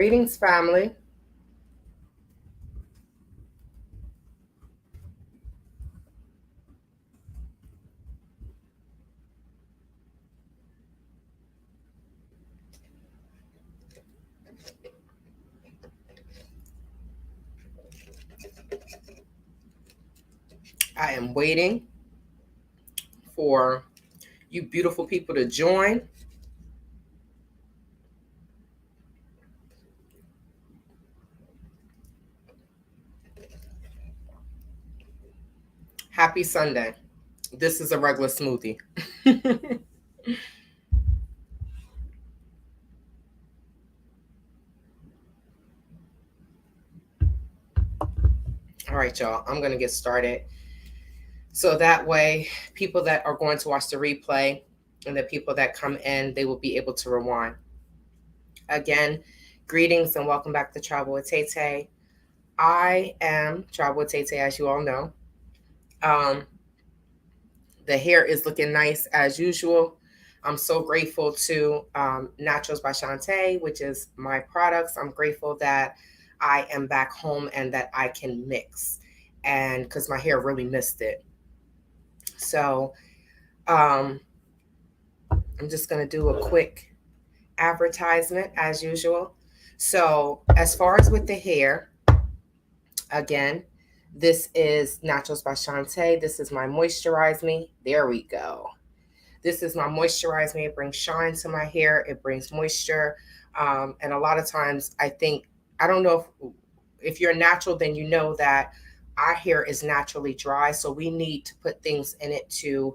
Greetings, family. I am waiting for you beautiful people to join. Happy Sunday. This is a regular smoothie. All right, y'all. I'm going to get started. So that way, people that are going to watch the replay and the people that come in, they will be able to rewind. Again, greetings and welcome back to Travel with Tay Tay. I am Travel with Tay Tay, as you all know. Um, the hair is looking nice as usual. I'm so grateful to Naturals by Shantae, which is my products. I'm grateful that I am back home and that I can mix, and because my hair really missed it. So um, I'm just going to do a quick advertisement as usual. So, as far as with the hair, again, this is Naturals by Shantae. This is my Moisturize Me. There we go. This is my Moisturize Me. It brings shine to my hair. It brings moisture. And a lot of times I don't know if you're natural, then you know that our hair is naturally dry. So we need to put things in it to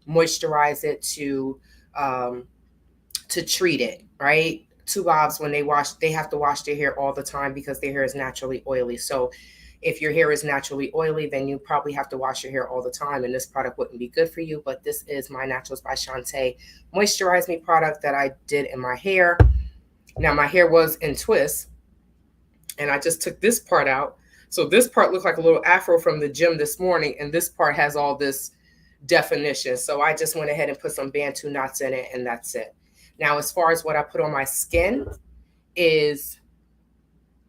moisturize it, um, to treat it, right? Two bobs, when they have to wash their hair all the time because their hair is naturally oily. So if your hair is naturally oily, then you probably have to wash your hair all the time, and this product wouldn't be good for you. But this is my Naturals by Shantae Moisturize Me product that I did in my hair. Now, my hair was in twists, and I just took this part out. So this part looked like a little afro from the gym this morning, and this part has all this definition. So I just went ahead and put some Bantu knots in it, and that's it. Now, as far as what I put on my skin is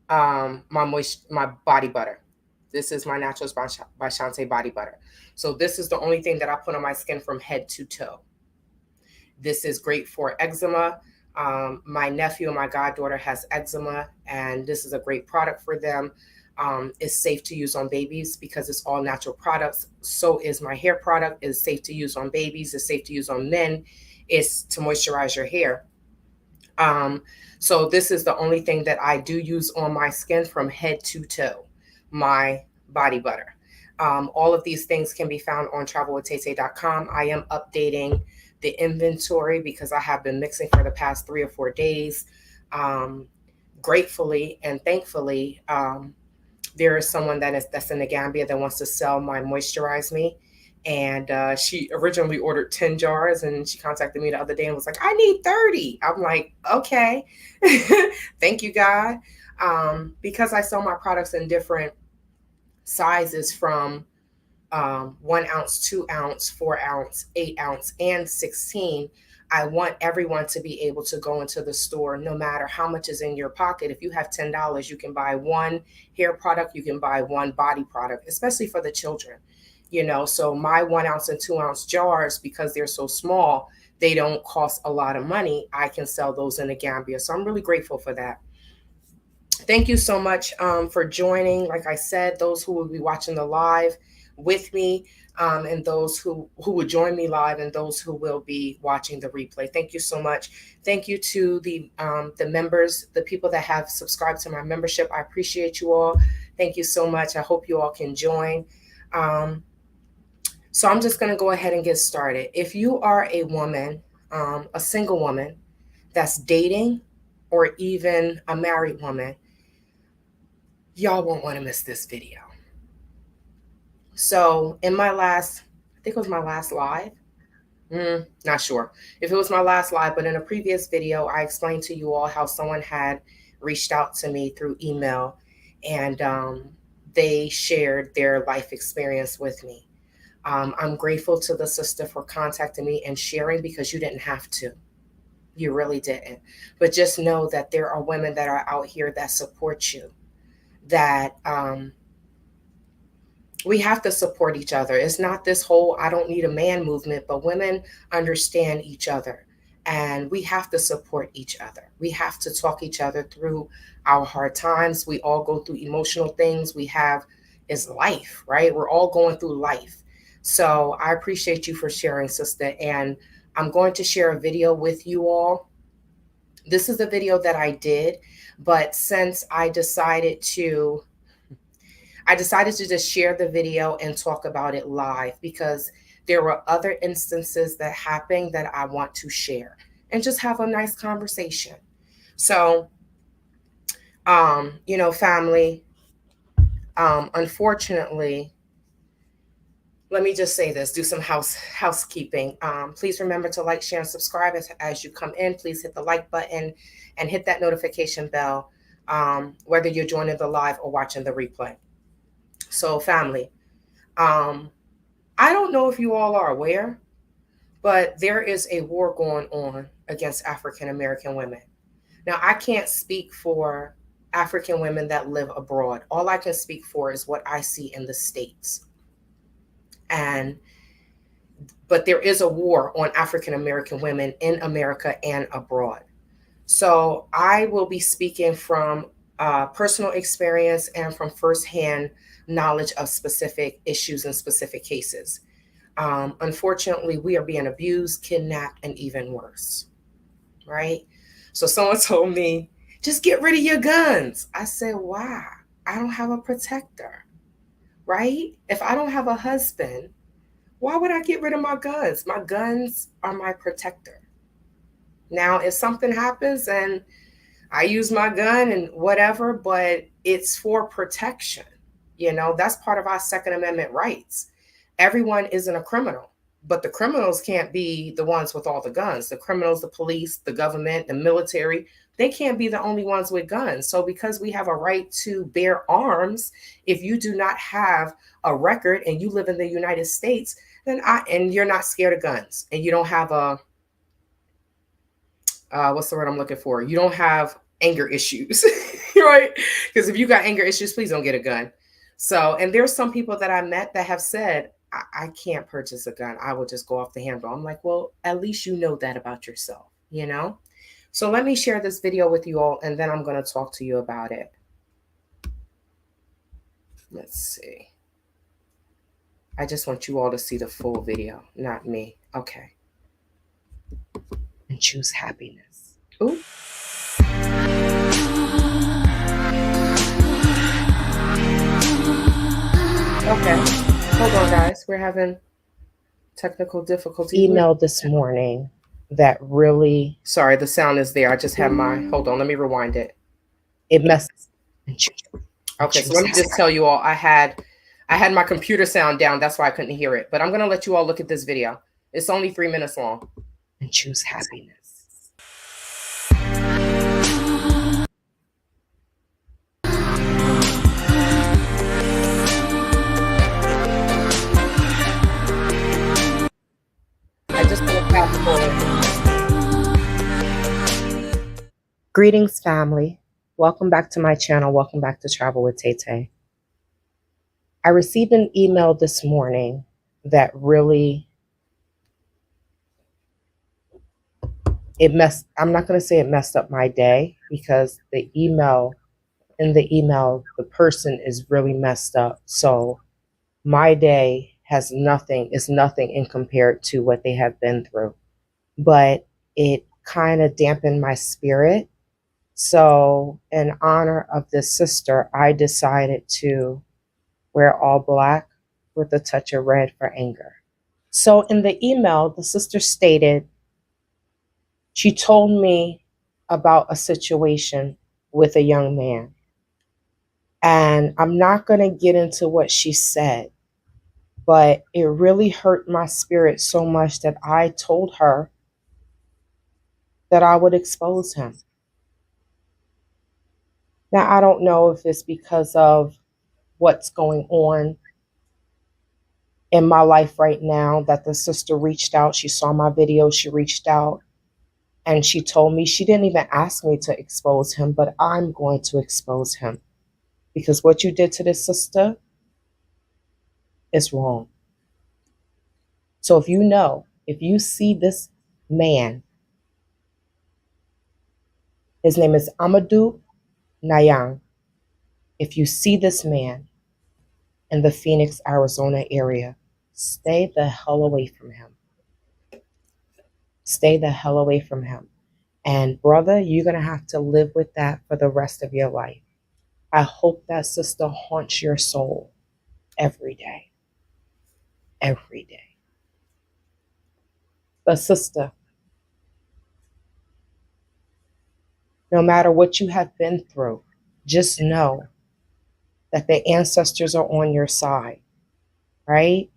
my body butter. This is my Naturals by Shantae body butter. So this is the only thing that I put on my skin from head to toe. This is great for eczema. My nephew and my goddaughter has eczema, and this is a great product for them. It's safe to use on babies because it's all natural products. So is my hair product. It's safe to use on babies. It's safe to use on men. It's to moisturize your hair. So this is the only thing that I do use on my skin from head to toe, my body butter. All of these things can be found on travelwithtaytay.com. I am updating the inventory because I have been mixing for the past 3 or 4 days. Gratefully and thankfully, there is someone that's in the Gambia that wants to sell my Moisturize Me. And she originally ordered 10 jars, and she contacted me the other day and was like, I need 30. I'm like, okay. Thank you, God. Because I sell my products in different sizes from 1 ounce, 2 ounce, 4 ounce, 8 ounce, and 16. I want everyone to be able to go into the store no matter how much is in your pocket. If you have $10, you can buy one hair product, you can buy one body product, especially for the children. So my 1 ounce and 2 ounce jars, because they're so small, they don't cost a lot of money. I can sell those in the Gambia. So I'm really grateful for that. Thank you so much for joining. Like I said, those who will be watching the live with me, and those who would join me live, and those who will be watching the replay. Thank you so much. Thank you to the members, the people that have subscribed to my membership. I appreciate you all. Thank you so much. I hope you all can join. So I'm just going to go ahead and get started. If you are a woman, a single woman that's dating, or even a married woman, y'all won't want to miss this video. So in my last, I think it was my last live. Not sure if it was my last live, but in a previous video, I explained to you all how someone had reached out to me through email, and they shared their life experience with me. I'm grateful to the sister for contacting me and sharing, because you didn't have to. You really didn't. But just know that there are women that are out here that support you, that we have to support each other. It's not this whole I don't need a man movement, but women understand each other, and we have to support each other. We have to talk each other through our hard times. We all go through emotional things. We have is life, right? We're all going through life. So I appreciate you for sharing, sister. And I'm going to share a video with you all. This is a video that I did, but since I decided to just share the video and talk about it live because there were other instances that happened that I want to share and just have a nice conversation. So, family, unfortunately, let me just say this, do some housekeeping. Please remember to like, share, and subscribe as you come in. Please hit the like button and hit that notification bell, whether you're joining the live or watching the replay. So, family, I don't know if you all are aware, but there is a war going on against African American women. Now, I can't speak for African women that live abroad. All I can speak for is what I see in the States. But there is a war on African American women in America and abroad. So I will be speaking from personal experience and from firsthand knowledge of specific issues and specific cases. Unfortunately, we are being abused, kidnapped, and even worse, right? So someone told me, just get rid of your guns. I said, why? I don't have a protector, right? If I don't have a husband, why would I get rid of my guns? My guns are my protector. Now, if something happens and I use my gun and whatever, but it's for protection, that's part of our Second Amendment rights. Everyone isn't a criminal, but the criminals can't be the ones with all the guns. The criminals, the police, the government, the military, they can't be the only ones with guns. So because we have a right to bear arms, if you do not have a record and you live in the United States, and you're not scared of guns, and you don't have a what's the word I'm looking for? You don't have anger issues, right? Because if you got anger issues, please don't get a gun. So, and there's some people that I met that have said, I can't purchase a gun. I will just go off the handle. I'm like, well, at least you know that about yourself, So let me share this video with you all, and then I'm going to talk to you about it. Let's see. I just want you all to see the full video, not me. Okay. And choose happiness. Ooh. Okay. Hold on, guys. We're having technical difficulty. Email this morning that really... Sorry, the sound is there. I just have my... Hold on. Let me rewind it. It messes. Okay, so let me just tell you all. I had my computer sound down. That's why I couldn't hear it. But I'm going to let you all look at this video. It's only 3 minutes long. And choose happiness. I just want to fast forward. Greetings, family. Welcome back to my channel. Welcome back to Travel with Tay. I received an email this morning that really... I'm not going to say it messed up my day, because in the email, the person is really messed up. So my day is nothing in compared to what they have been through. But it kind of dampened my spirit. So in honor of this sister, I decided to wear all black with a touch of red for anger. So in the email, the sister stated, she told me about a situation with a young man. And I'm not going to get into what she said, but it really hurt my spirit so much that I told her that I would expose him. Now, I don't know if it's because of what's going on in my life right now that the sister reached out. She saw my video, she reached out. And she told me she didn't even ask me to expose him, but I'm going to expose him because what you did to this sister is wrong. So if you see this man, his name is Amadou Nayang. If you see this man in the Phoenix, Arizona area, stay the hell away from him. Stay the hell away from him. And brother, you're going to have to live with that for the rest of your life. I hope that sister haunts your soul every day. Every day. But sister, no matter what you have been through, just know that the ancestors are on your side, right?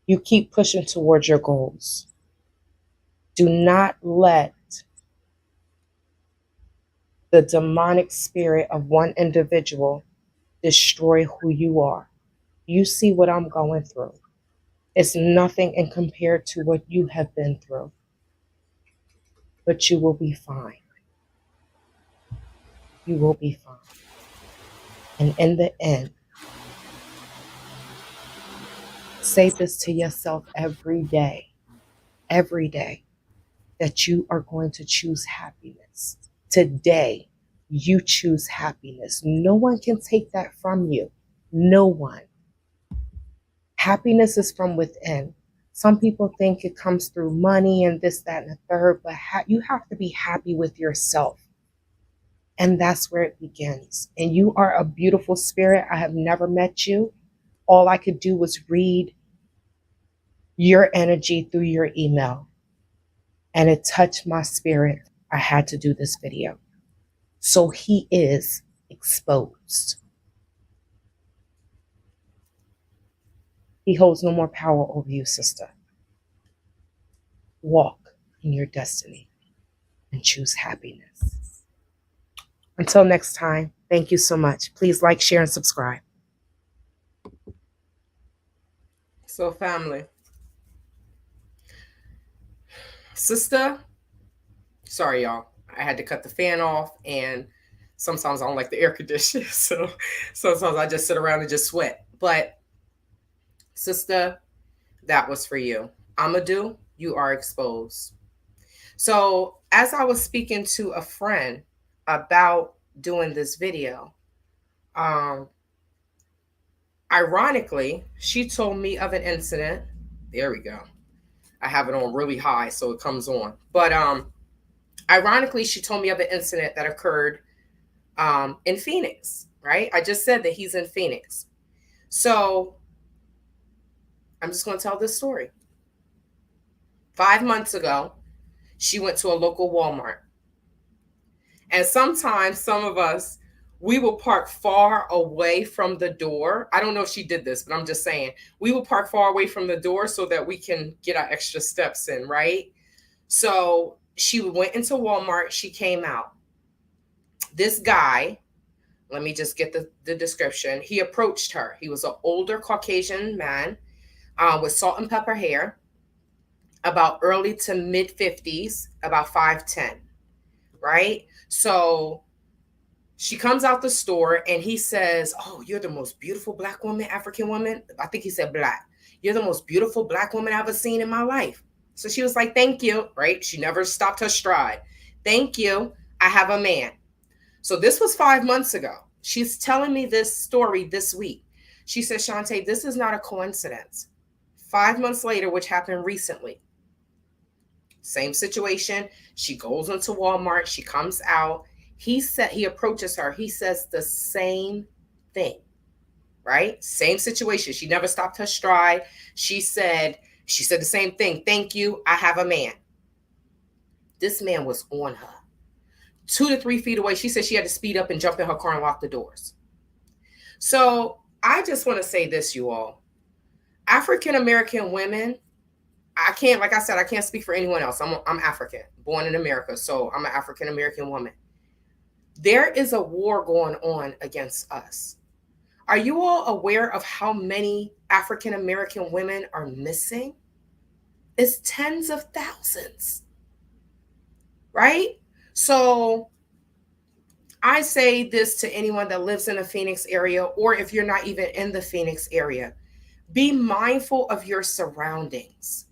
You keep pushing towards your goals. Do not let the demonic spirit of one individual destroy who you are. You see what I'm going through. It's nothing in compared to what you have been through. But you will be fine. You will be fine. And in the end, say this to yourself every day, that you are going to choose happiness. Today, you choose happiness. No one can take that from you. No one. Happiness is from within. Some people think it comes through money and this, that, and the third, but you have to be happy with yourself. And that's where it begins. And you are a beautiful spirit. I have never met you. All I could do was read your energy through your email. And it touched my spirit. I had to do this video. So he is exposed. He holds no more power over you, sister. Walk in your destiny and choose happiness. Until next time, thank you so much. Please like, share, and subscribe. So family, sister, sorry y'all, I had to cut the fan off, and sometimes I don't like the air conditioner, so sometimes I just sit around and just sweat. But sister, that was for you. Amadou, you are exposed. So as I was speaking to a friend about doing this video, ironically, she told me of an incident. There we go. I have it on really high so it comes on. But ironically, she told me of an incident that occurred in Phoenix, right? I just said that he's in Phoenix. So I'm just going to tell this story. 5 months ago, she went to a local Walmart. And sometimes some of us, we will park far away from the door. I don't know if she did this, but I'm just saying, we will park far away from the door so that we can get our extra steps in, right? So she went into Walmart. She came out. This guy, let me just get the description. He approached her. He was an older Caucasian man with salt and pepper hair, about early to mid 50s, about 5'10", right? So she comes out the store and he says, "Oh, you're the most beautiful black woman, African woman." I think he said black. "You're the most beautiful black woman I've ever seen in my life." So she was like, "Thank you," right? She never stopped her stride. "Thank you. I have a man." So this was 5 months ago. She's telling me this story this week. She said, "Shantae, this is not a coincidence." 5 months later, which happened recently, same situation. She goes into Walmart. She comes out. He approaches her. He says the same thing, right? Same situation. She never stopped her stride. She said the same thing. "Thank you. I have a man." This man was on her 2 to 3 feet away. She said she had to speed up and jump in her car and lock the doors. So I just want to say this, you all. African-American women, I can't, like I said, I can't speak for anyone else. I'm African, born in America, so I'm an African-American woman. There is a war going on against us. Are you all aware of how many African-American women are missing? It's tens of thousands. right? So I say this to anyone that lives in the Phoenix area, or if you're not even in the Phoenix area, be mindful of your surroundings.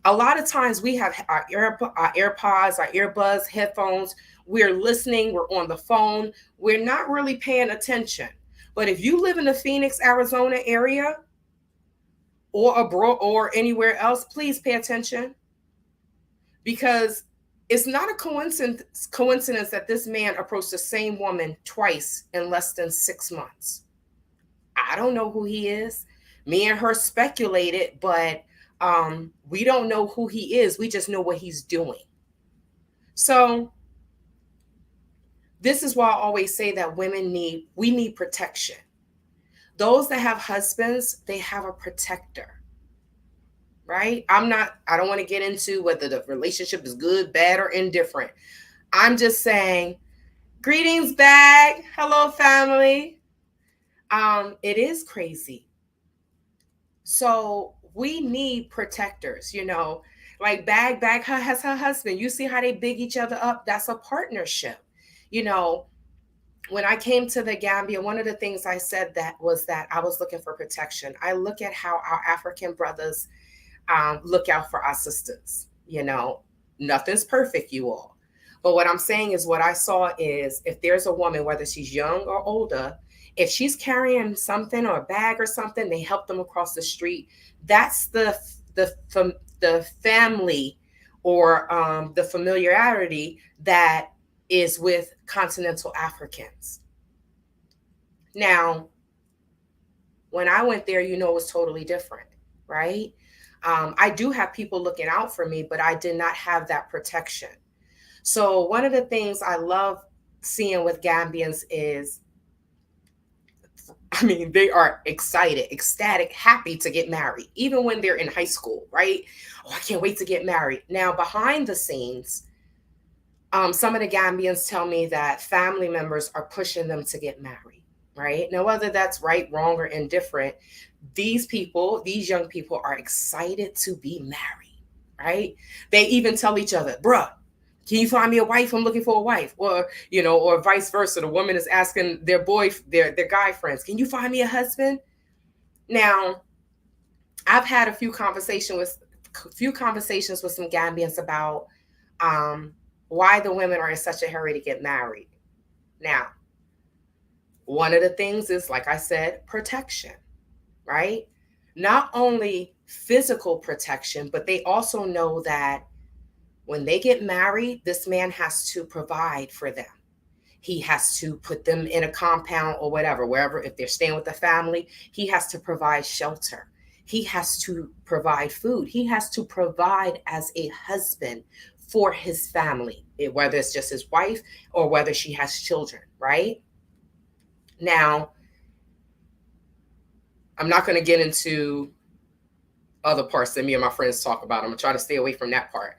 A lot of times we have our AirPods, our earbuds, headphones. We're listening, we're on the phone, we're not really paying attention. But if you live in the Phoenix, Arizona area, or abroad or anywhere else, please pay attention, because it's not a coincidence that this man approached the same woman twice in less than 6 months. I don't know who he is. Me and her speculated, but we don't know who he is. We just know what he's doing. So this is why I always say that we need protection. Those that have husbands, they have a protector, right? I don't want to get into whether the relationship is good, bad, or indifferent. I'm just saying, greetings, bag. Hello, family. It is crazy. So we need protectors, like Bag has her husband. You see how they big each other up? That's a partnership. You know, when I came to the Gambia, one of the things I said that was that I was looking for protection. I look at how our African brothers look out for our sisters. Nothing's perfect, you all. But what I'm saying is, what I saw is, if there's a woman, whether she's young or older, if she's carrying something or a bag or something, they help them across the street. That's the family, or the familiarity that is with continental Africans. Now, when I went there, it was totally different, right? I do have people looking out for me, but I did not have that protection. So one of the things I love seeing with Gambians is, they are excited, ecstatic, happy to get married, even when they're in high school, right? Oh, I can't wait to get married. Now, behind the scenes, some of the Gambians tell me that family members are pushing them to get married, right? Now, whether that's right, wrong, or indifferent, these young people are excited to be married, right? They even tell each other, bruh, can you find me a wife? I'm looking for a wife. Or vice versa. The woman is asking their guy friends, can you find me a husband? Now, I've had a few conversations with some Gambians about why the women are in such a hurry to get married. Now, one of the things is, like I said, protection, right? Not only physical protection, but they also know that when they get married, this man has to provide for them. He has to put them in a compound or whatever, wherever, if they're staying with the family, he has to provide shelter. He has to provide food. He has to provide as a husband for his family, whether it's just his wife or whether she has children, right? Now, I'm not going to get into other parts that me and my friends talk about. I'm going to try to stay away from that part.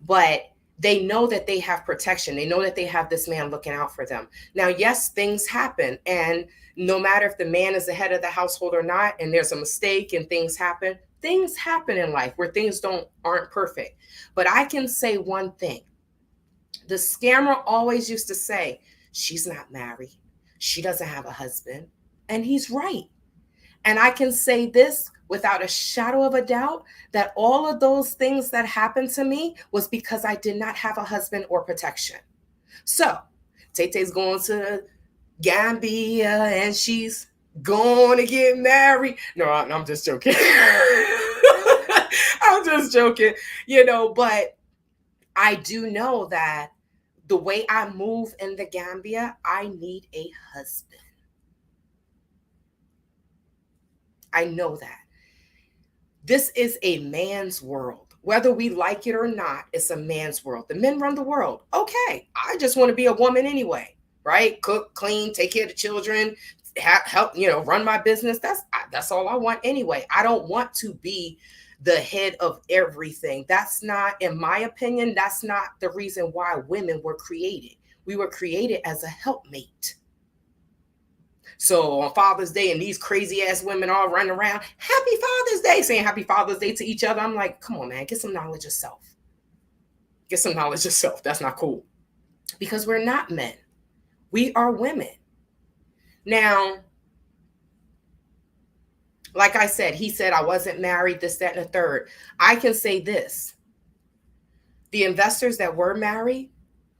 But they know that they have protection. They know that they have this man looking out for them. Now, yes, things happen. And no matter if the man is the head of the household or not, and there's a mistake and things happen in life where things aren't perfect. But I can say one thing. The scammer always used to say, she's not married. She doesn't have a husband. And he's right. And I can say this without a shadow of a doubt, that all of those things that happened to me was because I did not have a husband or protection. So Tay-Tay's going to Gambia and she's going to get married. No, I'm just joking. I'm just joking, but I do know that the way I move in the Gambia, I need a husband. I know that. This is a man's world. Whether we like it or not, it's a man's world. The men run the world. Okay, I just want to be a woman anyway, right? Cook, clean, take care of the children, help, run my business. That's all I want anyway. I don't want to be the head of everything. That's not, in my opinion, that's not the reason why women were created. We were created as a helpmate. So on Father's Day, and these crazy ass women all running around, Happy Father's Day, saying Happy Father's Day to each other. I'm like, come on, man, get some knowledge yourself. Get some knowledge yourself. That's not cool. because we're not men. We are women. Now, like I said, he said I wasn't married, this, that, and the third. I can say this: the investors that were married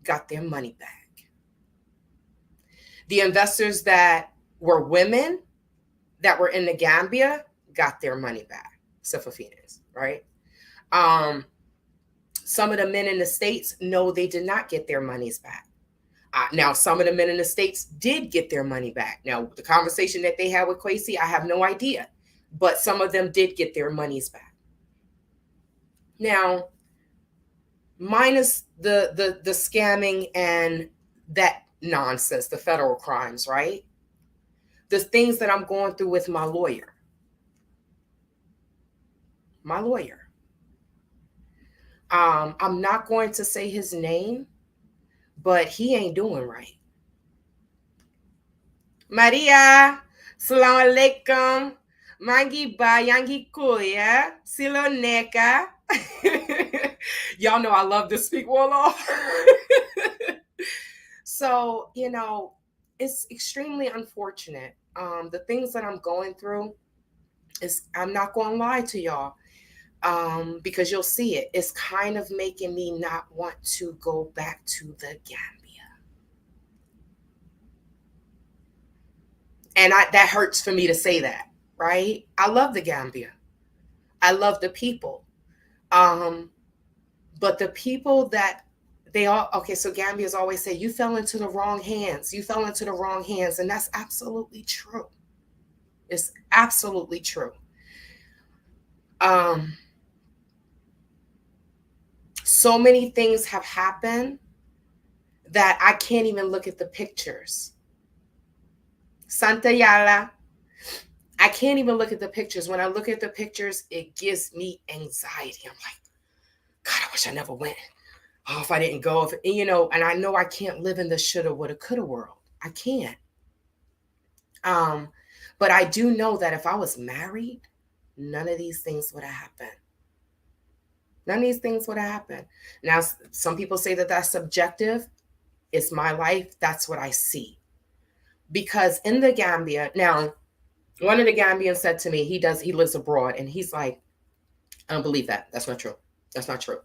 got their money back. The investors that were women that were in the Gambia got their money back. Except for Phoenix, right? Um, some of the men in the States, no, they did not get their monies back. Now, some of the men in the States did get their money back. Now, the conversation that they had with Quasi, I have no idea. But some of them did get their monies back. Now, minus the scamming and that nonsense, the federal crimes, right? The things that I'm going through with my lawyer. My lawyer. I'm not going to say his name, but he ain't doing right. Maria, salam alaikum. Mangi ba yangi kuya, silo neka. Y'all know I love to speak Wolof. So, it's extremely unfortunate. The things that I'm going through is, I'm not going to lie to y'all, because you'll see it. It's kind of making me not want to go back to the Gambia. And that hurts for me to say that, right? I love the Gambia. I love the people. But the people that they all, okay, so Gambians always say, you fell into the wrong hands. You fell into the wrong hands. And that's absolutely true. It's absolutely true. So many things have happened that I can't even look at the pictures. Santa Yala, I can't even look at the pictures. When I look at the pictures, it gives me anxiety. I'm like, God, I wish I never went. Oh, if I didn't go, and I know I can't live in the shoulda, woulda, coulda world. I can't. But I do know that if I was married, none of these things would have happened. None of these things would have happened. Now, some people say that that's subjective. It's my life. That's what I see. Because in the Gambia, now, one of the Gambians said to me, he lives abroad, and he's like, I don't believe that. That's not true. That's not true.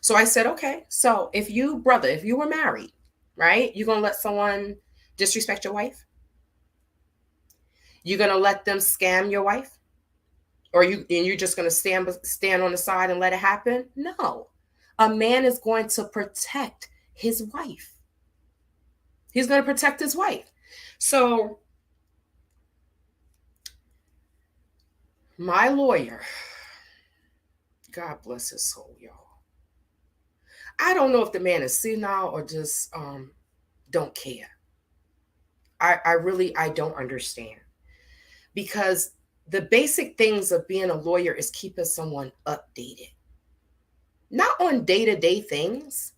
So I said, okay, so if you were married, right? You're going to let someone disrespect your wife? You're going to let them scam your wife? Or you're just going to stand on the side and let it happen? No. A man is going to protect his wife. He's going to protect his wife. So my lawyer, God bless his soul, y'all. I don't know if the man is senile or just don't care. I don't understand. Because the basic things of being a lawyer is keeping someone updated. Not on day-to-day things,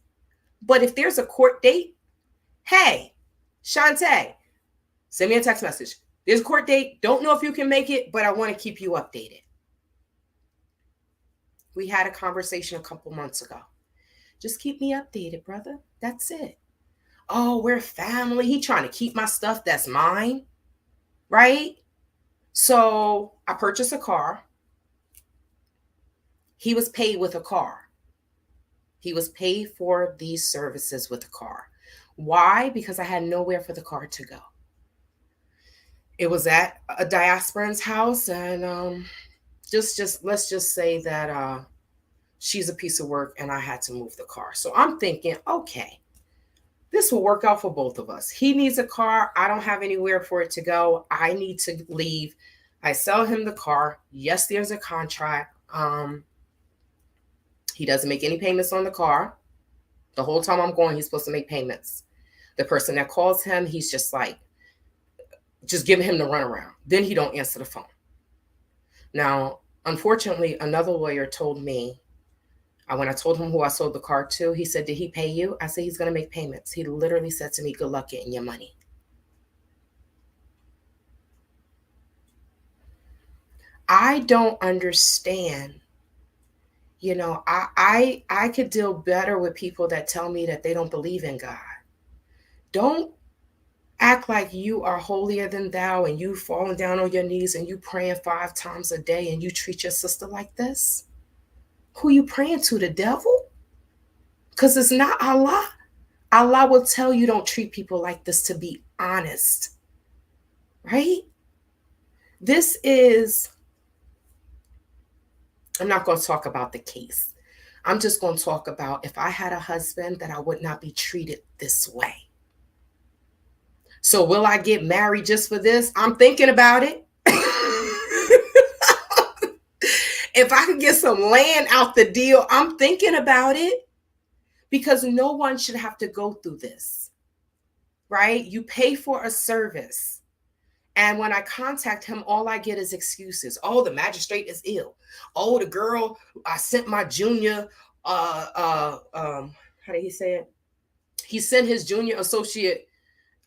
but if there's a court date, hey, Shantae, send me a text message. There's a court date. Don't know if you can make it, but I want to keep you updated. We had a conversation a couple months ago. Just keep me updated, brother. That's it. Oh, we're family. He trying to keep my stuff that's mine, right? So I purchased a car. He was paid with a car. He was paid for these services with a car. Why? Because I had nowhere for the car to go. It was at a diasporan's house, and let's just say that she's a piece of work, and I had to move the car. So I'm thinking, okay, this will work out for both of us. He needs a car. I don't have anywhere for it to go. I need to leave. I sell him the car. Yes, there's a contract. He doesn't make any payments on the car. The whole time I'm going, he's supposed to make payments. The person that calls him, he's just like, just giving him the runaround. Then he don't answer the phone. Now, unfortunately, another lawyer told me, when I told him who I sold the car to, he said, did he pay you? I said, he's going to make payments. He literally said to me, good luck getting your money. I don't understand. I could deal better with people that tell me that they don't believe in God. Don't act like you are holier than thou and you falling down on your knees and you praying 5 times a day and you treat your sister like this. Who you praying to? The devil? Because it's not Allah. Allah will tell you don't treat people like this, to be honest. Right? This is, I'm not going to talk about the case. I'm just going to talk about if I had a husband, that I would not be treated this way. So will I get married just for this? I'm thinking about it. If I could get some land out the deal, I'm thinking about it, because no one should have to go through this, right? You pay for a service. And when I contact him, all I get is excuses. Oh, the magistrate is ill. Oh, the girl, I sent my junior, how did he say it? He sent his junior associate,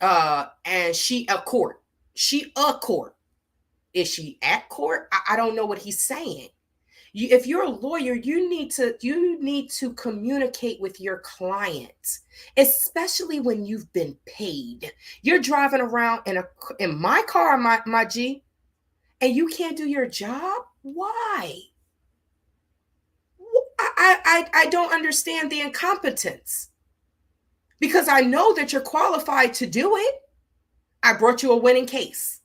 and she a court. She a court. Is she at court? I don't know what he's saying. If you're a lawyer, you need to communicate with your client, especially when you've been paid. You're driving around in my car, my G, and you can't do your job. Why? I don't understand the incompetence, because I know that you're qualified to do it. I brought you a winning case.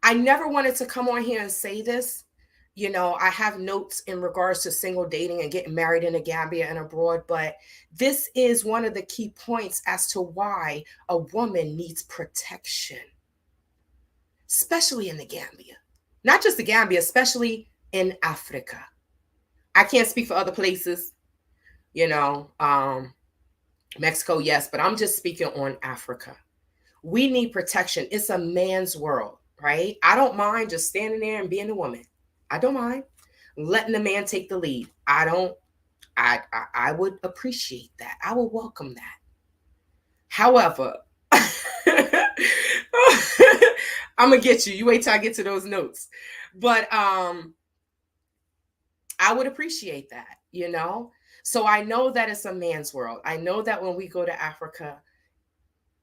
I never wanted to come on here and say this. You know, I have notes in regards to single dating and getting married in the Gambia and abroad, but this is one of the key points as to why a woman needs protection, especially in the Gambia. Not just the Gambia, especially in Africa. I can't speak for other places, you know, Mexico, yes, but I'm just speaking on Africa. We need protection. It's a man's world. Right? I don't mind just standing there and being a woman. I don't mind letting the man take the lead. I would appreciate that. I would welcome that. However, I'm gonna get you. You wait till I get to those notes. But I would appreciate that, you know? So I know that it's a man's world. I know that when we go to Africa,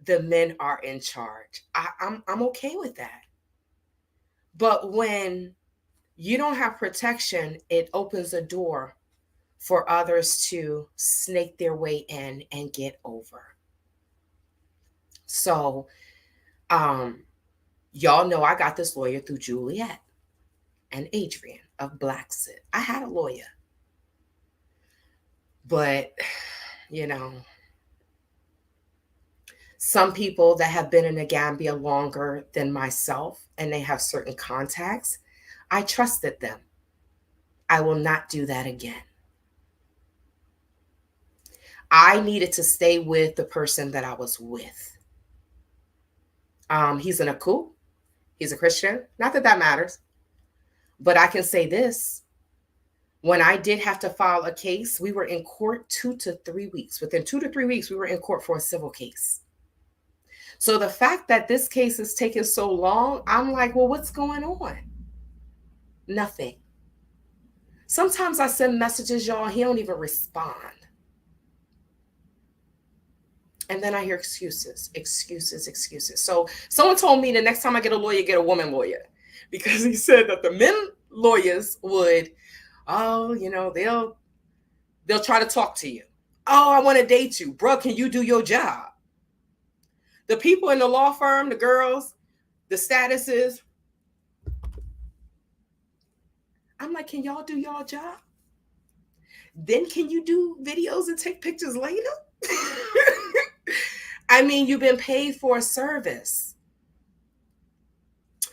the men are in charge. I'm okay with that. But when you don't have protection, it opens a door for others to snake their way in and get over. So, y'all know I got this lawyer through Juliet and Adrian of Blacksit. I had a lawyer. But, you know, some people that have been in the Gambia longer than myself and they have certain contacts, I trusted them. I will not do that again. I needed to stay with the person that I was with. He's an Aku. He's a Christian. Not that that matters. But I can say this. When I did have to file a case, we were in court 2 to 3 weeks. Within 2 to 3 weeks, we were in court for a civil case. So the fact that this case is taking so long, I'm like, well, what's going on? Nothing. Sometimes I send messages, y'all, he don't even respond. And then I hear excuses. So someone told me the next time I get a lawyer, get a woman lawyer. Because he said that the men lawyers would, you know, they'll try to talk to you. Oh, I want to date you. Bro, can you do your job? The people in the law firm, the girls, the statuses. I'm like, can y'all do y'all job? Then can you do videos and take pictures later? I mean, you've been paid for a service.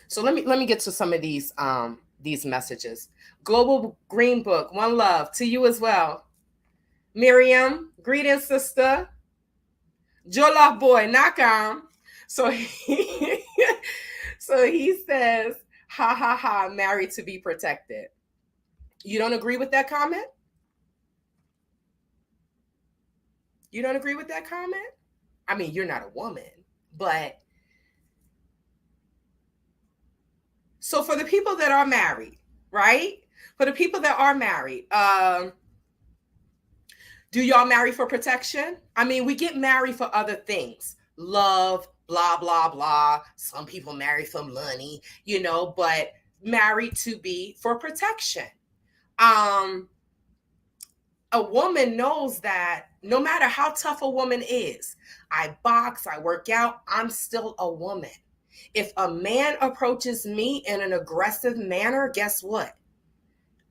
So let me get to some of these messages. Global Green Book, one love to you as well. Miriam, greetings, sister. Jollof boy, Nakam. So he says, ha ha ha, married to be protected. You don't agree with that comment? You don't agree with that comment? I mean, you're not a woman, but so for the people that are married, right? For the people that are married, Do y'all marry for protection? I mean, we get married for other things. Love, blah, blah, blah. Some people marry for money, but married to be for protection. Um, a woman knows that no matter how tough a woman is, I box, I work out, I'm still a woman. If a man approaches me in an aggressive manner, guess what?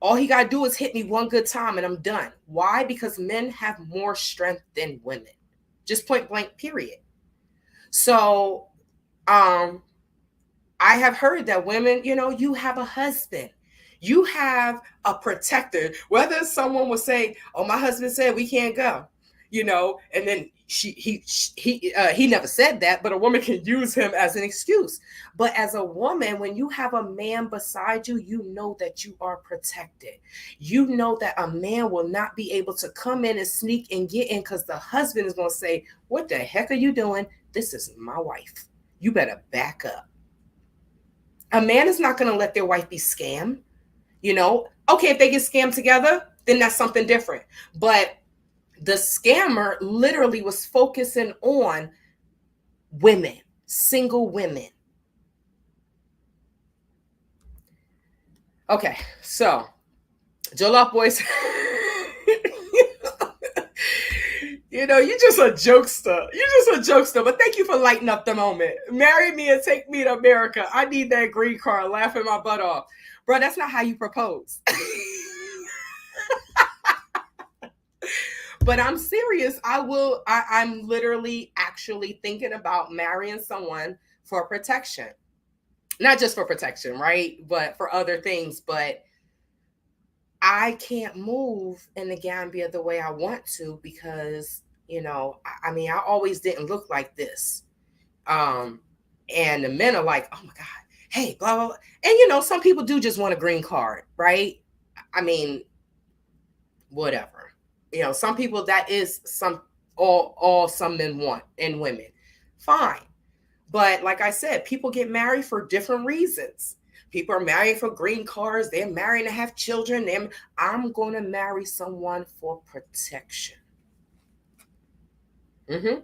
All he got to do is hit me one good time and I'm done. Why? Because men have more strength than women. Just point blank, period. So, um, I have heard that women, you have a husband, you have a protector. Whether someone will say, "Oh, my husband said we can't go," and then he never said that, but a woman can use him as an excuse. But as a woman, when you have a man beside you, you know that you are protected. You know that a man will not be able to come in and sneak and get in because the husband is going to say, "What the heck are you doing? This is my wife. You better back up." A man is not going to let their wife be scammed. Okay, if they get scammed together, then that's something different. But the scammer literally was focusing on women, single women. Okay, so Jollof Boys, you just a jokester. You just a jokester. But thank you for lighting up the moment. Marry me and take me to America. I need that green card, laughing my butt off. Bro, that's not how you propose. But I'm serious. I'm literally actually thinking about marrying someone for protection. Not just for protection, right? But for other things. But I can't move in the Gambia the way I want to because, I mean, I always didn't look like this. Um, and the men are like, "Oh my God, hey, blah, blah, blah." And, some people do just want a green card, right? I mean, whatever. Some people that is some all some men want and women. Fine. But like I said, people get married for different reasons. People are married for green cards, they're marrying to have children. I'm going to marry someone for protection. Hmm.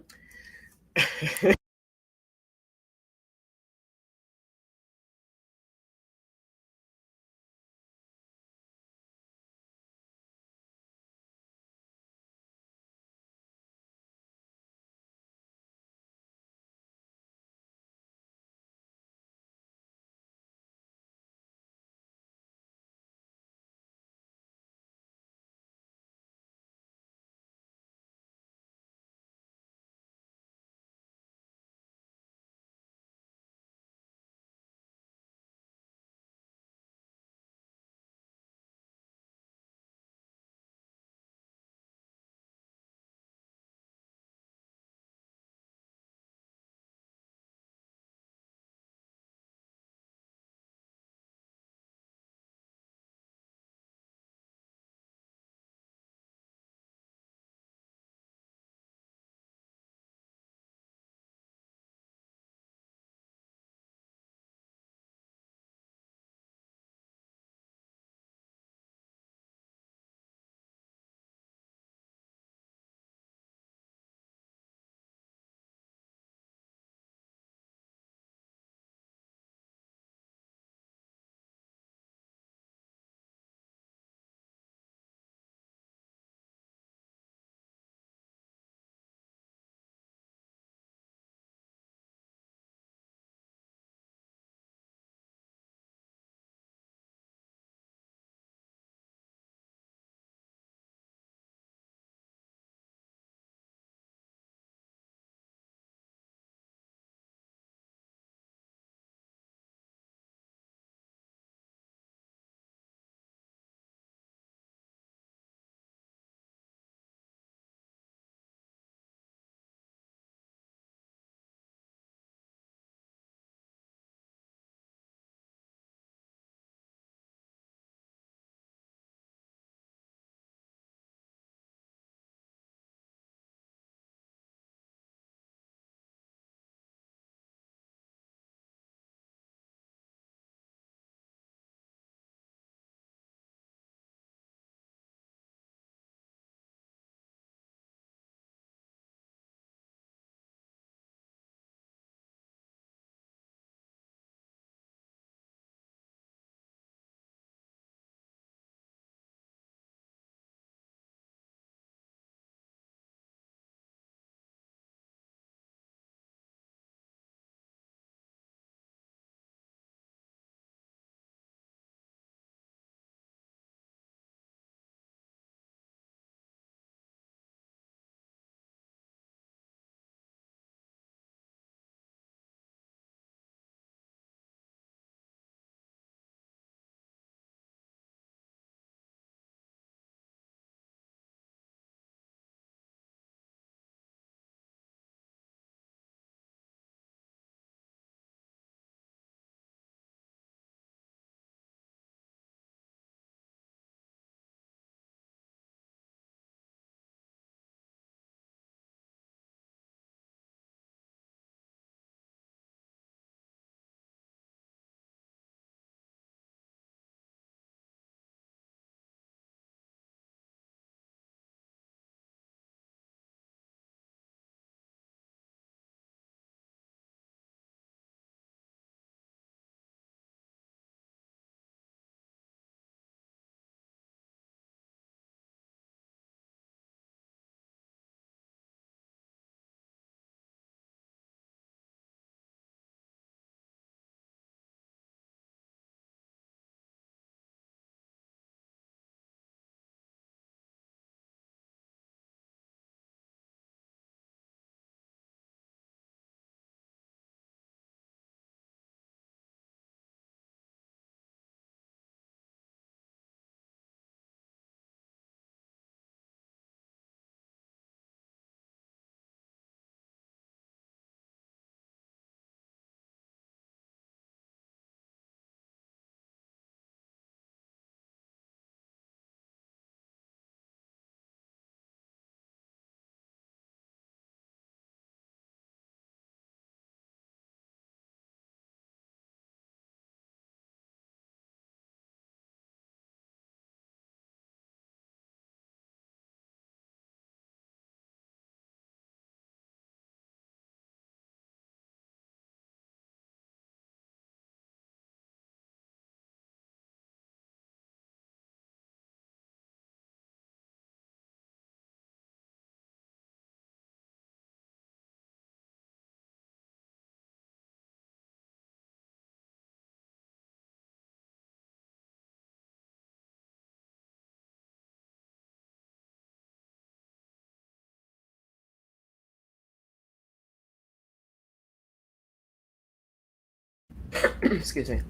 Excuse me.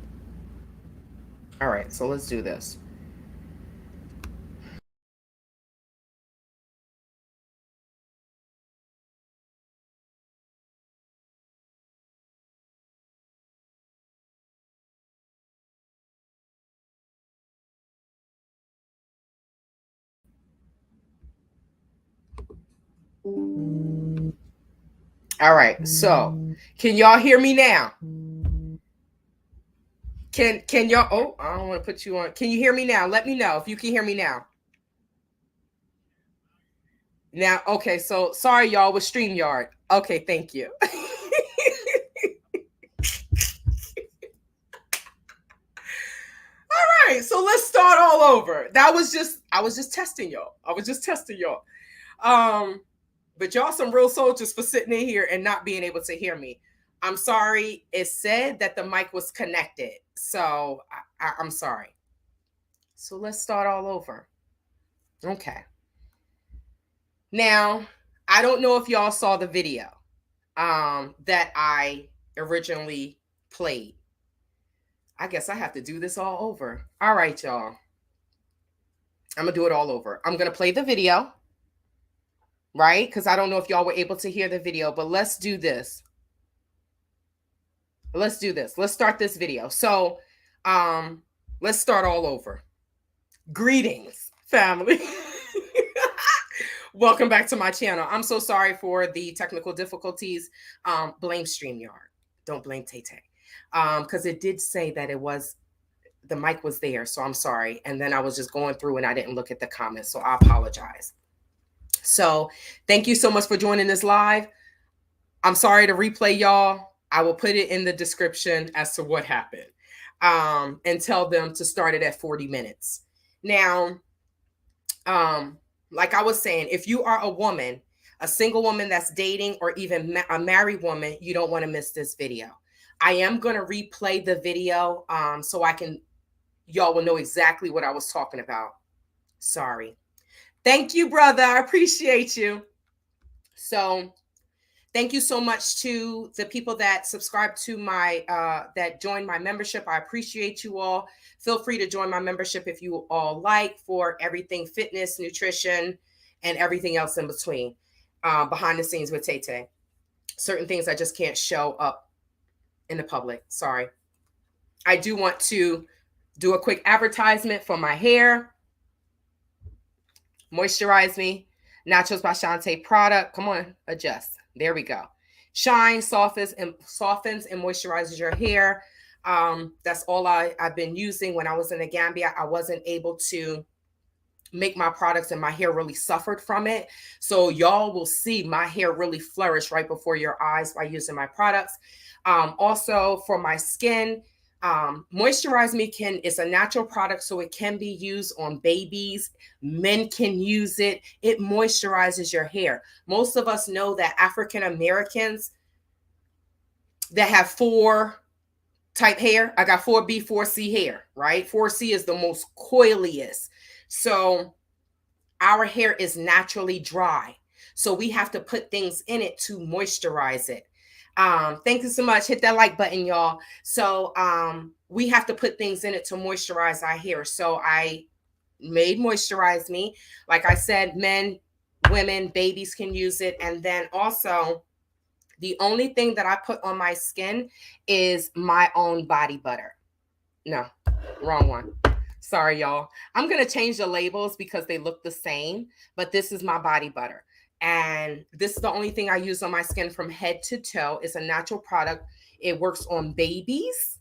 All right, so let's do this. All right, so can y'all hear me now? Can y'all? Oh, I don't want to put you on. Can you hear me now? Let me know if you can hear me now. Now, okay, so sorry, y'all, with StreamYard. Okay, thank you. All right, so let's start all over. I was just testing y'all. I was just testing y'all. Um, but y'all some real soldiers for sitting in here and not being able to hear me. I'm sorry. It said that the mic was connected, so I'm sorry. So let's start all over. Okay. Now, I don't know if y'all saw the video that I originally played. I guess I have to do this all over. All right, y'all. I'm going to do it all over. I'm going to play the video, right? Because I don't know if y'all were able to hear the video, but let's do this. Let's do this. Let's start this video. So, let's start all over. Greetings, family. Welcome back to my channel. I'm so sorry for the technical difficulties. Blame StreamYard. Don't blame Tay Tay. Because it did say that the mic was there, so I'm sorry. And then I was just going through and I didn't look at the comments, so I apologize. So thank you so much for joining this live. I'm sorry to replay y'all. I will put it in the description as to what happened, and tell them to start it at 40 minutes. Now, like I was saying, if you are a woman, a single woman that's dating, or even a married woman, you don't want to miss this video. I am going to replay the video so y'all will know exactly what I was talking about. Sorry. Thank you, brother. I appreciate you. So thank you so much to the people that subscribe to my, that joined my membership. I appreciate you all. Feel free to join my membership if you all like, for everything fitness, nutrition, and everything else in between. Behind the scenes with Tay Tay. Certain things I just can't show up in the public. Sorry. I do want to do a quick advertisement for my hair. Moisturize Me, Nachos by Shantae product. Come on, adjust. There we go. Shine, softens, and moisturizes your hair. That's all I've been using. When I was in the Gambia, I wasn't able to make my products and my hair really suffered from it. So y'all will see my hair really flourish right before your eyes by using my products. Also for my skin, Moisturize Me it's a natural product, so it can be used on babies. Men can use it. It moisturizes your hair. Most of us know that African Americans that have 4 type hair, I got 4B, 4C hair, right? 4C is the most coiliest. So our hair is naturally dry. So we have to put things in it to moisturize it. Thank you so much. Hit that like button, y'all. So we have to put things in it to moisturize our hair. So I made Moisturize Me. Like I said, men, women, babies can use it. And then also, the only thing that I put on my skin is my own body butter. No, wrong one. Sorry, y'all. I'm going to change the labels because they look the same, but this is my body butter. And this is the only thing I use on my skin from head to toe. It's a natural product. It works on babies.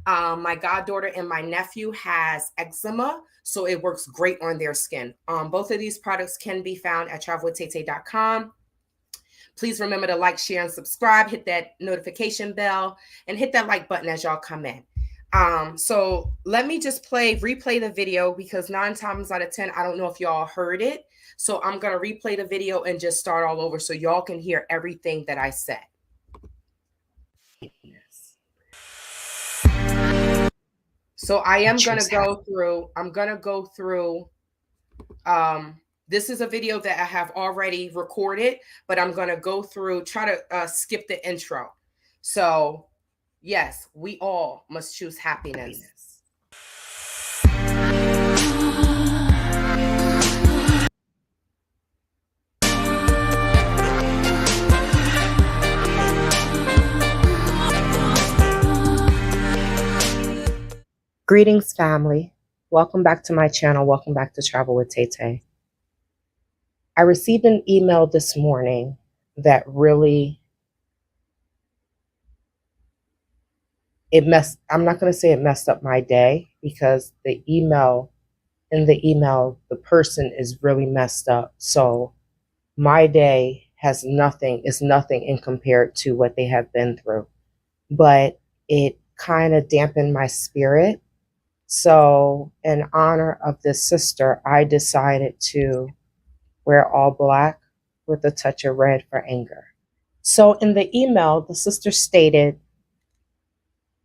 My goddaughter and my nephew has eczema, so it works great on their skin. Both of these products can be found at travelwithtaytay.com. Please remember to like, share, and subscribe. Hit that notification bell and hit that like button as y'all come in. So let me just replay the video, because 9 times out of 10, I don't know if y'all heard it. So I'm going to replay the video and just start all over so y'all can hear everything that I said. Yes. So I am going to go through, this is a video that I have already recorded, but I'm going to go through, try to skip the intro. So Yes, we all must choose happiness. Greetings, family. Welcome back to my channel. Welcome back to Travel with Tay Tay. I received an email this morning that really I'm not going to say it messed up my day, because the email, the person is really messed up. So my day is nothing in compared to what they have been through. But it kind of dampened my spirit. So in honor of this sister, I decided to wear all black with a touch of red for anger. So in the email, the sister stated,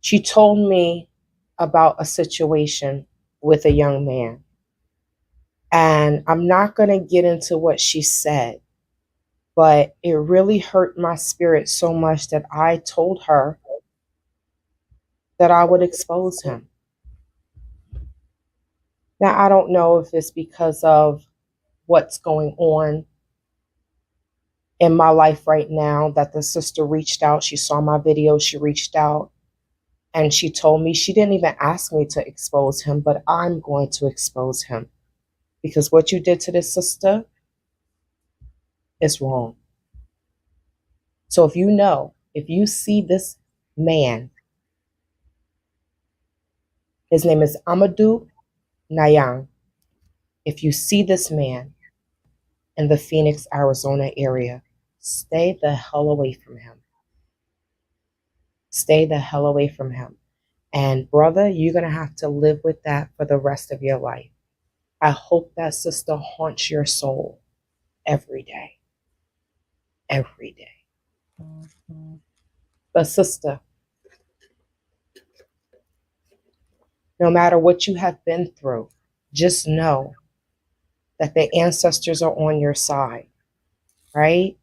she told me about a situation with a young man. And I'm not going to get into what she said, but it really hurt my spirit so much that I told her that I would expose him. Now, I don't know if it's because of what's going on in my life right now that the sister reached out. She saw my video, she reached out, and she told me, she didn't even ask me to expose him, but I'm going to expose him, because what you did to this sister is wrong. So if you see this man, his name is Amadou Nayang. If you see this man in the Phoenix, Arizona area, stay the hell away from him. Stay the hell away from him. And brother, you're going to have to live with that for the rest of your life. I hope that sister haunts your soul every day. Every day. But sister, no matter what you have been through, just know that the ancestors are on your side, right?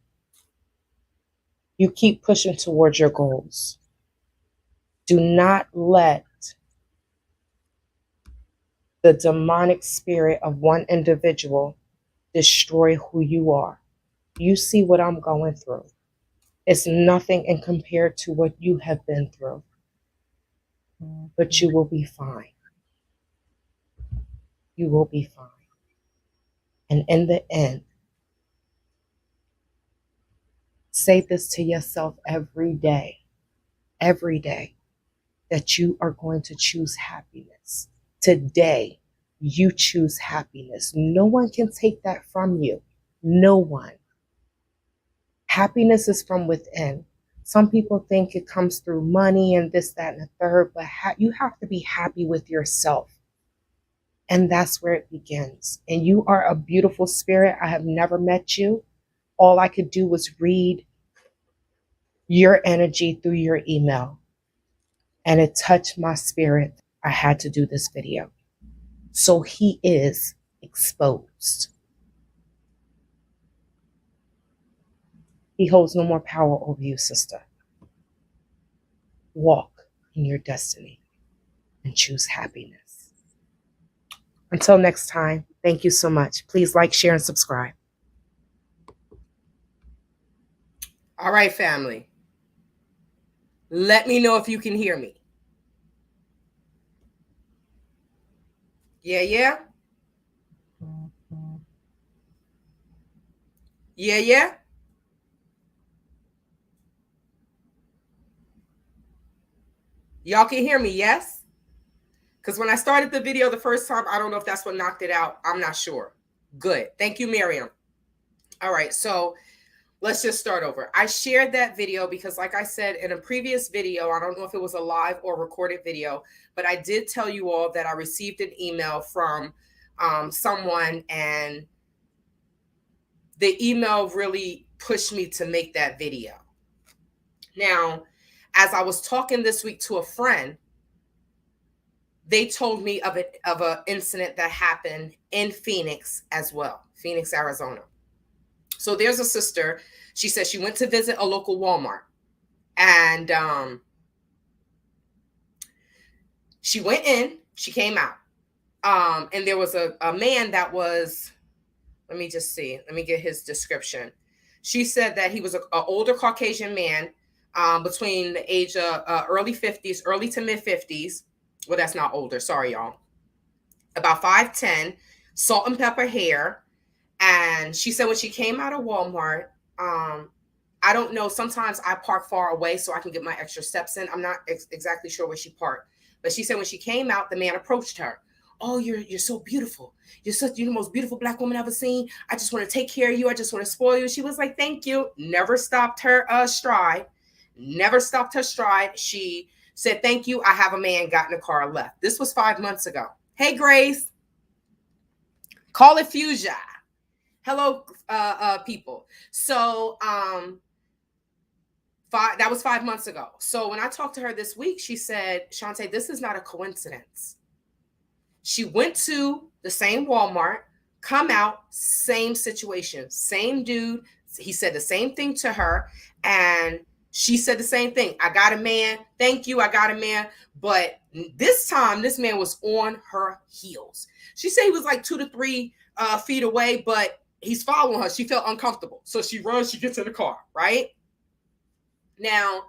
You keep pushing towards your goals. Do not let the demonic spirit of one individual destroy who you are. You see what I'm going through. It's nothing in compared to what you have been through. But you will be fine. You will be fine. And in the end, say this to yourself every day, that you are going to choose happiness. Today, you choose happiness. No one can take that from you. No one. Happiness is from within. Some people think it comes through money and this, that, and the third, but you have to be happy with yourself. And that's where it begins. And you are a beautiful spirit. I have never met you. All I could do was read your energy through your email. And it touched my spirit. I had to do this video. So he is exposed. He holds no more power over you, sister. Walk in your destiny and choose happiness. Until next time, thank you so much. Please like, share, and subscribe. All right, family. Let me know if you can hear me. Yeah, yeah? Yeah, yeah? Y'all can hear me, yes? Because when I started the video the first time, I don't know if that's what knocked it out. I'm not sure. Good. Thank you, Miriam. All right, so let's just start over. I shared that video because, like I said in a previous video, I don't know if it was a live or recorded video, but I did tell you all that I received an email from someone, and the email really pushed me to make that video. Now, as I was talking this week to a friend, they told me of an incident that happened in Phoenix as well, Phoenix, Arizona. So there's a sister. She said she went to visit a local Walmart, and She went in, she came out. And there was a man that was, let me just see, let me get his description. She said that he was an older Caucasian man, between the age of early 50s, early to mid 50s. Well, that's not older. Sorry, y'all. About 5'10", salt and pepper hair. And she said when she came out of Walmart, I don't know, sometimes I park far away so I can get my extra steps in. I'm not exactly sure where she parked. But she said when she came out, the man approached her. Oh, you're so beautiful. You're the most beautiful black woman I've ever seen. I just want to take care of you. I just want to spoil you. She was like, thank you. Never stopped her stride. Never stopped her stride. She said, thank you. I have a man, got in the car, left. This was 5 months ago. Hey, Grace. Call it Fuchsia. Hello, people. So that was 5 months ago. So when I talked to her this week, she said, Shantae, this is not a coincidence. She went to the same Walmart, come out, same situation, same dude. He said the same thing to her. And she said the same thing. I got a man. Thank you. I got a man. But this time, this man was on her heels. She said he was like 2 to 3 feet away, but he's following her. She felt uncomfortable. So she runs, she gets in the car, right? Now,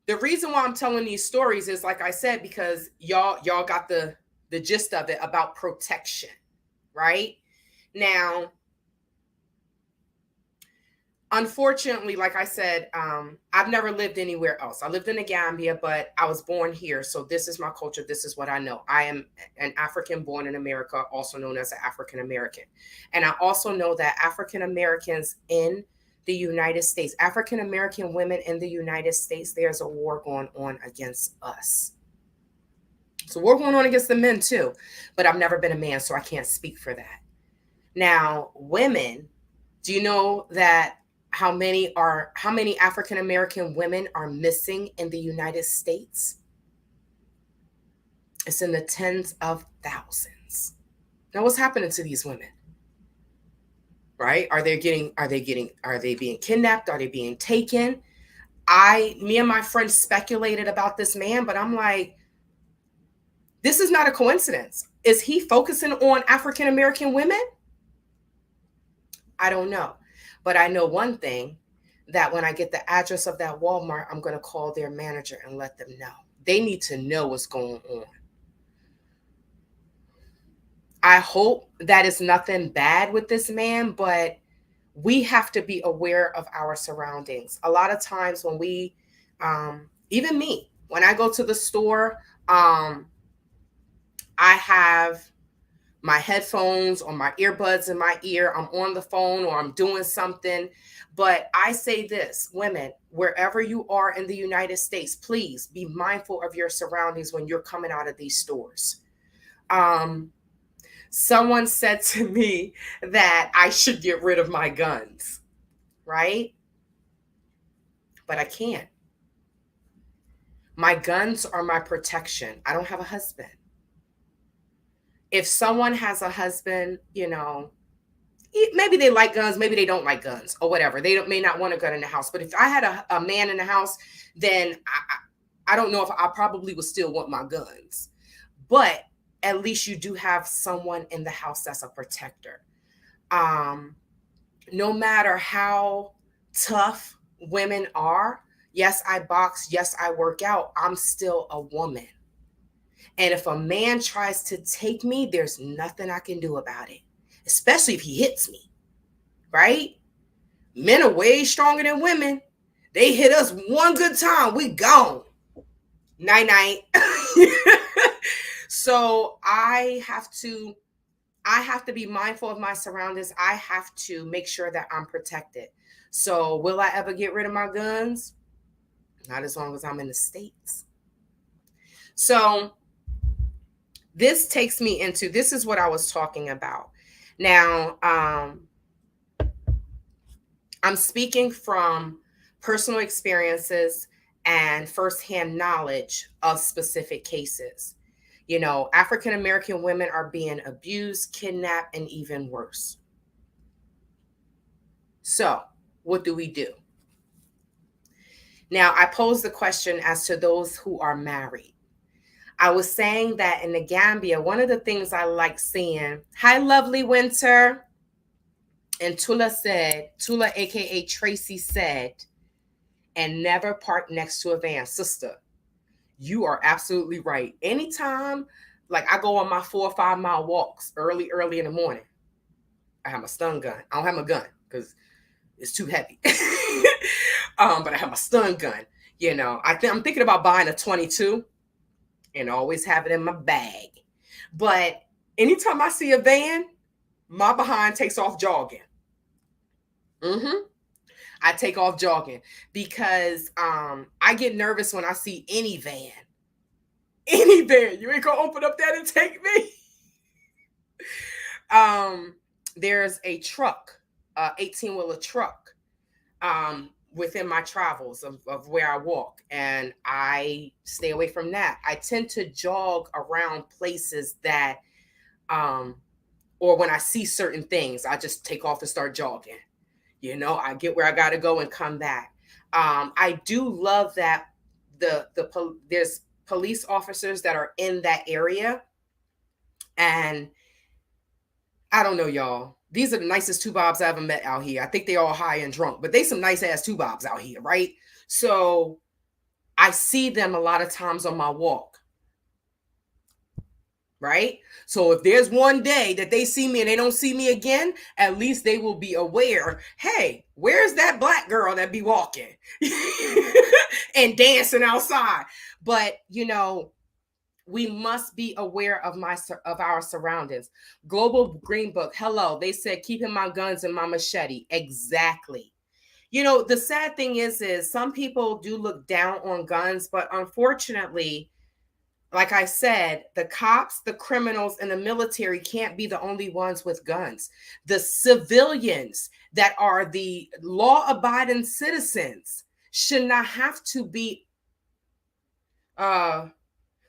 the reason why I'm telling these stories is, like I said, because y'all got the gist of it about protection, right? Now, unfortunately, like I said, I've never lived anywhere else. I lived in the Gambia, but I was born here. So this is my culture. This is what I know. I am an African born in America, also known as an African American. And I also know that African Americans in the United States, African American women in the United States, there's a war going on against us. So we're going on against the men too, but I've never been a man, so I can't speak for that. Now, women, do you know that how many African American women are missing in the United States? It's in the tens of thousands. Now, what's happening to these women? Right? Are they being kidnapped? Are they being taken? Me and my friends speculated about this man, but I'm like, this is not a coincidence. Is he focusing on African American women? I don't know. But I know one thing, that when I get the address of that Walmart, I'm going to call their manager and let them know. They need to know what's going on. I hope that is nothing bad with this man, but we have to be aware of our surroundings. A lot of times when we, even me, when I go to the store, I have my headphones or my earbuds in my ear. I'm on the phone or I'm doing something. But I say this, women, wherever you are in the United States, please be mindful of your surroundings when you're coming out of these stores. Someone said to me that I should get rid of my guns, right? But I can't. My guns are my protection. I don't have a husband. If someone has a husband, maybe they like guns, maybe they don't like guns or whatever. They may not want a gun in the house. But if I had a man in the house, then I don't know if I probably would still want my guns. But at least you do have someone in the house that's a protector. No matter how tough women are, yes, I box, yes, I work out, I'm still a woman. And if a man tries to take me, there's nothing I can do about it, especially if he hits me, right? Men are way stronger than women. They hit us one good time, we gone. Night, night. So I have to be mindful of my surroundings. I have to make sure that I'm protected. So will I ever get rid of my guns? Not as long as I'm in the States. So this takes me into, this is what I was talking about. Now, I'm speaking from personal experiences and firsthand knowledge of specific cases. African American women are being abused, kidnapped, and even worse. So, what do we do? Now, I pose the question as to those who are married. I was saying that in the Gambia, one of the things I like seeing, hi, lovely Winter. And Tula, aka Tracy said, and never park next to a van. Sister, you are absolutely right. Anytime, like I go on my 4 or 5 mile walks early in the morning, I have my stun gun. I don't have my gun because it's too heavy. But I have my stun gun. I'm thinking about buying a 22 and always have it in my bag. But anytime I see a van, my behind takes off jogging. I take off jogging because I get nervous when I see any van. Any van. You ain't gonna open up that and take me. There's a truck, 18-wheeler truck, within my travels of where I walk, and I stay away from that. I tend to jog around places that, or when I see certain things, I just take off and start jogging. I get where I got to go and come back. I do love that there's police officers that are in that area, and I don't know, y'all. These are the nicest two bobs I ever met out here. I think they all high and drunk, but they some nice ass two bobs out here, right? So I see them a lot of times on my walk, right? So if there's one day that they see me and they don't see me again, at least they will be aware, hey, where's that black girl that be walking and dancing outside? But we must be aware of our surroundings. Global Green Book, hello. They said keeping my guns and my machete. Exactly. The sad thing is some people do look down on guns, but unfortunately, like I said, the cops, the criminals, and the military can't be the only ones with guns. The civilians that are the law-abiding citizens should not have to be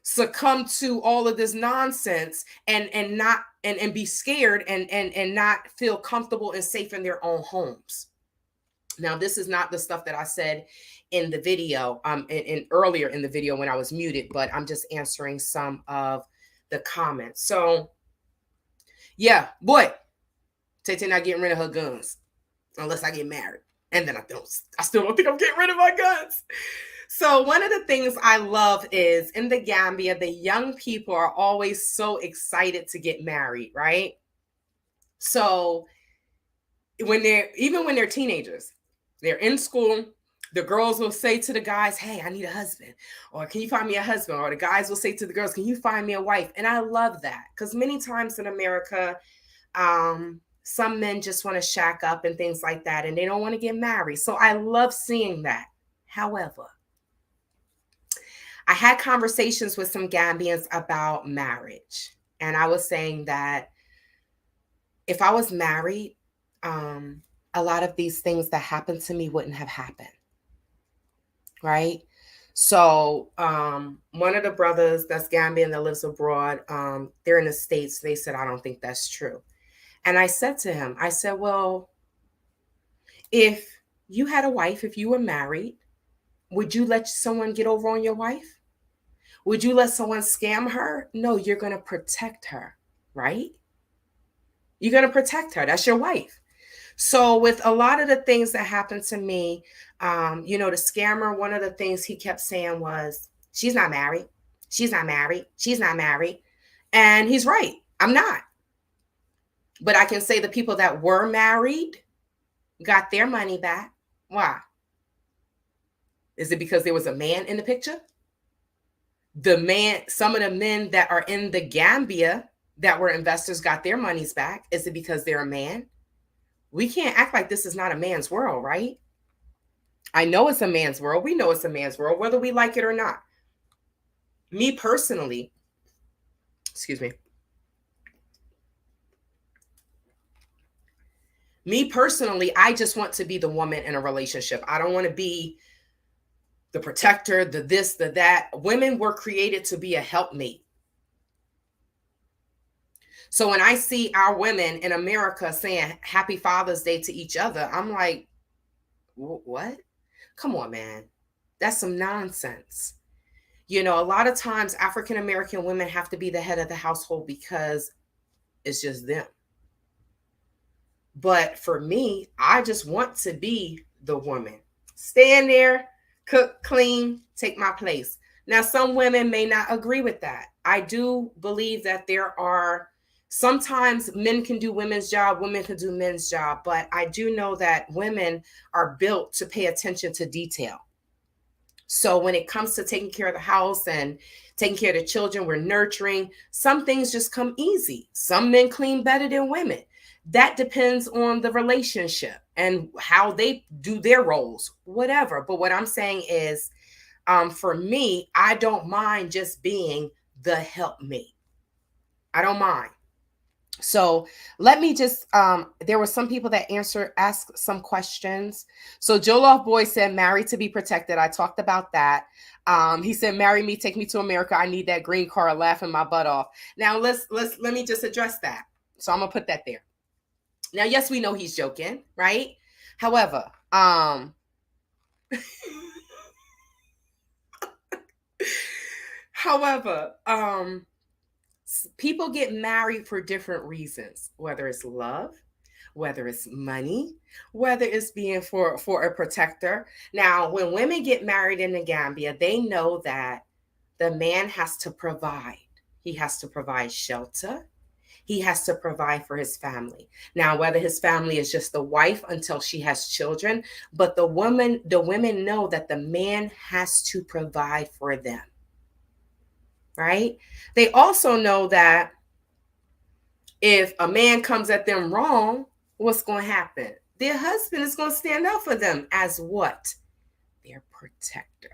succumb to all of this nonsense and be scared and not feel comfortable and safe in their own homes. Now, this is not the stuff that I said in the video, in earlier in the video when I was muted, but I'm just answering some of the comments. So, yeah, boy, Tay not getting rid of her guns unless I get married, and then I still don't think I'm getting rid of my guns. So one of the things I love is in the Gambia, the young people are always so excited to get married, right? So when they're teenagers, they're in school, the girls will say to the guys, hey, I need a husband, or can you find me a husband? Or the guys will say to the girls, can you find me a wife? And I love that because many times in America, some men just want to shack up and things like that, and they don't want to get married. So I love seeing that. However, I had conversations with some Gambians about marriage, and I was saying that if I was married, a lot of these things that happened to me wouldn't have happened, right? So one of the brothers that's Gambian that lives abroad, they're in the States. They said, I don't think that's true. And I said to him, I said, well, if you had a wife, if you were married, would you let someone get over on your wife? Would you let someone scam her? No, you're going to protect her, right? You're going to protect her. That's your wife. So with a lot of the things that happened to me, the scammer, one of the things he kept saying was, she's not married. She's not married. She's not married. And he's right. I'm not. But I can say the people that were married got their money back. Why? Is it because there was a man in the picture? Some of the men that are in the Gambia that were investors got their monies back. Is it because they're a man? We can't act like this is not a man's world, right? I know it's a man's world. We know it's a man's world, whether we like it or not. Me personally, I just want to be the woman in a relationship. I don't want to be the protector, the this, the that. Women were created to be a helpmate. So when I see our women in America saying Happy Father's Day to each other, I'm like, what? Come on, man. That's some nonsense. A lot of times African American women have to be the head of the household because it's just them. But for me, I just want to be the woman. Stand there, cook, clean, take my place. Now, some women may not agree with that. I do believe that there are sometimes men can do women's job, women can do men's job, but I do know that women are built to pay attention to detail. So when it comes to taking care of the house and taking care of the children, we're nurturing, some things just come easy. Some men clean better than women. That depends on the relationship and how they do their roles, whatever. But what I'm saying is, for me, I don't mind just being the helpmate. I don't mind. So let me just there were some people that asked some questions. So Joloff Boy said married to be protected. I talked about that. He said marry me, take me to America. I need that green card, laughing my butt off. Now let me just address that. So I'm gonna put that there. Now, yes, we know he's joking, right? However, however, people get married for different reasons, whether it's love, whether it's money, whether it's being for a protector. Now, when women get married in the Gambia, they know that the man has to provide. He has to provide shelter. He has to provide for his family. Now, whether his family is just the wife until she has children, but the women know that the man has to provide for them. Right? They also know that if a man comes at them wrong, what's going to happen? Their husband is going to stand up for them as what? Their protector.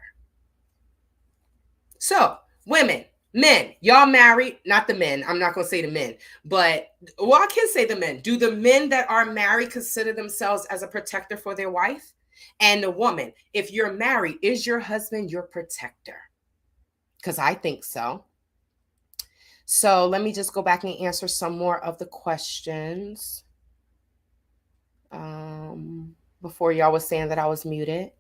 So, women, men, y'all married, not the men. I'm not going to say the men, but I can say the men. Do the men that are married consider themselves as a protector for their wife? And the woman, if you're married, is your husband your protector? Because I think so. So let me just go back and answer some more of the questions. Before y'all was saying that I was muted.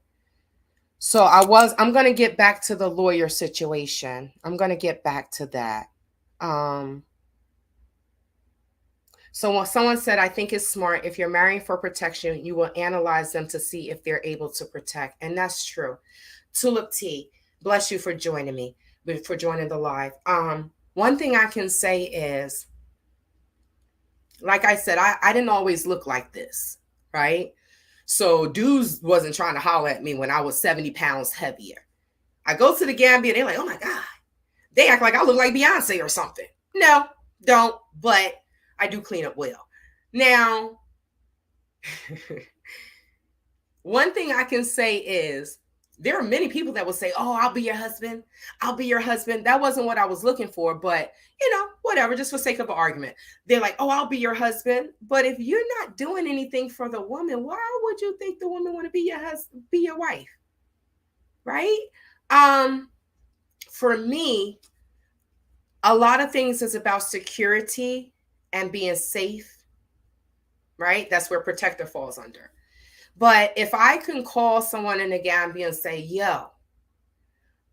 So I'm going to get back to the lawyer situation. I'm going to get back to that. So when someone said, I think it's smart, if you're marrying for protection, you will analyze them to see if they're able to protect. And that's true. Tulip T, bless you for joining me, for joining the live. One thing I can say is, like I said, I didn't always look like this, right? So dudes wasn't trying to holler at me when I was 70 pounds heavier. I go to the Gambia, they're like, oh my God. They act like I look like Beyonce or something. No, don't, but I do clean up well. Now, one thing I can say is, there are many people that will say, oh, I'll be your husband. I'll be your husband. That wasn't what I was looking for, but whatever, just for sake of an argument. They're like, oh, I'll be your husband. But if you're not doing anything for the woman, why would you think the woman want to be your husband, be your wife? Right? For me, a lot of things is about security and being safe, right? That's where protector falls under. But if I can call someone in the Gambia and say, yo,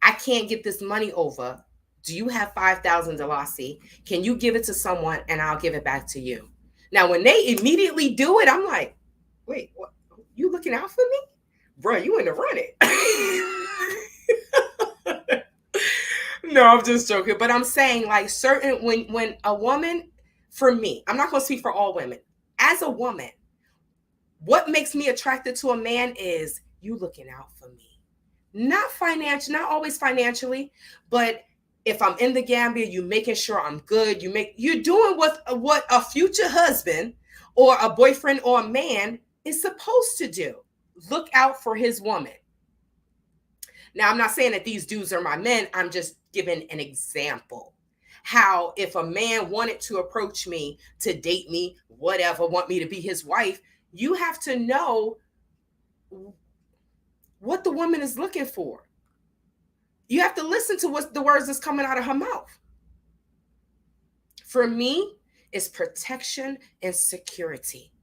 I can't get this money over. Do you have 5,000 Dalasi? Can you give it to someone and I'll give it back to you? Now, when they immediately do it, I'm like, wait, what? You looking out for me? Bro, you in the running. No, I'm just joking. But I'm saying, like, when a woman, for me, I'm not going to speak for all women. As a woman, what makes me attracted to a man is you looking out for me. Not always financially, but if I'm in the Gambia, you making sure I'm good. You're doing what a future husband or a boyfriend or a man is supposed to do. Look out for his woman. Now, I'm not saying that these dudes are my men. I'm just giving an example. How if a man wanted to approach me to date me, whatever, want me to be his wife, you have to know what the woman is looking for. You have to listen to what the words that's coming out of her mouth. For me, it's protection and security.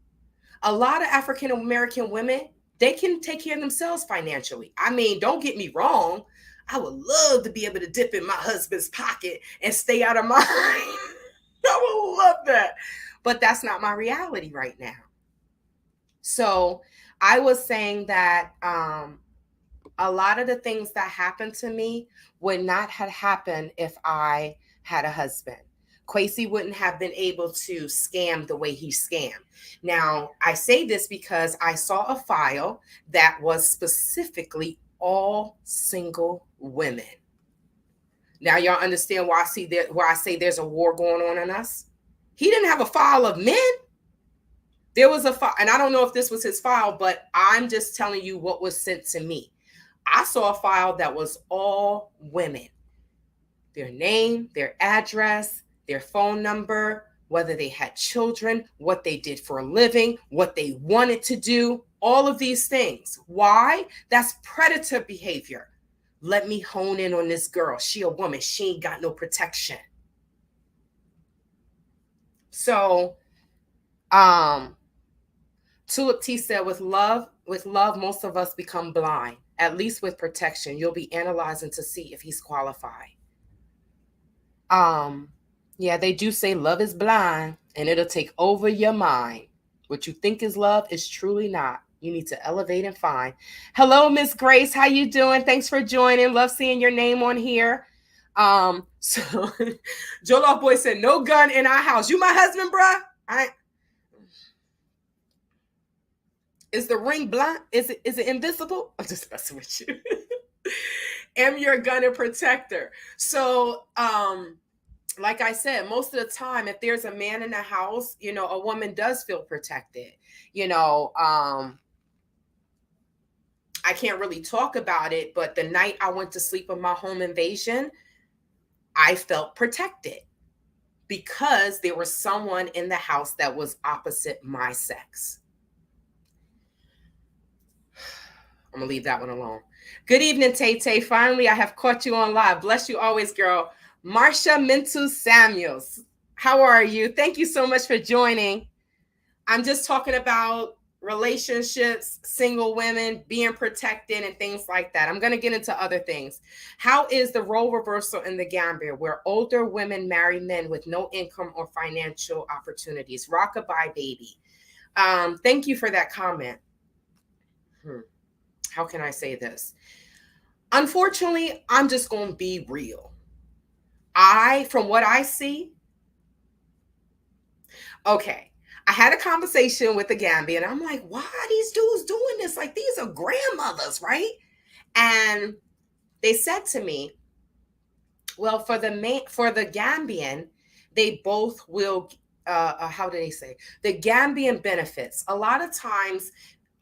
A lot of African American women, they can take care of themselves financially. I mean, don't get me wrong. I would love to be able to dip in my husband's pocket and stay out of mine. I would love that. But that's not my reality right now. So I was saying that a lot of the things that happened to me would not have happened if I had a husband. Quasi wouldn't have been able to scam the way he scammed. Now, I say this because I saw a file that was specifically all single women. Now, y'all understand why I say there's a war going on in us? He didn't have a file of men. There was a file, and I don't know if this was his file, but I'm just telling you what was sent to me. I saw a file that was all women. Their name, their address, their phone number, whether they had children, what they did for a living, what they wanted to do, all of these things. Why? That's predator behavior. Let me hone in on this girl. She a woman. She ain't got no protection. So, Tulip T said, with love, most of us become blind. At least with protection, you'll be analyzing to see if he's qualified. Yeah, they do say love is blind and it'll take over your mind. What you think is love is truly not. You need to elevate and find. Hello, Miss Grace. How you doing? Thanks for joining. Love seeing your name on here. So Jolof Boy said, no gun in our house. You my husband, bruh? Is the ring blind? Is it invisible? I'm just messing with you. Am your gun and protector. So, like I said, most of the time, if there's a man in the house, a woman does feel protected. I can't really talk about it, but the night I went to sleep in my home invasion, I felt protected because there was someone in the house that was opposite my sex. I'm gonna leave that one alone. Good evening, Tay Tay. Finally, I have caught you on live. Bless you always, girl. Marsha Mintu Samuels, how are you? Thank you so much for joining. I'm just talking about relationships, single women, being protected, and things like that. I'm going to get into other things. How is the role reversal in the Gambia, where older women marry men with no income or financial opportunities? Rockabye baby. Thank you for that comment. How can I say this? Unfortunately, I'm just going to be real. From what I see, okay, I had a conversation with the Gambia, and I'm like, why are these dudes doing this? Like, these are grandmothers, right? And they said to me, well, for the Gambian, they both will, how do they say? The Gambian benefits. A lot of times,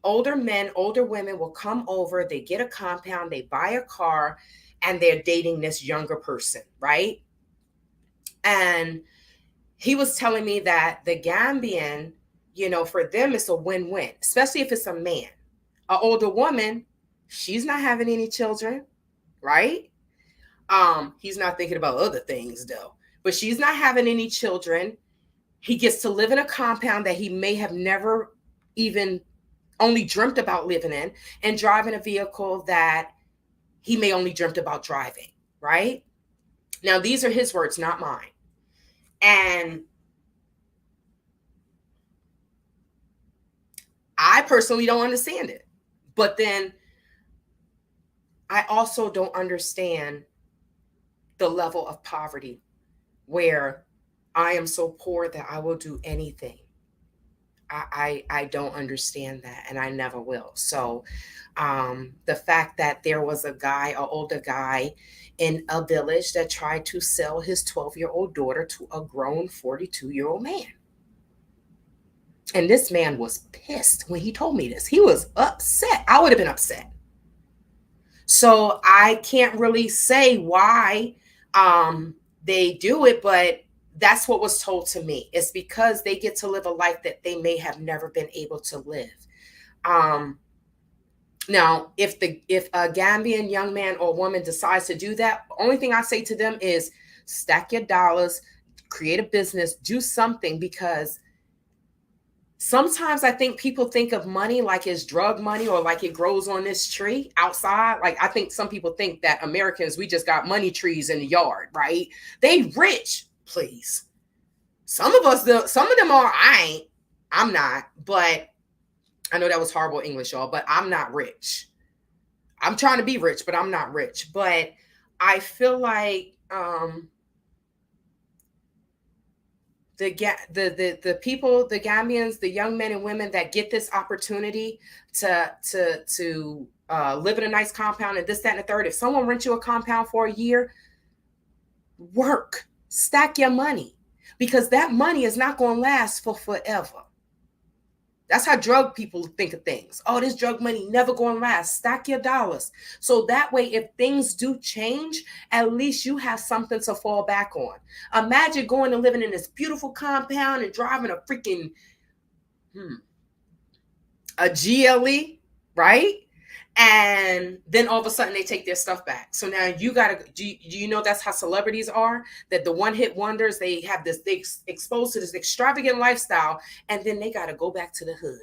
older men, older women will come over, they get a compound, they buy a car, and they're dating this younger person, right? And he was telling me that the Gambian, for them, it's a win-win, especially if it's a man. An older woman, she's not having any children, right? He's not thinking about other things though, but she's not having any children. He gets to live in a compound that he may have never even only dreamt about living in, and driving a vehicle that he may only dreamt about driving, right? Now, these are his words, not mine. And I personally don't understand it. But then I also don't understand the level of poverty where I am so poor that I will do anything. I don't understand that, and I never will. So the fact that there was an older guy in a village that tried to sell his 12-year-old daughter to a grown 42-year-old man. And this man was pissed when he told me this. He was upset. I would have been upset. So I can't really say why they do it, but that's what was told to me. It's because they get to live a life that they may have never been able to live. Now, if a Gambian young man or woman decides to do that, the only thing I say to them is stack your dollars, create a business, do something, because Sometimes I think people think of money like it's drug money or like it grows on this tree outside. Like I think some people think that Americans, we just got money trees in the yard, right? They rich, please. Some of us, some of them are. I'm not, but I know that was horrible English, y'all. But I'm not rich. I'm trying to be rich, but I'm not rich. But I feel like the people, the Gambians, the young men and women that get this opportunity to live in a nice compound and this, that, and the third. If someone rents you a compound for a year, work, stack your money, because that money is not going to last for forever. That's how drug people think of things. Oh, this drug money never going to last. Stack your dollars. So that way, if things do change, at least you have something to fall back on. Imagine going and living in this beautiful compound and driving a freaking a GLE, right? And then all of a sudden they take their stuff back. So now you gotta, do you know that's how celebrities are? That the one hit wonders, they have this, they exposed to this extravagant lifestyle, and then they gotta go back to the hood.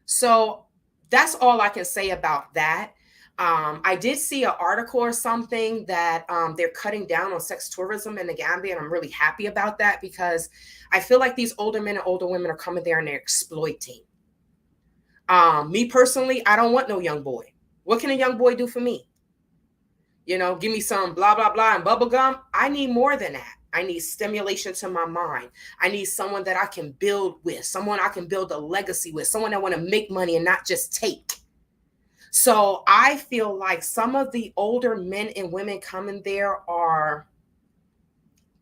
So that's all I can say about that. I did see an article or something that they're cutting down on sex tourism in the Gambia, and I'm really happy about that, because I feel like these older men and older women are coming there and they're exploiting. Me personally, I don't want no young boy. What can a young boy do for me? You know, give me some blah, blah, blah and bubble gum. I need more than that. I need stimulation to my mind. I need someone that I can build with, someone I can build a legacy with, someone that want to make money and not just take. So I feel like some of the older men and women coming there are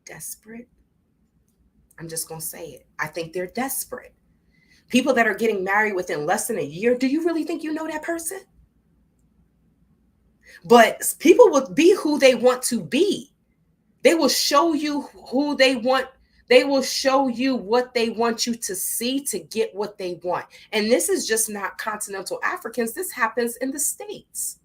desperate. I'm just going to say it. I think they're desperate. People that are getting married within less than a year, do you really think you know that person? But people will be who they want to be. They will show you who they want. They will show you what they want you to see to get what they want. And this is just not continental Africans. This happens in the States.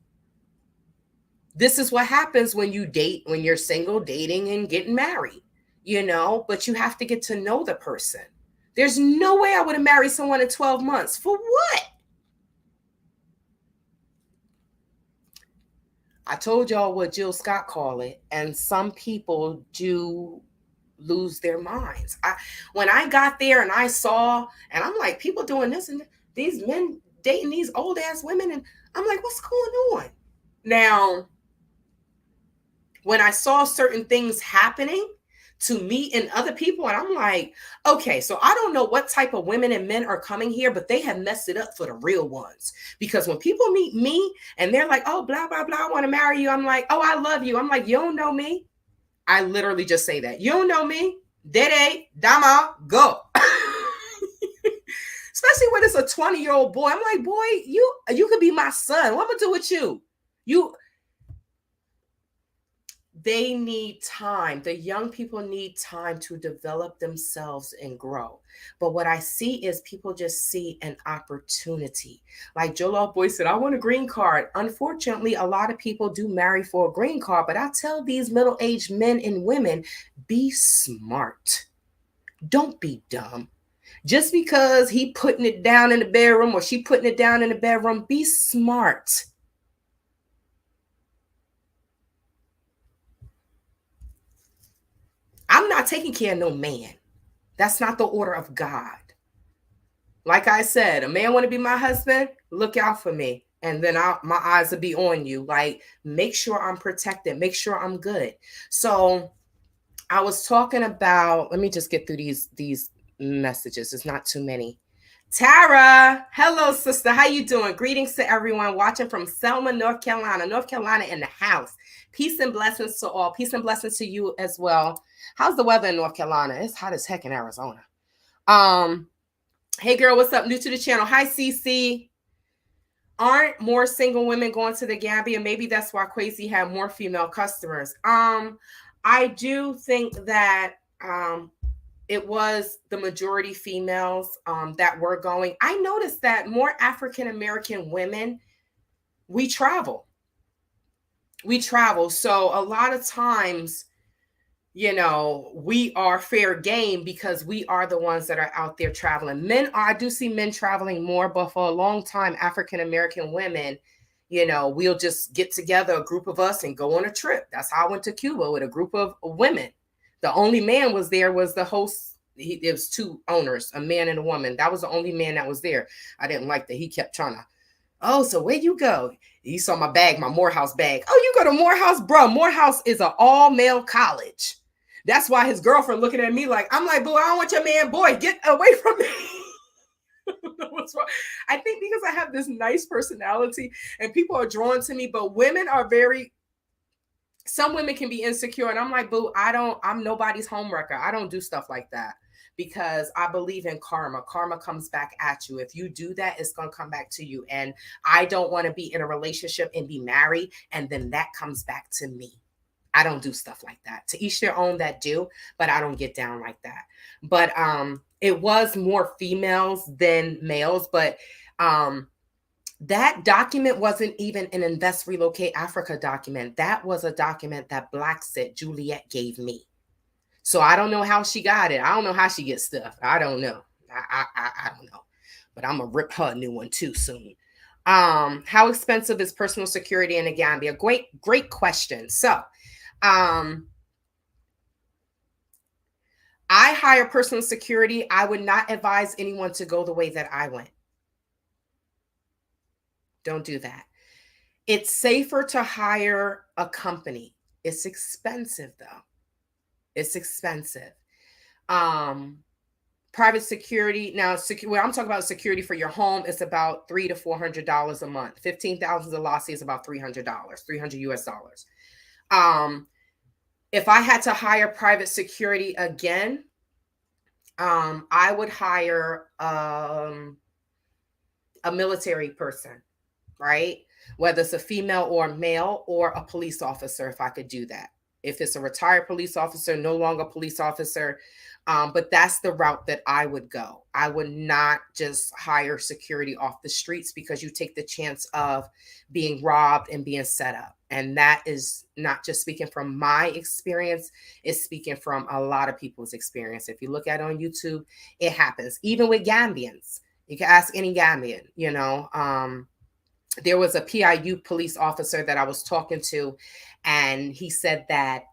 This is what happens when you date, when you're single, dating and getting married, you know, but you have to get to know the person. There's no way I would have married someone in 12 months. For what? I told y'all what Jill Scott called it, and some people do lose their minds. When I got there and I saw, and I'm like, people doing this and these men dating these old ass women, and I'm like, what's going on? Now, when I saw certain things happening to me and other people, and I'm like, okay, so I don't know what type of women and men are coming here, but they have messed it up for the real ones. Because when people meet me and they're like, oh, blah, blah, blah, I want to marry you, I'm like, oh, I love you. I'm like, you don't know me. I literally just say that. You don't know me. Dede, Dama, go. Especially when it's a 20-year-old boy. I'm like, boy, you could be my son. What am I do with you? They need time. The young people need time to develop themselves and grow. But what I see is people just see an opportunity. Like Joel Boy said, I want a green card. Unfortunately, a lot of people do marry for a green card. But I tell these middle-aged men and women, be smart. Don't be dumb. Just because he putting it down in the bedroom or she putting it down in the bedroom, be smart. I'm not taking care of no man. That's not the order of God. Like I said, a man want to be my husband, look out for me. And then my eyes will be on you. Like, make sure I'm protected. Make sure I'm good. So I was talking about, let me just get through these messages. It's not too many. Tara, hello, sister. How you doing? Greetings to everyone watching from Selma, North Carolina. North Carolina in the house. Peace and blessings to all. Peace and blessings to you as well. How's the weather in North Carolina? It's hot as heck in Arizona. Hey girl, what's up? New to the channel. Hi, CC. Aren't more single women going to the Gambia? Maybe that's why Kwesi had more female customers. I do think that it was the majority females that were going. I noticed that more African American women, we travel. So a lot of times we are fair game because we are the ones that are out there traveling. I do see men traveling more, but for a long time, African American women, we'll just get together, a group of us, and go on a trip. That's how I went to Cuba with a group of women. The only man was there was the host. It was two owners, a man and a woman. That was the only man that was there. I didn't like that. He kept trying to, oh, so where you go? He saw my bag, my Morehouse bag. Oh, you go to Morehouse? Bro, Morehouse is an all-male college. That's why his girlfriend looking at me like, I'm like, boy, I don't want your man, boy, get away from me. What's wrong? I think because I have this nice personality and people are drawn to me, but women are some women can be insecure. And I'm like, boo, I'm nobody's homewrecker. I don't do stuff like that because I believe in karma. Karma comes back at you. If you do that, it's going to come back to you. And I don't want to be in a relationship and be married and then that comes back to me. I don't do stuff like that. To each their own that do, but I don't get down like that. But it was more females than males, but that document wasn't even an Invest Relocate Africa document. That was a document that Blacksit Juliet gave me. So I don't know how she got it. I don't know how she gets stuff. I don't know. I don't know. But I'm gonna rip her a new one too soon. How expensive is personal security in the Gambia? Great question. So I hire personal security. I would not advise anyone to go the way that I went. Don't do that. It's safer to hire a company. It's expensive though. It's expensive. Private security now. When I'm talking about security for your home, it's about $300 to $400 a month. 15,000 Zalasi is about $300, $300 US. If I had to hire private security again, I would hire a military person, right? Whether it's a female or a male or a police officer, if I could do that. If it's a retired police officer, no longer police officer, but that's the route that I would go. I would not just hire security off the streets because you take the chance of being robbed and being set up. And that is not just speaking from my experience, it's speaking from a lot of people's experience. If you look at it on YouTube, it happens. Even with Gambians, you can ask any Gambian, there was a PIU police officer that I was talking to, and he said that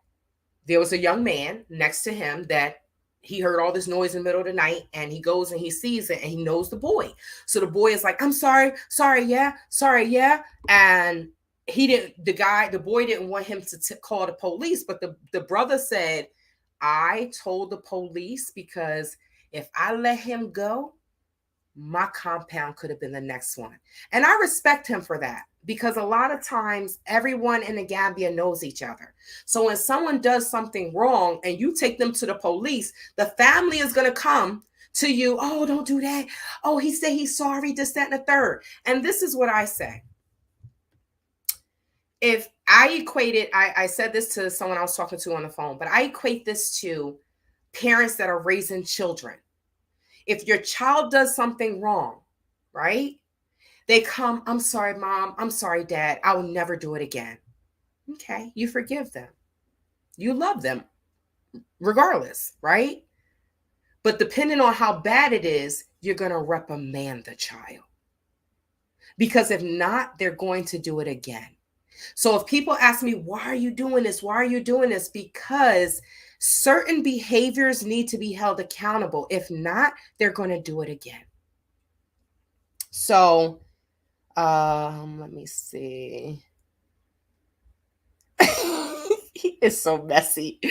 there was a young man next to him that he heard all this noise in the middle of the night, and he goes and he sees it and he knows the boy. So the boy is like, I'm sorry, yeah. And the boy didn't want him to call the police, but the brother said, I told the police because if I let him go, my compound could have been the next one. And I respect him for that because a lot of times everyone in the Gambia knows each other. So when someone does something wrong and you take them to the police, the family is going to come to you. Oh, don't do that. Oh, he said he's sorry, this, that, and the third. And this is what I say. If I equate it, I said this to someone I was talking to on the phone, but I equate this to parents that are raising children. If your child does something wrong, right? They come, I'm sorry, mom. I'm sorry, dad. I will never do it again. Okay. You forgive them. You love them regardless, right? But depending on how bad it is, you're going to reprimand the child. Because if not, they're going to do it again. So if people ask me, why are you doing this? Why are you doing this? Because certain behaviors need to be held accountable. If not, they're going to do it again. So, let me see. He is so messy.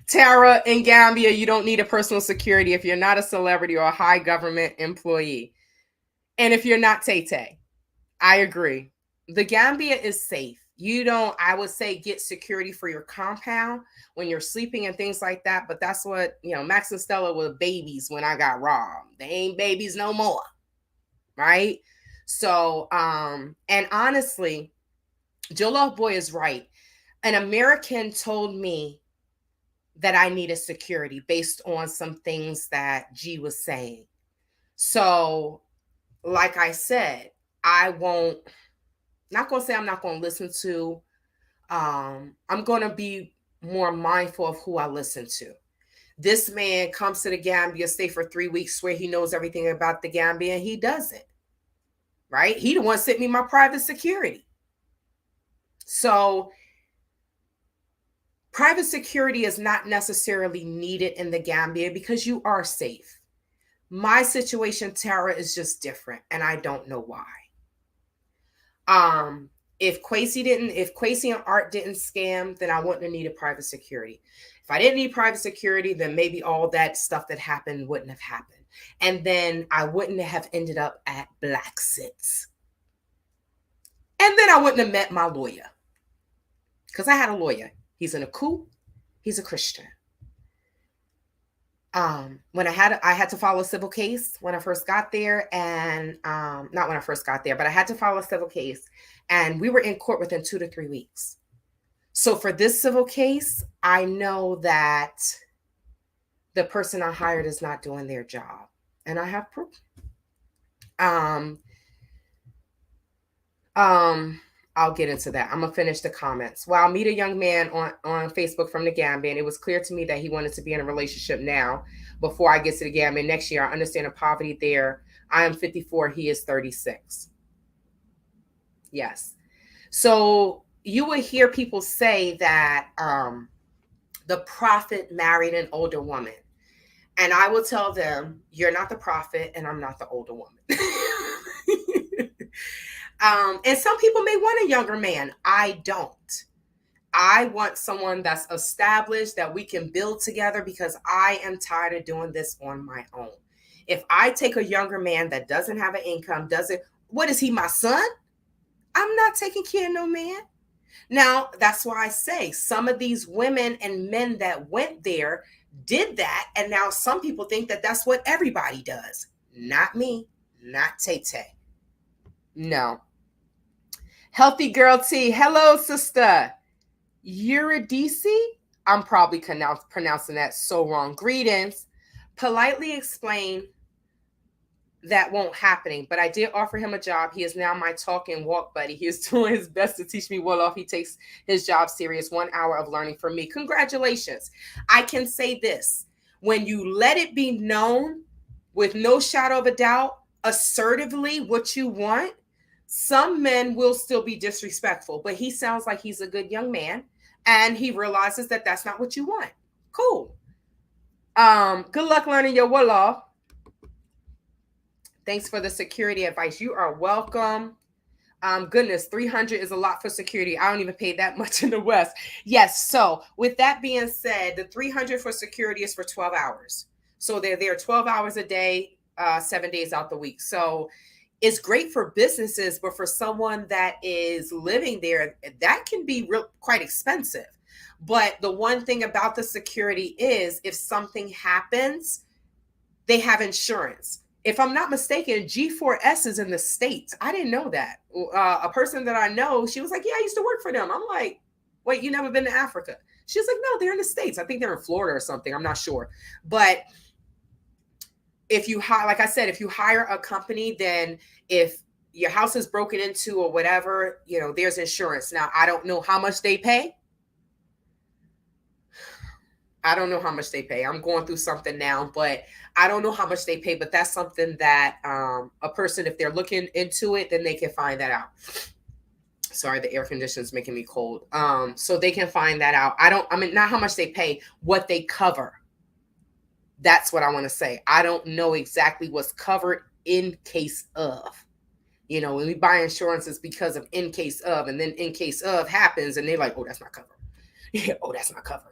Tara, in Gambia, you don't need a personal security if you're not a celebrity or a high government employee. And if you're not Tay-Tay. I agree. The Gambia is safe. I would say get security for your compound when you're sleeping and things like that. But that's what, Max and Stella were babies when I got robbed. They ain't babies no more. Right? So, and honestly, Joe Love Boy is right. An American told me that I needed security based on some things that G was saying. So, like I said, not going to say I'm not going to listen to, I'm going to be more mindful of who I listen to. This man comes to the Gambia, stay for 3 weeks, swear he knows everything about the Gambia, and he doesn't. Right? He the one sent me my private security. So private security is not necessarily needed in the Gambia because you are safe. My situation, Tara, is just different, and I don't know why. If Quasi and Art didn't scam, then I wouldn't have needed private security. If I didn't need private security, then maybe all that stuff that happened wouldn't have happened. And then I wouldn't have ended up at Black Sits. And then I wouldn't have met my lawyer. Because I had a lawyer. He's in a coup. He's a Christian. When I had to file a civil case when I first got there, and not when I first got there, but I had to file a civil case, and we were in court within 2 to 3 weeks. So for this civil case, I know that the person I hired is not doing their job, and I have proof. I'll get into that. I'm gonna finish the comments. Well, I'll meet a young man on Facebook from the Gambia, and it was clear to me that he wanted to be in a relationship now before I get to the Gambia next year. I understand the poverty there. I am 54, he is 36. Yes. So you would hear people say that the prophet married an older woman. And I will tell them, you're not the prophet, and I'm not the older woman. And some people may want a younger man. I don't. I want someone that's established, that we can build together, because I am tired of doing this on my own. If I take a younger man that doesn't have an income, what is he, my son? I'm not taking care of no man. Now, that's why I say some of these women and men that went there did that. And now some people think that that's what everybody does. Not me, not Tay-Tay. No. Healthy Girl T. Hello, sister. Eurydice? I'm probably pronouncing that so wrong. Greetings. Politely explain that won't happening, but I did offer him a job. He is now my talk and walk buddy. He is doing his best to teach me well off. He takes his job serious. 1 hour of learning from me. Congratulations. I can say this. When you let it be known with no shadow of a doubt, assertively what you want, some men will still be disrespectful, but he sounds like he's a good young man, and he realizes that that's not what you want. Cool. Good luck learning your Wolof. Thanks for the security advice. You are welcome. Goodness, 300 is a lot for security. I don't even pay that much in the West. Yes. So with that being said, the 300 for security is for 12 hours. So they're there 12 hours a day, 7 days out the week. So it's great for businesses, but for someone that is living there, that can be quite expensive. But the one thing about the security is if something happens, they have insurance. If I'm not mistaken, G4S is in the States. I didn't know that. A person that I know, she was like, yeah, I used to work for them. I'm like, wait, you never been to Africa? She's like, no, they're in the States. I think they're in Florida or something. I'm not sure. But if you hire, like I said, if you hire a company, then if your house is broken into or whatever, there's insurance. Now, I don't know how much they pay. I'm going through something now, but I don't know how much they pay. But that's something that a person, if they're looking into it, then they can find that out. Sorry, the air conditioner is making me cold. So they can find that out. Not how much they pay, what they cover. That's what I want to say. I don't know exactly what's covered in case of. When we buy insurance, it's because of in case of, and then in case of happens, and they're like, oh, that's not covered. Yeah, oh, that's not covered.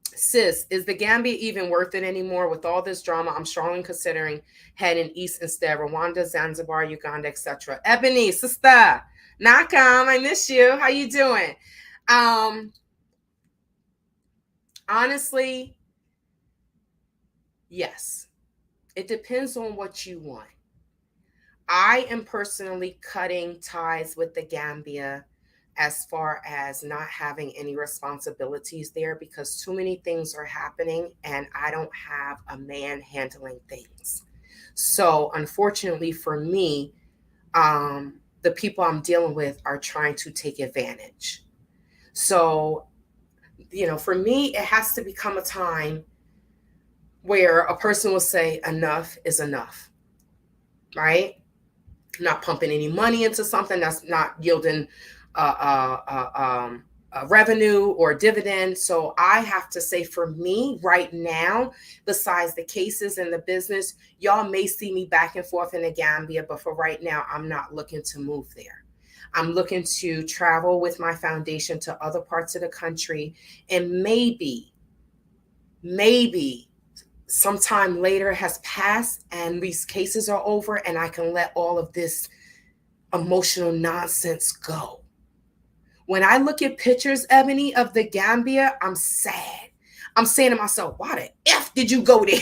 Sis, is the Gambia even worth it anymore with all this drama? I'm strongly considering heading east instead. Rwanda, Zanzibar, Uganda, etc. Ebony, sister, Nakam, I miss you. How you doing? Honestly, yes. It depends on what you want. I am personally cutting ties with the Gambia as far as not having any responsibilities there, because too many things are happening and I don't have a man handling things. So unfortunately for me, the people I'm dealing with are trying to take advantage. So for me, it has to become a time where a person will say enough is enough, right? Not pumping any money into something that's not yielding a revenue or a dividend. So I have to say, for me right now, besides the cases and the business, y'all may see me back and forth in the Gambia, but for right now, I'm not looking to move there. I'm looking to travel with my foundation to other parts of the country, and maybe sometime later has passed and these cases are over and I can let all of this emotional nonsense go. When I look at pictures, Ebony, of the Gambia, I'm sad. I'm saying to myself, why the F did you go there?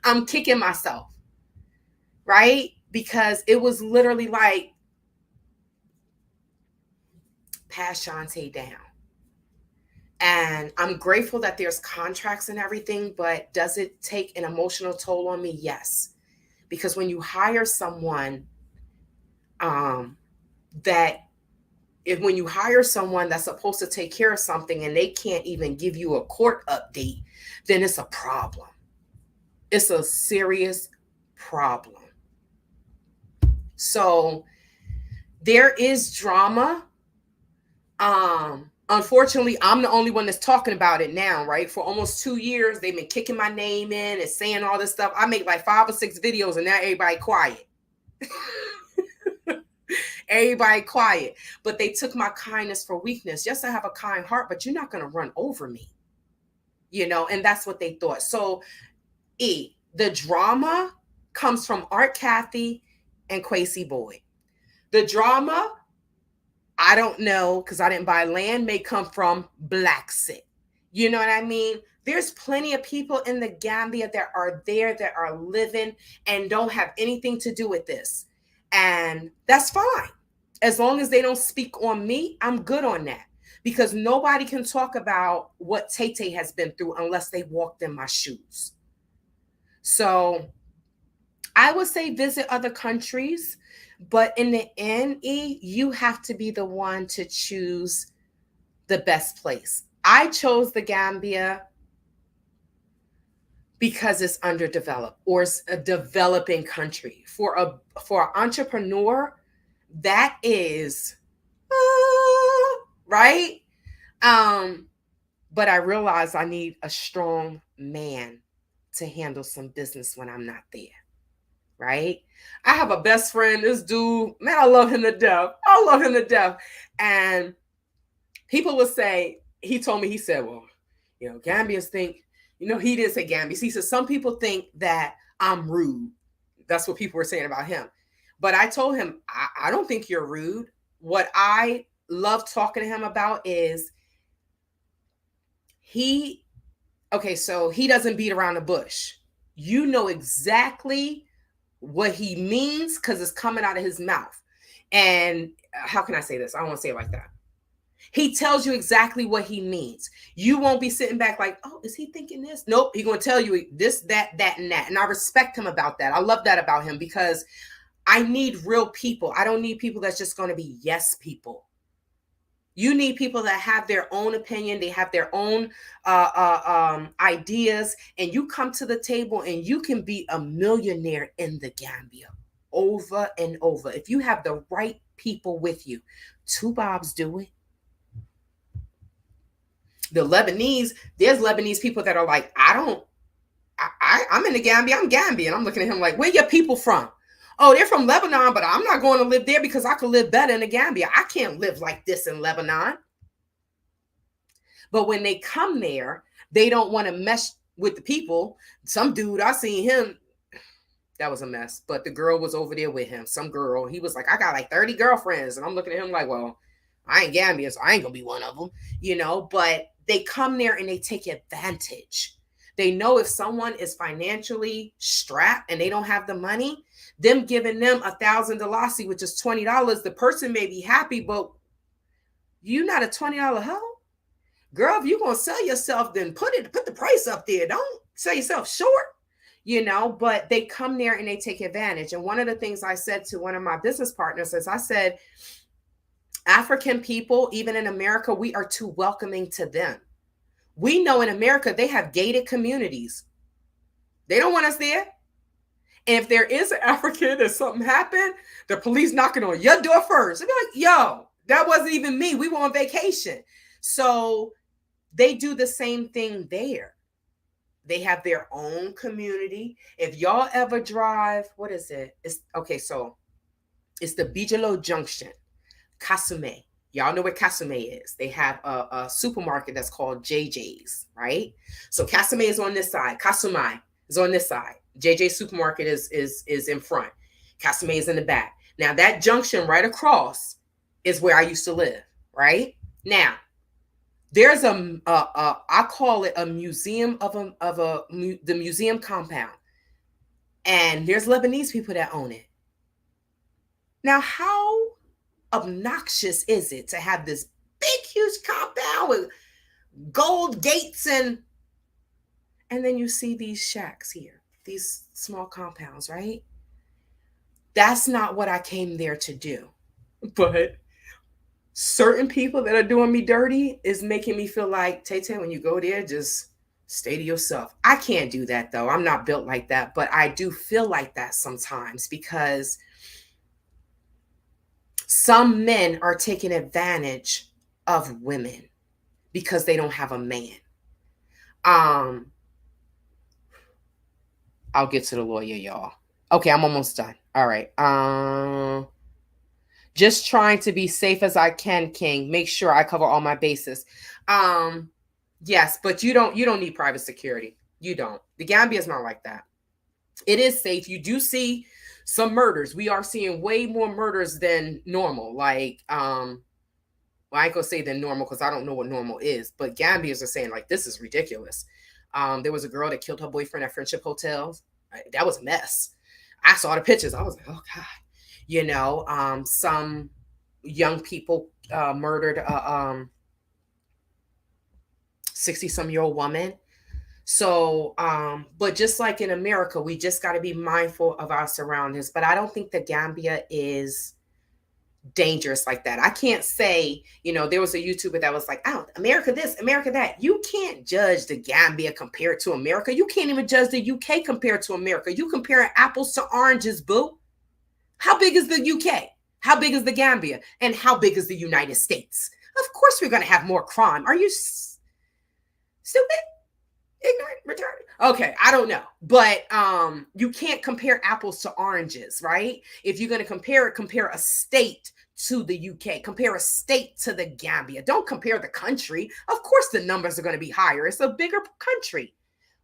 I'm kicking myself, right? Because it was literally like, pass Shantae down. And I'm grateful that there's contracts and everything, but does it take an emotional toll on me? Yes. Because when you hire someone, that when you hire someone that's supposed to take care of something and they can't even give you a court update, then it's a problem. It's a serious problem. So there is drama. Unfortunately, I'm the only one that's talking about it now, right? For almost 2 years, they've been kicking my name in and saying all this stuff. I make like 5 or 6 videos and now everybody quiet. Everybody quiet. But they took my kindness for weakness. Yes, I have a kind heart, but you're not going to run over me. And that's what they thought. So the drama comes from Art Kathy and Quasi Boy. The drama, I don't know, because I didn't buy land, may come from Black Sit. You know what I mean? There's plenty of people in the Gambia that are there, that are living and don't have anything to do with this. And that's fine. As long as they don't speak on me, I'm good on that. Because nobody can talk about what Tay has been through unless they walked in my shoes. So I would say visit other countries, but in the end, you have to be the one to choose the best place. I chose the Gambia because it's underdeveloped, or it's a developing country. For an entrepreneur, that is right. But I realize I need a strong man to handle some business when I'm not there. Right? I have a best friend, this dude, man, I love him to death. And people will say, he told me, he said, well, Gambians think, he didn't say Gambians. He said, some people think that I'm rude. That's what people were saying about him. But I told him, I don't think you're rude. What I love talking to him about is so he doesn't beat around the bush. You know exactly what he means because it's coming out of his mouth. And how can I say this? I don't want to say it like that. He tells you exactly what he means. You won't be sitting back like, oh, is he thinking this? Nope. He's going to tell you this, that, and that. And I respect him about that. I love that about him because I need real people. I don't need people that's just going to be yes people. You need people that have their own opinion. They have their own ideas. And you come to the table and you can be a millionaire in the Gambia over and over. If you have the right people with you. 2 Bobs do it. The Lebanese, there's Lebanese people that are like, I'm in the Gambia. I'm Gambian. I'm looking at him like, where your people from? Oh, they're from Lebanon, but I'm not going to live there because I could live better in the Gambia. I can't live like this in Lebanon. But when they come there, they don't want to mesh with the people. Some dude, I seen him. That was a mess. But the girl was over there with him. Some girl. He was like, I got like 30 girlfriends. And I'm looking at him like, well, I ain't Gambian, so I ain't going to be one of them. But they come there and they take advantage. They know if someone is financially strapped and they don't have the money, them giving them $1,000, which is $20, the person may be happy, but you not a $20 hoe? Girl, if you're going to sell yourself, then put the price up there. Don't sell yourself short, but they come there and they take advantage. And one of the things I said to one of my business partners is I said, African people, even in America, we are too welcoming to them. We know in America, they have gated communities. They don't want us there. And if there is an African and something happened, the police knocking on your door first. They'd be like, yo, that wasn't even me. We were on vacation. So they do the same thing there. They have their own community. If y'all ever drive, what is it? It's okay, so it's the Bijalo Junction, Kasume. Y'all know where Kasume is. They have a supermarket that's called JJ's, right? So Kasume is on this side. Kasumai is on this side. JJ supermarket is in front. Kasume is in the back. Now that junction right across is where I used to live, right? Now, there's I call it a museum the museum compound. And there's Lebanese people that own it. Now, how obnoxious is it to have this big, huge compound with gold gates and then you see these shacks here, these small compounds, right? That's not what I came there to do. But certain people that are doing me dirty is making me feel like, Tay, when you go there, just stay to yourself. I can't do that, though. I'm not built like that. But I do feel like that sometimes because some men are taking advantage of women because they don't have a man. I'll get to the lawyer, y'all. Okay, I'm almost done. All right. Just trying to be safe as I can, King. Make sure I cover all my bases. Yes, but you don't need private security. You don't. The Gambia is not like that. It is safe. You do see some murders. We are seeing way more murders than normal. Like, well, I ain't gonna say than normal because I don't know what normal is, but Gambians are saying like this is ridiculous. There was a girl that killed her boyfriend at Friendship Hotels. That was a mess. I saw the pictures. I was like, oh God. You know, some young people murdered a 60-some-year-old woman. So, but just like in America, we just got to be mindful of our surroundings. But I don't think the Gambia is dangerous like that. I can't say, you know, there was a YouTuber that was like, oh, America this, America that. You can't judge the Gambia compared to America. You can't even judge the UK compared to America. You comparing apples to oranges, boo. How big is the UK? How big is the Gambia? And how big is the United States? Of course we're going to have more crime. Are you stupid? Ignorant? Retarded? Okay, I don't know. But you can't compare apples to oranges, right? If you're going to compare a state to the UK. Compare a state to the Gambia. Don't compare the country. Of course the numbers are going to be higher. It's a bigger country.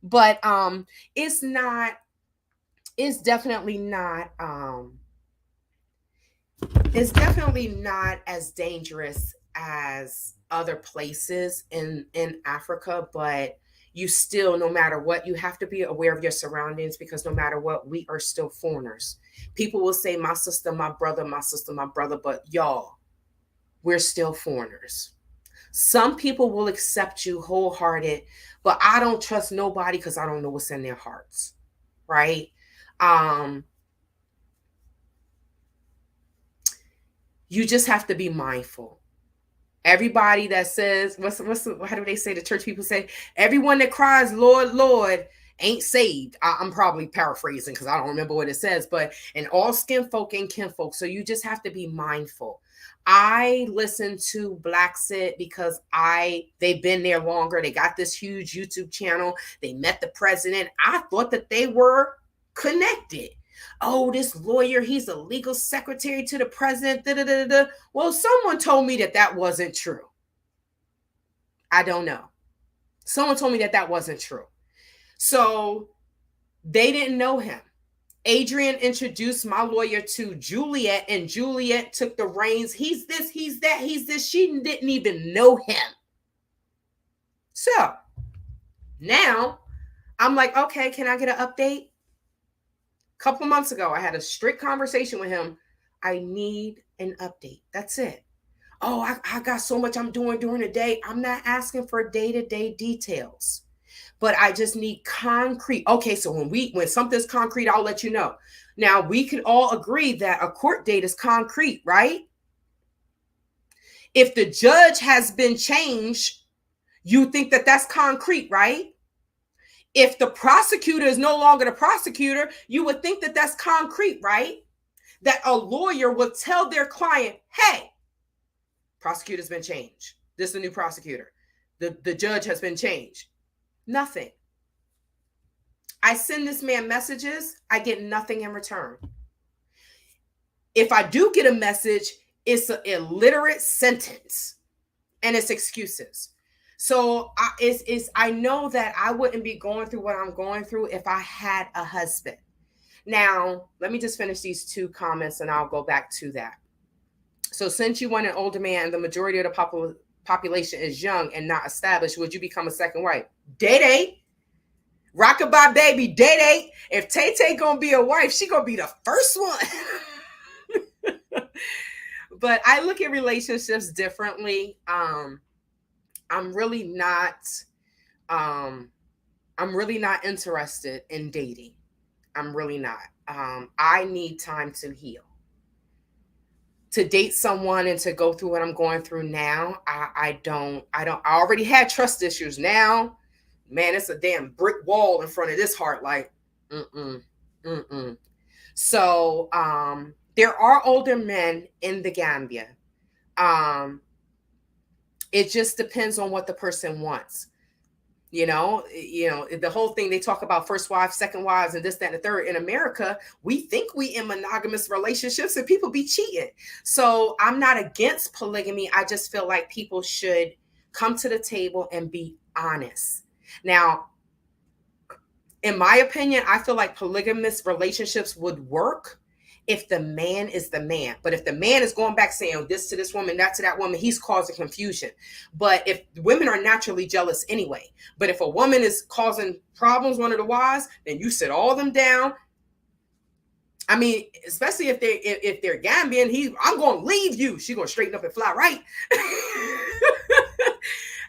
But it's definitely not as dangerous as other places in Africa, but you still, no matter what, you have to be aware of your surroundings because no matter what, we are still foreigners. People will say, my sister, my brother, but y'all, we're still foreigners. Some people will accept you wholehearted, but I don't trust nobody because I don't know what's in their hearts, right? You just have to be mindful. Everybody that says, how do they say, the church people say, everyone that cries, Lord, Lord, ain't saved. I'm probably paraphrasing because I don't remember what it says, but and all skin folk and kinfolk. So you just have to be mindful. I listen to Black Sit because they've been there longer. They got this huge YouTube channel. They met the president. I thought that they were connected. Oh, this lawyer, he's a legal secretary to the president. Da, da, da, da. Well, someone told me that wasn't true. I don't know. Someone told me that wasn't true. So they didn't know him. Adrian introduced my lawyer to Juliet, and Juliet took the reins. He's this, he's that, he's this. She didn't even know him. So now I'm like, okay, can I get an update? Couple months ago, I had a strict conversation with him. I need an update. That's it. Oh, I got so much I'm doing during the day. I'm not asking for day-to-day details, but I just need concrete. Okay, so when something's concrete, I'll let you know. Now, we can all agree that a court date is concrete, right? If the judge has been changed, you think that that's concrete, right? If the prosecutor is no longer the prosecutor, you would think that that's concrete, right? That a lawyer would tell their client, hey, prosecutor's been changed. This is a new prosecutor. The judge has been changed. Nothing. I send this man messages, I get nothing in return. If I do get a message, it's an illiterate sentence and it's excuses. So I know that I wouldn't be going through what I'm going through if I had a husband. Now, let me just finish these two comments and I'll go back to that. So since you want an older man, the majority of the population is young and not established, would you become a second wife? Day. Rockabye baby, day. If Tay gonna be a wife, she gonna be the first one. But I look at relationships differently. I'm really not interested in dating. I'm really not. I need time to heal. To date someone and to go through what I'm going through now, I already had trust issues. Now, man, it's a damn brick wall in front of this heart. Like, So, there are older men in the Gambia. It just depends on what the person wants. You know, the whole thing, they talk about first wives, second wives, and this, that, and the third. In America, we think we in monogamous relationships and people be cheating. So I'm not against polygamy. I just feel like people should come to the table and be honest. Now, in my opinion, I feel like polygamous relationships would work if the man is the man. But if the man is going back saying this to this woman, that to that woman, he's causing confusion. But if women are naturally jealous anyway, but if a woman is causing problems, one of the wives, then you sit all them down. I mean, especially if they're Gambian, I'm going to leave you. She's going to straighten up and fly right.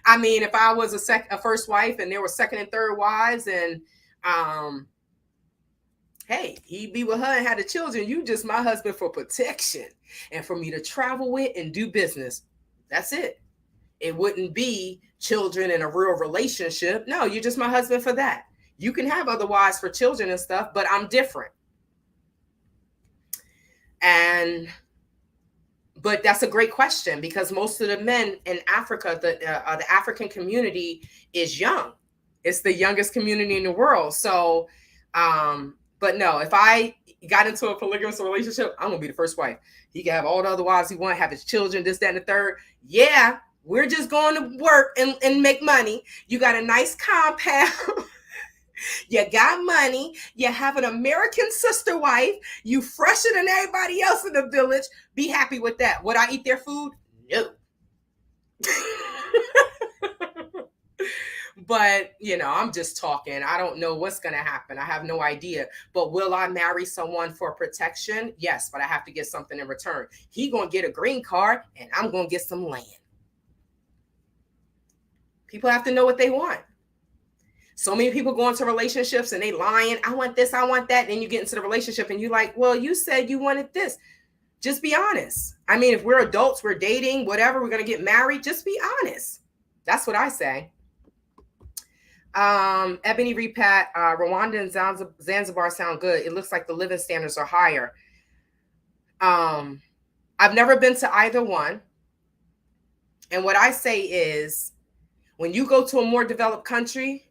I mean, if I was a first wife and there were second and third wives and, hey, he be with her and had the children. You just my husband for protection and for me to travel with and do business. That's it. It wouldn't be children in a real relationship. No, you're just my husband for that. You can have other wives for children and stuff, but I'm different. But that's a great question because most of the men in Africa, the African community is young. It's the youngest community in the world. So, but no, if I got into a polygamous relationship, I'm going to be the first wife. He can have all the other wives he wants, have his children, this, that, and the third. Yeah, we're just going to work and make money. You got a nice compound. You got money. You have an American sister wife. You fresher than everybody else in the village. Be happy with that. Would I eat their food? No. But, I'm just talking. I don't know what's going to happen. I have no idea. But will I marry someone for protection? Yes, but I have to get something in return. He going to get a green card and I'm going to get some land. People have to know what they want. So many people go into relationships and they lying. I want this, I want that. Then you get into the relationship and you're like, well, you said you wanted this. Just be honest. I mean, if we're adults, we're dating, whatever, we're going to get married. Just be honest. That's what I say. Ebony Repat, Rwanda and Zanzibar sound good. It looks like the living standards are higher. I've never been to either one. And what I say is, when you go to a more developed country,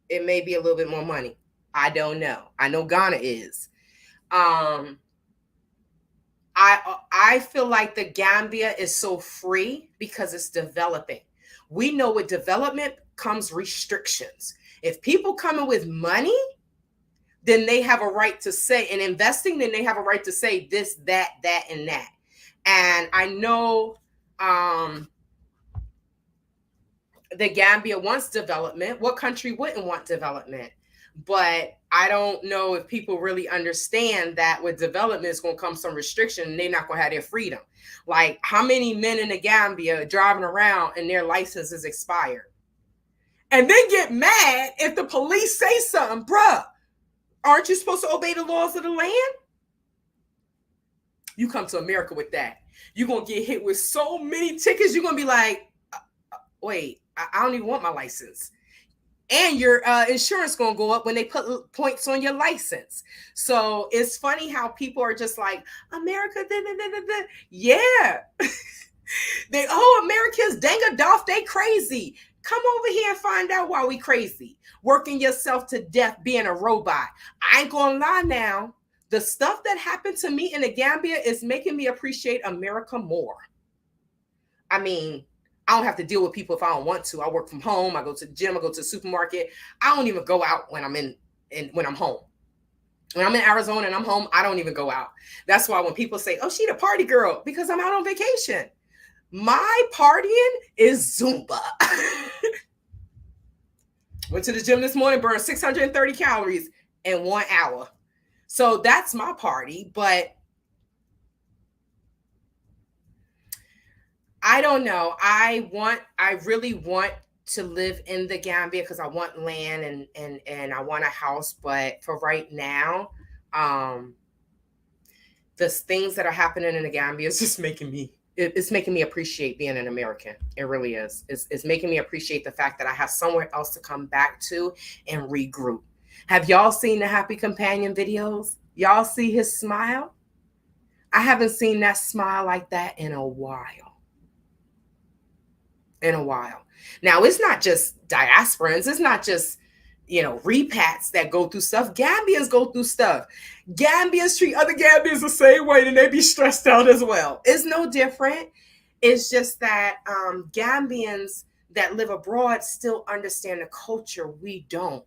it may be a little bit more money. I don't know. I know Ghana is. I feel like the Gambia is so free because it's developing. We know with development comes restrictions. If people come in with money, then they have a right to say, and investing, then they have a right to say this, that, and that. And I know the Gambia wants development. What country wouldn't want development? But I don't know if people really understand that with development is going to come some restriction and they're not going to have their freedom. Like, how many men in the Gambia driving around and their license is expired? And then get mad if the police say something. Bruh, aren't you supposed to obey the laws of the land? You come to America with that. You're going to get hit with so many tickets. You're going to be like, wait, I don't even want my license. And your insurance going to go up when they put points on your license. So it's funny how people are just like, America, da, da, da, da, da. Yeah. Americans, dang a doff, they crazy. Come over here and find out why we crazy. Working yourself to death being a robot. I ain't gonna lie now. The stuff that happened to me in the Gambia is making me appreciate America more. I mean, I don't have to deal with people if I don't want to. I work from home. I go to the gym. I go to the supermarket. I don't even go out when I'm when I'm home. When I'm in Arizona and I'm home, I don't even go out. That's why when people say, "Oh, she the party girl," because I'm out on vacation. My partying is Zumba. Went to the gym this morning, burned 630 calories in 1 hour. So that's my party. But I don't know. I really want to live in the Gambia because I want land and I want a house. But for right now, the things that are happening in the Gambia is just making me it's making me appreciate being an American. It really is. It's making me appreciate the fact that I have somewhere else to come back to and regroup. Have y'all seen the Happy Companion videos? Y'all see his smile? I haven't seen that smile like that in a while. Now, it's not just diasporans. It's not just, repats that go through stuff. Gambians go through stuff. Gambians treat other Gambians the same way and they be stressed out as well. It's no different. It's just that Gambians that live abroad still understand the culture. We don't.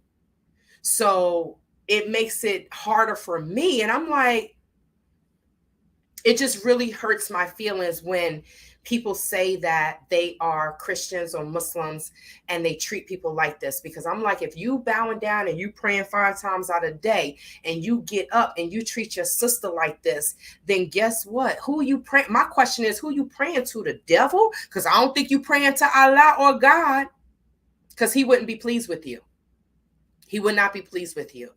So it makes it harder for me. And I'm like, it just really hurts my feelings when people say that they are Christians or Muslims and they treat people like this, because I'm like, if you bowing down and you praying 5 times out a day and you get up and you treat your sister like this, then guess what? Who you praying? My question is, who you praying to? The devil? Because I don't think you praying to Allah or God, because he wouldn't be pleased with you. He would not be pleased with you.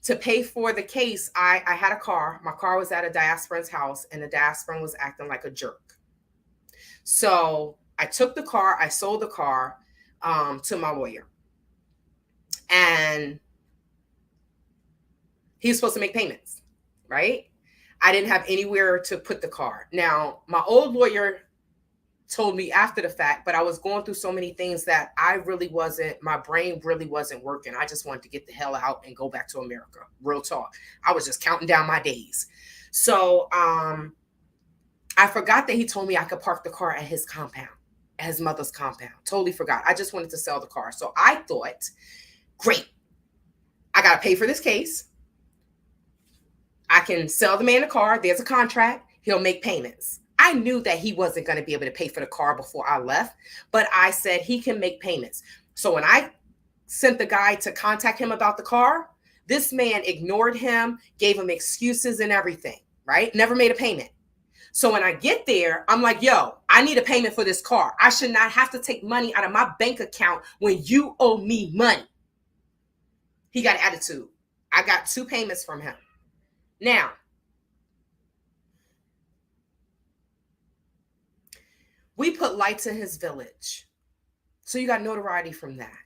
To pay for the case, I had a car. My car was at a diasporan's house, and the diasporan was acting like a jerk. So I took the car. I sold the car to my lawyer. And he was supposed to make payments, right? I didn't have anywhere to put the car. Now, my old lawyer told me after the fact, but I was going through so many things that my brain really wasn't working. I just wanted to get the hell out and go back to America. Real talk. I was just counting down my days. So I forgot that he told me I could park the car at his compound, at his mother's compound. Totally forgot. I just wanted to sell the car. So I thought, great, I got to pay for this case. I can sell the man the car. There's a contract. He'll make payments. I knew that he wasn't going to be able to pay for the car before I left, but I said he can make payments. So when I sent the guy to contact him about the car, this man ignored him, gave him excuses and everything, right? Never made a payment. So when I get there, I'm like, yo, I need a payment for this car. I should not have to take money out of my bank account when you owe me money. He got attitude. I got 2 payments from him. Now, we put lights in his village. So you got notoriety from that.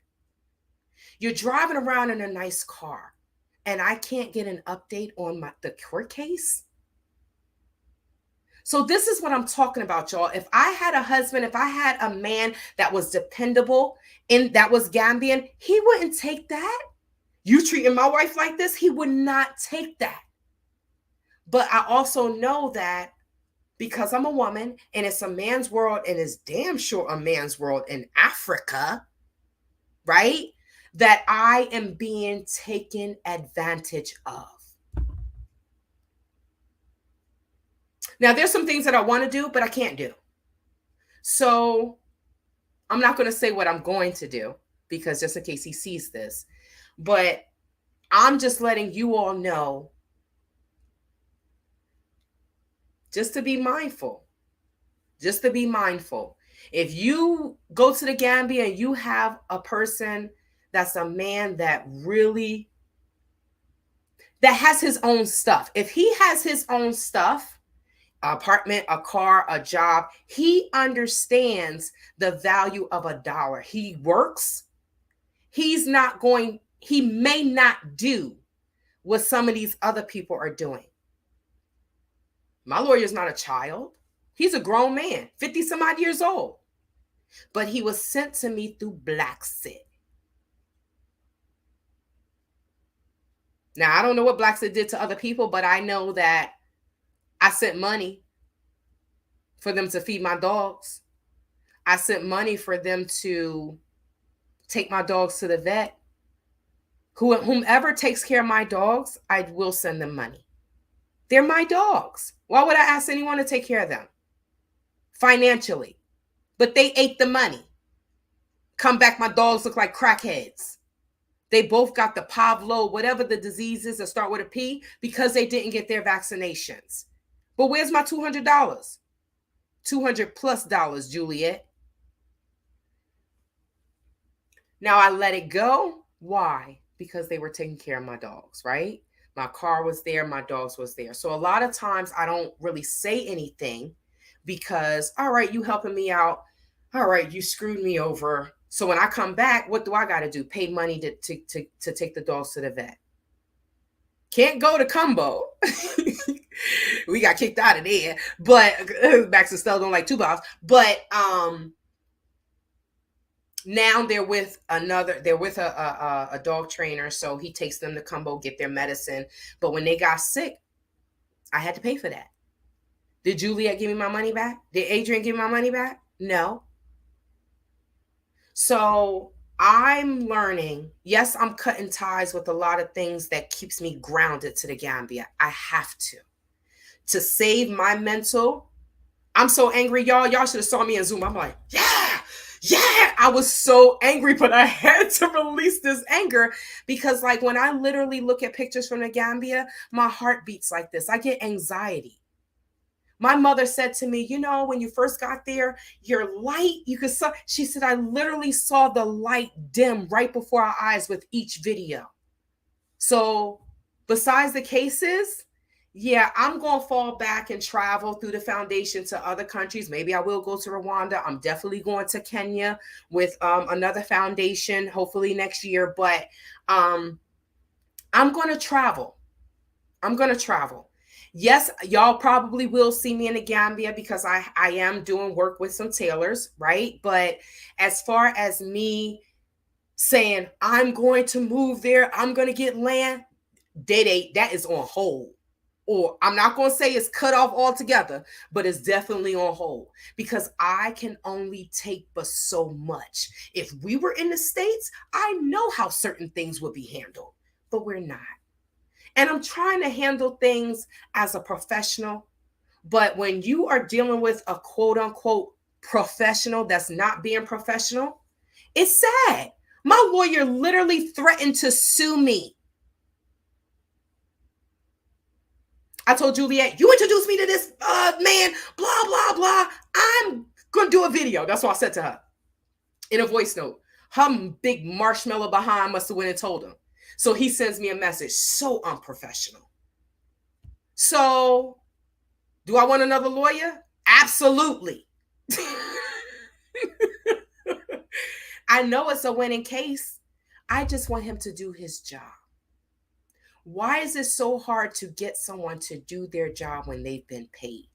You're driving around in a nice car and I can't get an update on the court case. So this is what I'm talking about, y'all. If I had a husband, if I had a man that was dependable and that was Gambian, he wouldn't take that. You treating my wife like this, he would not take that. But I also know that because I'm a woman and it's a man's world, and it's damn sure a man's world in Africa, right? That I am being taken advantage of. Now, there's some things that I want to do, but I can't do. So I'm not going to say what I'm going to do, because just in case he sees this, but I'm just letting you all know, just to be mindful. Just to be mindful. If you go to the Gambia and you have a person that's a man that that has his own stuff. If he has his own stuff, apartment, a car, a job, he understands the value of a dollar. He works. He may not do what some of these other people are doing. My lawyer's not a child. He's a grown man, 50 some odd years old. But he was sent to me through Blacksit. Now, I don't know what Blacksit did to other people, but I know that I sent money for them to feed my dogs. I sent money for them to take my dogs to the vet. Whomever takes care of my dogs, I will send them money. They're my dogs. Why would I ask anyone to take care of them? Financially. But they ate the money. Come back, my dogs look like crackheads. They both got the Pavlo, whatever the disease is that start with a P, because they didn't get their vaccinations. But where's my $200? $200+ Juliet. Now I let it go. Why? Because they were taking care of my dogs, right? My car was there, my dogs was there. So a lot of times I don't really say anything because, all right, you helping me out. All right, you screwed me over. So when I come back, what do I got to do? Pay money to take the dogs to the vet. Can't go to Cumbo. We got kicked out of there. But Max and Stella don't like two balls. But now they're with a dog trainer. So he takes them to Cumbo, get their medicine. But when they got sick, I had to pay for that. Did Juliet give me my money back? Did Adrian give me my money back? No. So I'm learning. Yes, I'm cutting ties with a lot of things that keeps me grounded to the Gambia. I have to save my mental. I'm so angry, y'all. Y'all should have saw me in Zoom. I'm like, yeah. I was so angry, but I had to release this anger because, like, when I literally look at pictures from the Gambia, my heart beats like this. I get anxiety. My mother said to me, you know, when you first got there, your light, she said, I literally saw the light dim right before our eyes with each video. So besides the cases, yeah, I'm going to fall back and travel through the foundation to other countries. Maybe I will go to Rwanda. I'm definitely going to Kenya with another foundation, hopefully next year. But I'm going to travel. Yes, y'all probably will see me in the Gambia because I am doing work with some tailors, right? But as far as me saying I'm going to move there, I'm going to get land, that is on hold. Or I'm not going to say it's cut off altogether, but it's definitely on hold because I can only take but so much. If we were in the States, I know how certain things would be handled, but we're not. And I'm trying to handle things as a professional. But when you are dealing with a quote unquote professional that's not being professional, it's sad. My lawyer literally threatened to sue me. I told Juliet, you introduced me to this man, blah, blah, blah. I'm going to do a video. That's what I said to her in a voice note. Her big marshmallow behind must have went and told him. So he sends me a message. So unprofessional. So do I want another lawyer? Absolutely. I know it's a winning case. I just want him to do his job. Why is it so hard to get someone to do their job when they've been paid?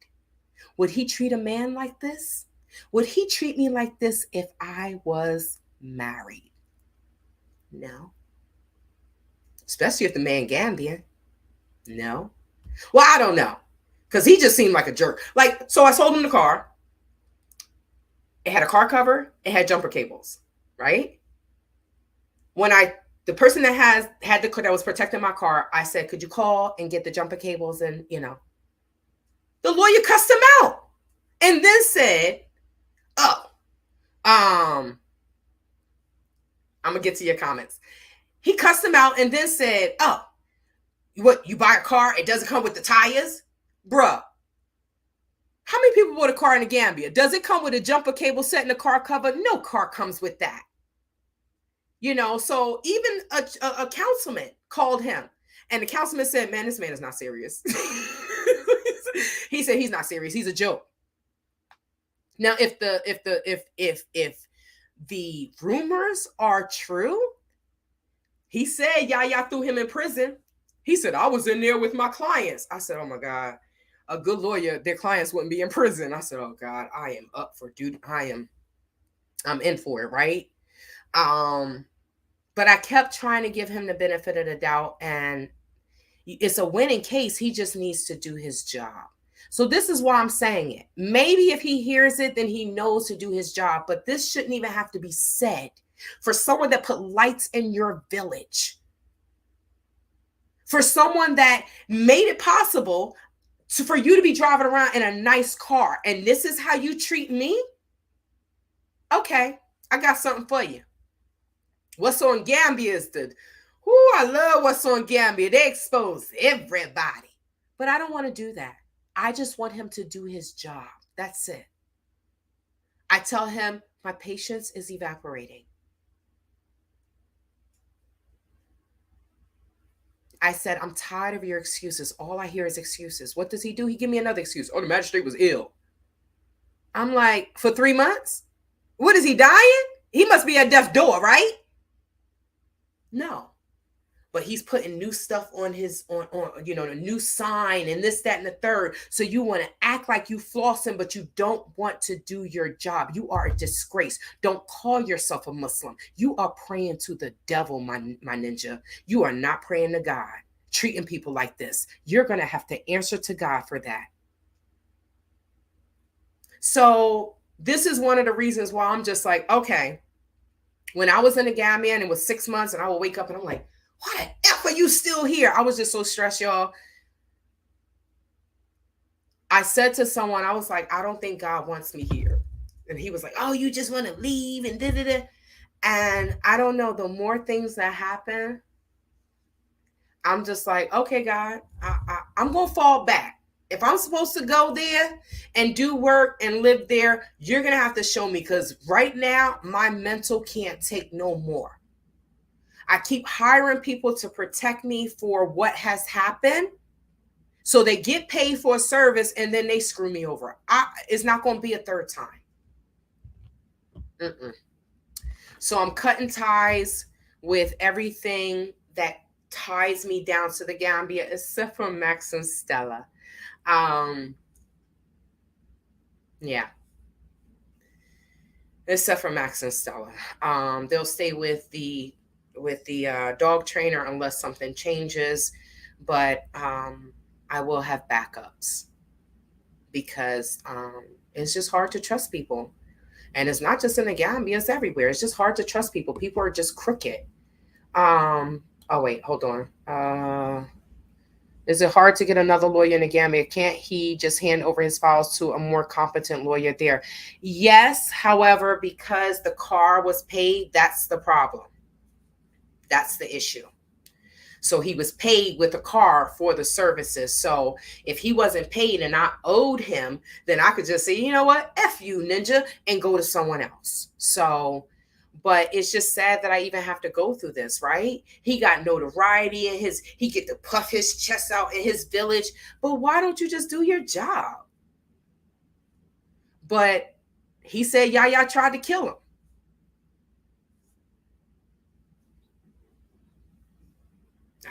Would he treat a man like this? Would he treat me like this if I was married? No. Especially if the man Gambian. No. Well, I don't know. Because he just seemed like a jerk. Like, so I sold him the car. It had a car cover. It had jumper cables. Right? When the person that had the car that was protecting my car, I said, could you call and get the jumper cables? And, you know, the lawyer cussed him out and then said, I'm going to get to your comments. He cussed him out and then said, what, you buy a car, it doesn't come with the tires? Bruh. How many people bought a car in the Gambia? Does it come with a jumper cable set in the car cover? No car comes with that. You know, so even a councilman called him And the councilman said, man, this man is not serious. He said he's not serious. He's a joke. Now, if the rumors are true, he said Yaya threw him in prison. He said, I was in there with my clients. I said, oh my God, a good lawyer, their clients wouldn't be in prison. I said, oh God, I am up for duty. I'm in for it, right? But I kept trying to give him the benefit of the doubt, and it's a winning case. He just needs to do his job. So this is why I'm saying it. Maybe if he hears it, then he knows to do his job, but this shouldn't even have to be said for someone that put lights in your village, for someone that made it possible for you to be driving around in a nice car, and this is how you treat me? Okay, I got something for you. What's on Gambia is I love what's on Gambia. They expose everybody. But I don't want to do that. I just want him to do his job. That's it. I tell him my patience is evaporating. I said, I'm tired of your excuses. All I hear is excuses. What does he do? He give me another excuse. Oh, the magistrate was ill. I'm like, for 3 months? What, is he dying? He must be at death's door, right? No. But he's putting new stuff on his, on the new sign and this, that, and the third. So you want to act like you flossing, but you don't want to do your job. You are a disgrace. Don't call yourself a Muslim. You are praying to the devil, my ninja. You are not praying to God, treating people like this. You're going to have to answer to God for that. So this is one of the reasons why I'm just like, okay, when I was in the Gambia and it was 6 months and I would wake up and I'm like, why the F are you still here? I was just so stressed, y'all. I said to someone, I was like, I don't think God wants me here. And he was like, oh, you just want to leave and da-da-da. And I don't know, the more things that happen, I'm just like, okay, God, I'm going to fall back. If I'm supposed to go there and do work and live there, you're going to have to show me, because right now my mental can't take no more. I keep hiring people to protect me for what has happened. So they get paid for a service and then they screw me over. It's not going to be a third time. So I'm cutting ties with everything that ties me down to the Gambia, except for Max and Stella. Yeah. Except for Max and Stella. They'll stay with the dog trainer unless something changes, but I will have backups, because it's just hard to trust people. And it's not just in the Gambia, it's everywhere. It's just hard to trust people. People are just crooked. Oh wait, hold on. Is it hard to get another lawyer in the Gambia? Can't he just hand over his files to a more competent lawyer there? Yes, however, because the car was paid, that's the problem. That's the issue. So he was paid with a car for the services. So if he wasn't paid and I owed him, then I could just say, you know what, F you, ninja, and go to someone else. So, but it's just sad that I even have to go through this, right? He got notoriety in he get to puff his chest out in his village. But why don't you just do your job? But he said Yaya tried to kill him.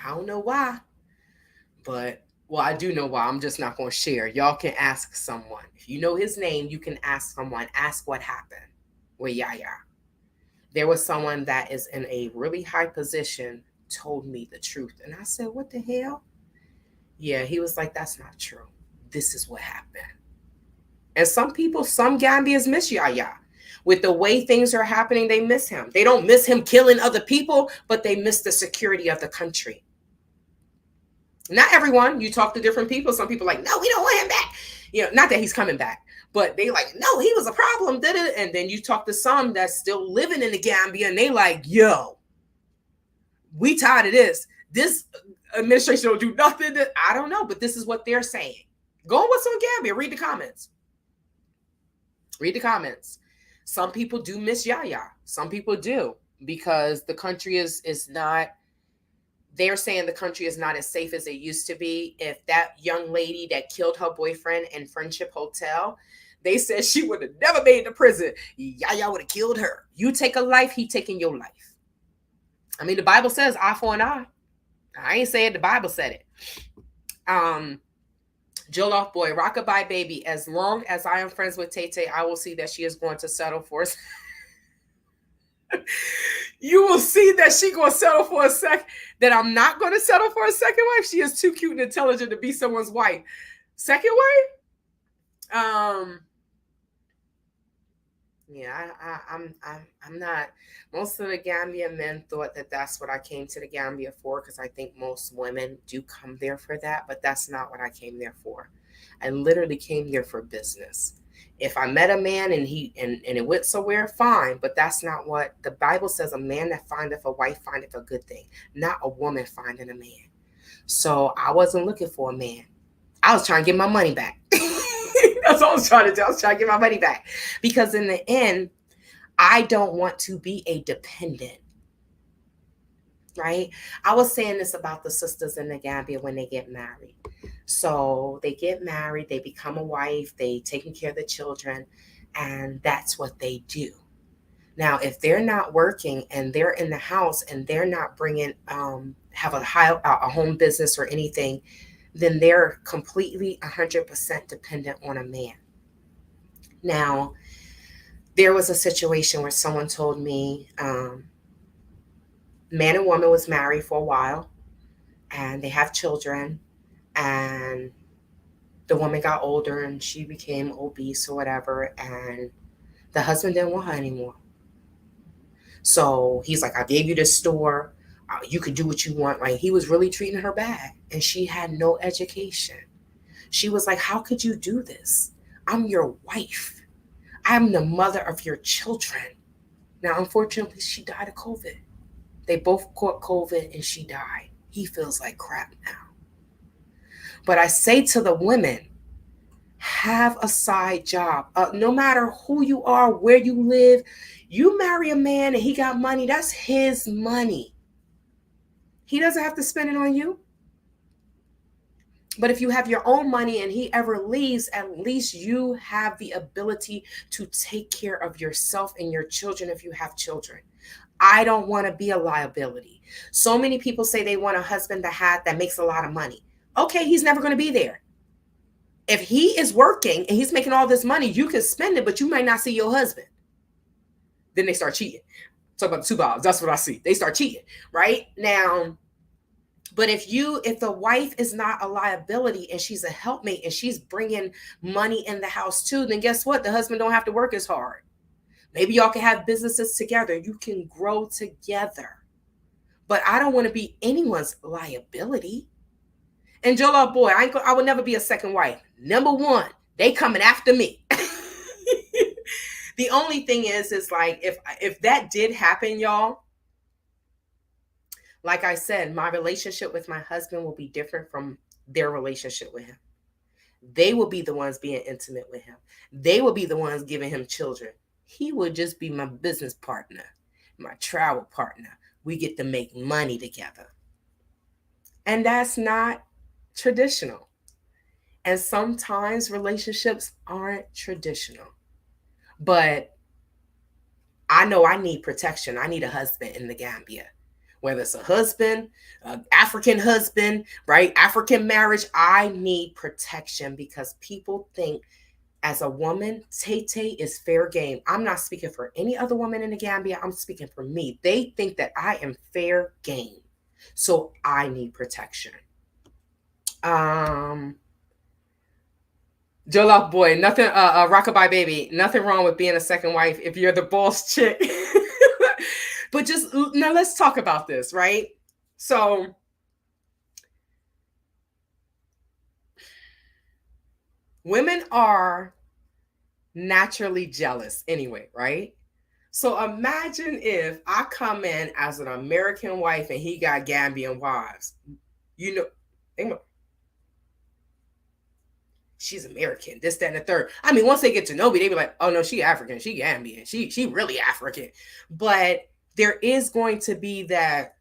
I don't know why, but, well, I do know why. I'm just not going to share. Y'all can ask someone. If you know his name, you can ask someone. Ask what happened with Yaya. There was someone that is in a really high position told me the truth. And I said, what the hell? Yeah, he was like, that's not true. This is what happened. And some Gambians miss Yaya. With the way things are happening, they miss him. They don't miss him killing other people, but they miss the security of the country. Not everyone. You talk to different people. Some people are like, no, we don't want him back. You know, not that he's coming back, but they like, no, he was a problem. And then you talk to some that's still living in the Gambia and they like, yo, we tired of this. This administration don't do nothing. I don't know, but this is what they're saying. Go on what's on Gambia. Read the comments. Read the comments. Some people do miss Yaya. Some people do, because the country is not, they're saying the country is not as safe as it used to be. If that young lady that killed her boyfriend in Friendship Hotel, they said she would have never made it to prison. Yaya would have killed her. You take a life, he taking your life. I mean, the Bible says eye for an eye. I ain't saying the Bible said it. Jollof Boy, Rockabye Baby, as long as I am friends with Tay Tay, I will see that she is going to settle for us. You will see that she going to settle for a second, that I'm not going to settle for a second wife. She is too cute and intelligent to be someone's wife. Second wife? Yeah, I'm not. Most of the Gambian men thought that that's what I came to the Gambia for, because I think most women do come there for that, but that's not what I came there for. I literally came there for business. If I met a man and it went somewhere, fine, but that's not what the Bible says. A man that findeth a wife findeth a good thing, not a woman finding a man. So I wasn't looking for a man. I was trying to get my money back. That's what I was trying to do. I was trying to get my money back, because in the end, I don't want to be a dependent, right? I was saying this about the sisters in the Gambia when they get married. So they get married, they become a wife, they taking care of the children, and that's what they do. Now, if they're not working and they're in the house and they're not bringing, have a home business or anything, then they're completely 100% dependent on a man. Now, there was a situation where someone told me, man and woman was married for a while and they have children, and the woman got older and she became obese or whatever, and the husband didn't want her anymore. So he's like, I gave you this store, you could do what you want. Like, he was really treating her bad, and she had no education. She was like, how could you do this? I'm your wife. I'm the mother of your children. Now, unfortunately, she died of COVID. They both caught COVID and she died. He feels like crap now. But I say to the women, have a side job. No matter who you are, where you live, you marry a man and he got money, that's his money. He doesn't have to spend it on you. But if you have your own money and he ever leaves, at least you have the ability to take care of yourself and your children if you have children. I don't want to be a liability. So many people say they want a husband that makes a lot of money. Okay, he's never going to be there. If he is working and he's making all this money, you can spend it, but you might not see your husband. Then they start cheating. Talk about the two balls. That's what I see. They start cheating, right? Now, but if the wife is not a liability and she's a helpmate and she's bringing money in the house too, then guess what? The husband don't have to work as hard. Maybe y'all can have businesses together. You can grow together. But I don't want to be anyone's liability. And Jollof Boy, I would never be a second wife. Number one, they coming after me. The only thing is like, if that did happen, y'all, like I said, my relationship with my husband will be different from their relationship with him. They will be the ones being intimate with him. They will be the ones giving him children. He would just be my business partner, my travel partner. We get to make money together. And that's not traditional. And sometimes relationships aren't traditional. But I know I need protection. I need a husband in the Gambia. Whether it's a husband, an African husband, right? African marriage, I need protection, because people think as a woman, Tay Tay is fair game. I'm not speaking for any other woman in the Gambia. I'm speaking for me. They think that I am fair game. So I need protection. Jollof Boy, nothing, Rockabye Baby, nothing wrong with being a second wife if you're the boss chick. But just now, let's talk about this, right? So, women are naturally jealous anyway, right? So imagine if I come in as an American wife and he got Gambian wives. You know, she's American, this, that, and the third. I mean, once they get to know me, they be like, oh no, she African, she Gambian, she really African. But there is going to be that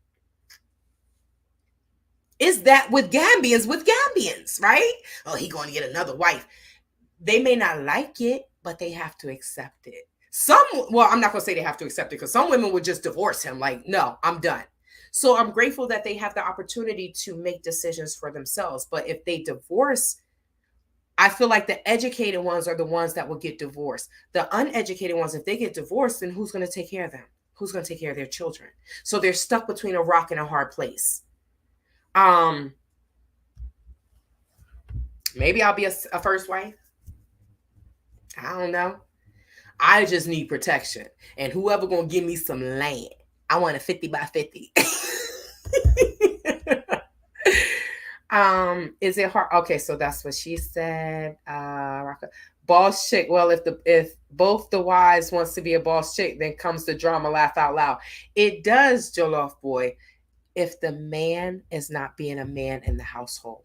Is that with Gambians, right? Oh, he going to get another wife. They may not like it, but they have to accept it. Well, I'm not going to say they have to accept it, because some women would just divorce him. Like, no, I'm done. So I'm grateful that they have the opportunity to make decisions for themselves. But if they divorce, I feel like the educated ones are the ones that will get divorced. The uneducated ones, if they get divorced, then who's going to take care of them? Who's going to take care of their children? So they're stuck between a rock and a hard place. Maybe I'll be a first wife. I don't know. I just need protection. And whoever gonna give me some land, I want a 50 by 50. Is it hard? Okay, so that's what she said. Boss chick. Well, if both the wives wants to be a boss chick, then comes the drama. Laugh out loud. It does, Jollof boy, if the man is not being a man in the household.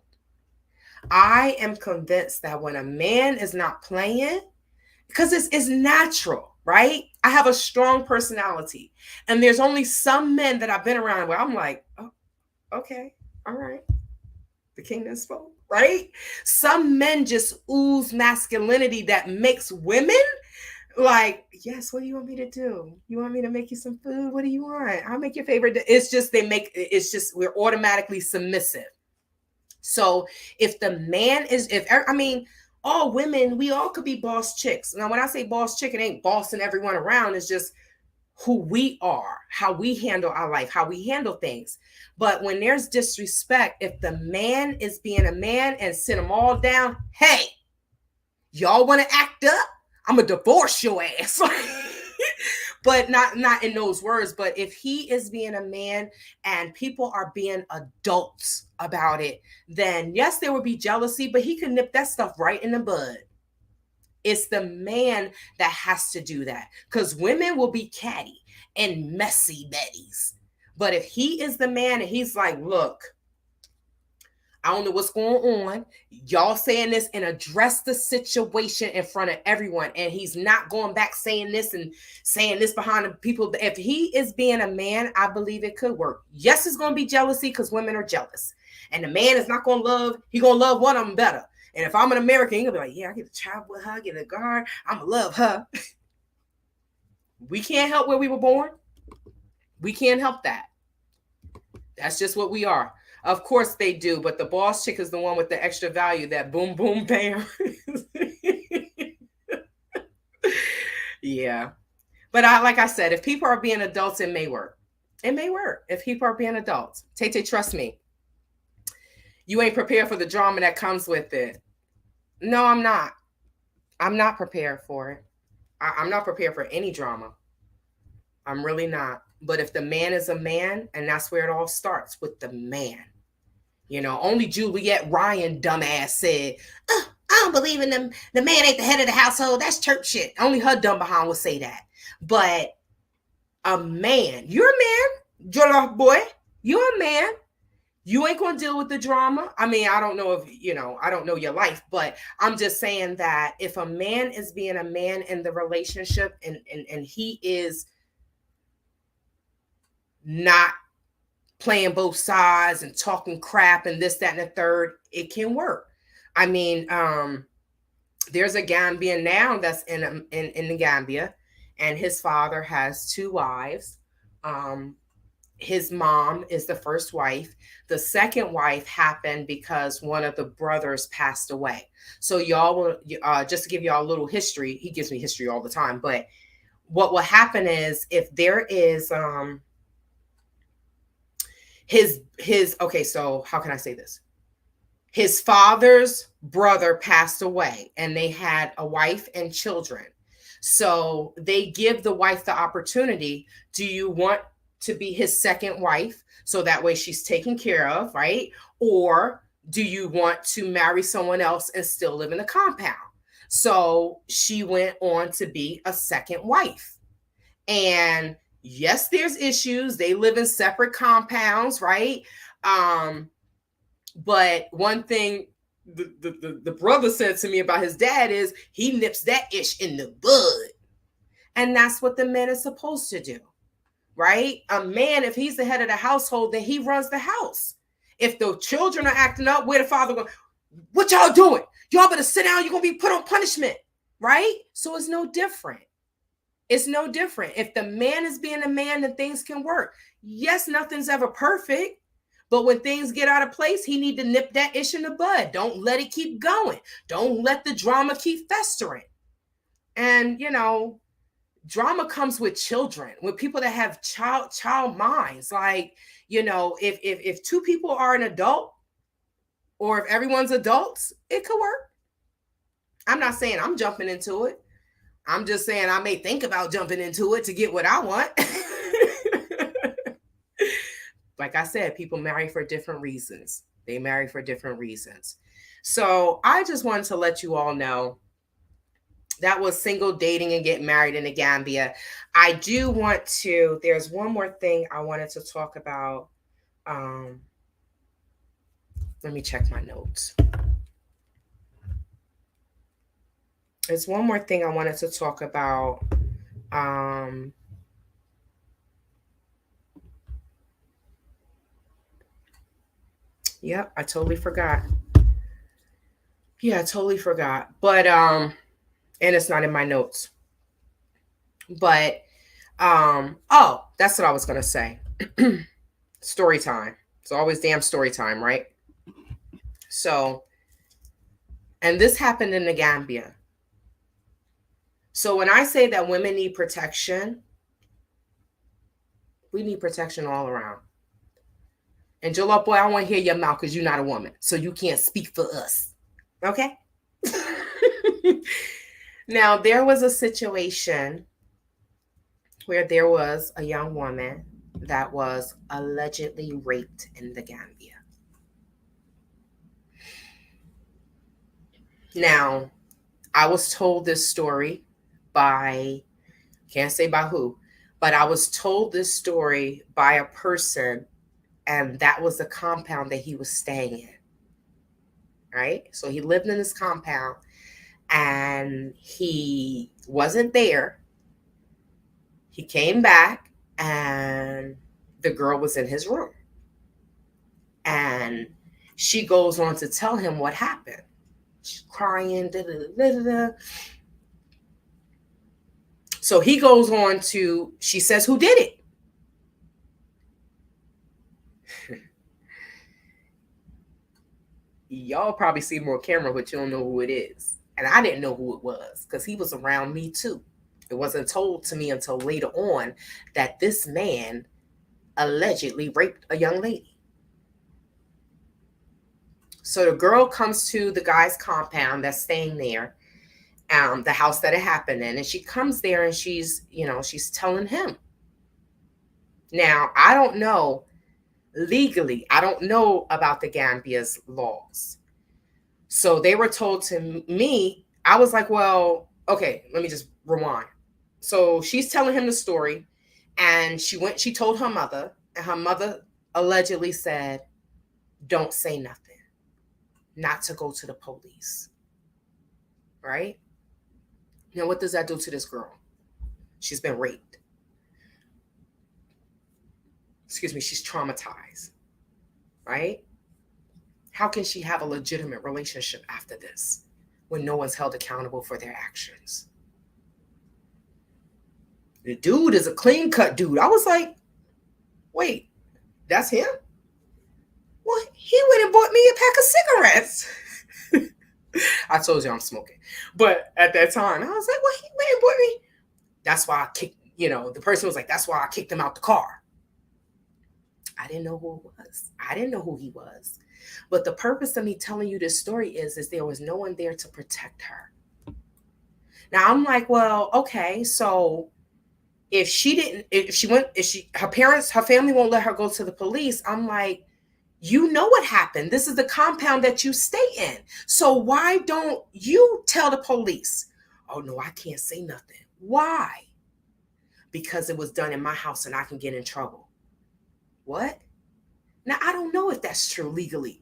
I am convinced that when a man is not playing, because it's natural, right? I have a strong personality, and there's only some men that I've been around where I'm like, oh, okay, all right, the kingdom spoke, right? Some men just ooze masculinity that makes women like, yes, what do you want me to do? You want me to make you some food? What do you want? I'll make your favorite. It's just we're automatically submissive. So if the man is, all women, we all could be boss chicks. Now, when I say boss chick, it ain't bossing everyone around. It's just who we are, how we handle our life, how we handle things. But when there's disrespect, if the man is being a man and sit them all down, hey, y'all want to act up? I'm going to divorce your ass. But not in those words. But if he is being a man and people are being adults about it, then yes, there will be jealousy, but he can nip that stuff right in the bud. It's the man that has to do that, because women will be catty and messy betties. But if he is the man and he's like, look, I don't know what's going on. Y'all saying this, and address the situation in front of everyone. And he's not going back saying this and saying this behind the people. If he is being a man, I believe it could work. Yes, it's going to be jealousy because women are jealous. And the man is not going to love, he's going to love one of them better. And if I'm an American, he's going to be like, yeah, I get to travel with her, get a guard. I'm going to love her. We can't help where we were born. We can't help that. That's just what we are. Of course they do, but the boss chick is the one with the extra value, that boom, boom, bam. Yeah. But like I said, if people are being adults, it may work. It may work if people are being adults. Tay, trust me. You ain't prepared for the drama that comes with it. No, I'm not. I'm not prepared for it. I'm not prepared for any drama. I'm really not. But if the man is a man, and that's where it all starts, with the man. You know, only Juliet Ryan, dumbass, said, oh, I don't believe in them. The man ain't the head of the household. That's church shit. Only her dumb behind will say that. But a man, you're a man, Jollof boy. You're a man. You ain't going to deal with the drama. I mean, I don't know if, I don't know your life, but I'm just saying that if a man is being a man in the relationship and he is not playing both sides and talking crap and this, that, and the third, it can work. I mean, there's a Gambian now that's in the Gambia, and his father has 2 wives. His mom is the first wife. The second wife happened because one of the brothers passed away. So y'all will, just to give y'all a little history, he gives me history all the time, but what will happen is if there is, okay, so how can I say this? His father's brother passed away and they had a wife and children. So they give the wife the opportunity. Do you want to be his second wife? So that way she's taken care of, right? Or do you want to marry someone else and still live in the compound? So she went on to be a second wife. And yes, there's issues. They live in separate compounds, right? But one thing the brother said to me about his dad is he nips that ish in the bud. And that's what the man is supposed to do, right? A man, if he's the head of the household, then he runs the house. If the children are acting up, where the father going, what y'all doing? Y'all better sit down. You're going to be put on punishment, right? So it's no different. It's no different. If the man is being a man, then things can work. Yes, nothing's ever perfect. But when things get out of place, he need to nip that ish in the bud. Don't let it keep going. Don't let the drama keep festering. And, drama comes with children, with people that have child minds. Like, if two people are an adult, or if everyone's adults, it could work. I'm not saying I'm jumping into it. I'm just saying I may think about jumping into it to get what I want. Like I said, people marry for different reasons. They marry for different reasons. So I just wanted to let you all know that was single dating and getting married in the Gambia. I do want to, there's one more thing I wanted to talk about. Let me check my notes. There's one more thing I wanted to talk about. Yep, I totally forgot. Yeah, I totally forgot. But and it's not in my notes. But oh, that's what I was gonna say. Story time. It's always damn story time, right? So, and this happened in the Gambia. So when I say that women need protection, we need protection all around. And Jalop, boy, I want to hear your mouth because you're not a woman. So you can't speak for us. Okay? Now, there was a situation where there was a young woman that was allegedly raped in the Gambia. Now, I was told this story by, can't say by who, but I was told this story by a person, and that was the compound that he was staying in. Right? So he lived in this compound and he wasn't there. He came back and the girl was in his room. And she goes on to tell him what happened. She's crying. Da, da, da, da, da. So he goes on to, she says, who did it? Y'all probably see more camera, but you don't know who it is. And I didn't know who it was because he was around me too. It wasn't told to me until later on that this man allegedly raped a young lady. So the girl comes to the guy's compound that's staying there, the house that it happened in, and she comes there and she's telling him. Now, I don't know legally, I don't know about the Gambia's laws. So they were told to me, I was like, well, okay, let me just rewind. So she's telling him the story, and she told her mother, and her mother allegedly said, don't say nothing, not to go to the police. Right? Now, what does that do to this girl? She's been raped. Excuse me, she's traumatized. Right? How can she have a legitimate relationship after this when no one's held accountable for their actions? The dude is a clean-cut dude. I was like, wait, that's him? Well, he went and bought me a pack of cigarettes. I told you I'm smoking. But at that time, I was like, well, he went and bought me. That's why I kicked, the person was like, that's why I kicked him out the car. I didn't know who it was. I didn't know who he was. But the purpose of me telling you this story is there was no one there to protect her. Now I'm like, well, okay, so her family won't let her go to the police. I'm like, you know what happened. This is the compound that you stay in. So why don't you tell the police? Oh no, I can't say nothing. Why? Because it was done in my house and I can get in trouble. What? Now, I don't know if that's true legally.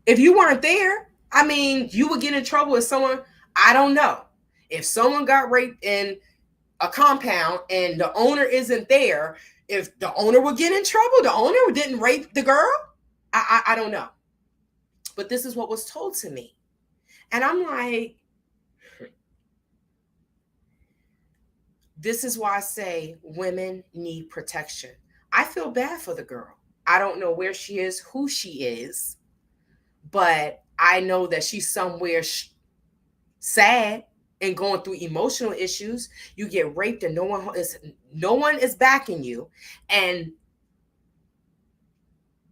If you weren't there, I mean, you would get in trouble with someone. I don't know. If someone got raped in a compound and the owner isn't there, if the owner would get in trouble, the owner didn't rape the girl. I don't know. But this is what was told to me. And I'm like, this is why I say women need protection. I feel bad for the girl. I don't know where she is, who she is, but I know that she's somewhere sad and going through emotional issues. You get raped and no one is backing you, and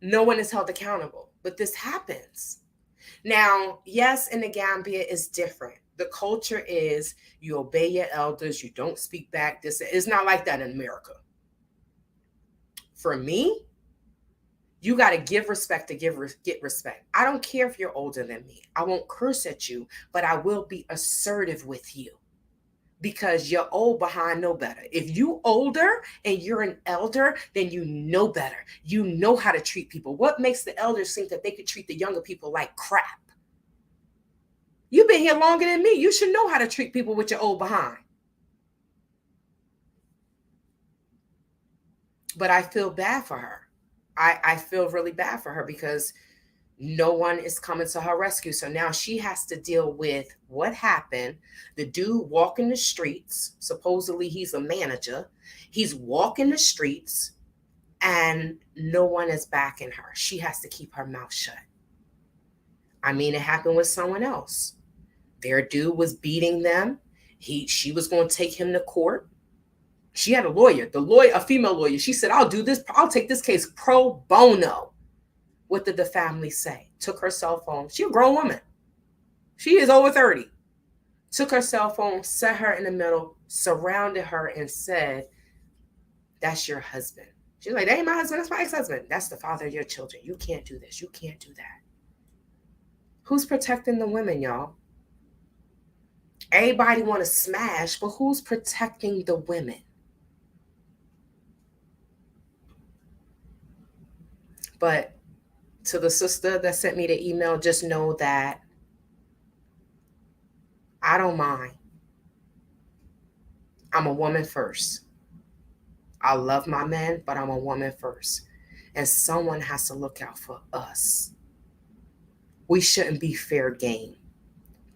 no one is held accountable. But this happens. Now, yes, in the Gambia is different. The culture is you obey your elders, you don't speak back. This is not like that in America. For me, you got to give respect to get respect. I don't care if you're older than me. I won't curse at you, but I will be assertive with you because you're old behind know better. If you older and you're an elder, then you know better. You know how to treat people. What makes the elders think that they could treat the younger people like crap? You've been here longer than me. You should know how to treat people with your old behind. But I feel bad for her. I feel really bad for her because no one is coming to her rescue. So now she has to deal with what happened. The dude walking the streets, supposedly he's a manager. He's walking the streets and no one is backing her. She has to keep her mouth shut. I mean, it happened with someone else. Their dude was beating them. She was going to take him to court. She had a lawyer, a female lawyer. She said, I'll take this case pro bono. What did the family say? Took her cell phone. She's a grown woman. She is over 30. Took her cell phone, set her in the middle, surrounded her and said, that's your husband. She's like, that ain't my husband. That's my ex-husband. That's the father of your children. You can't do this. You can't do that. Who's protecting the women, y'all? Everybody want to smash, but who's protecting the women? But to the sister that sent me the email, just know that I don't mind. I'm a woman first. I love my men, but I'm a woman first. And someone has to look out for us. We shouldn't be fair game.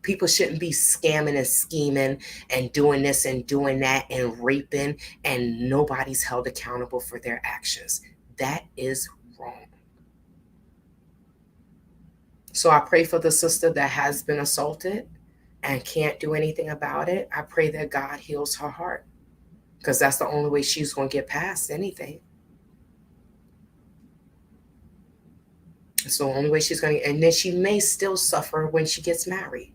People shouldn't be scamming and scheming and doing this and doing that and raping, and nobody's held accountable for their actions. That is wrong. So I pray for the sister that has been assaulted and can't do anything about it. I pray that God heals her heart because that's the only way she's going to get past anything. It's the only way she's going to, and then she may still suffer when she gets married.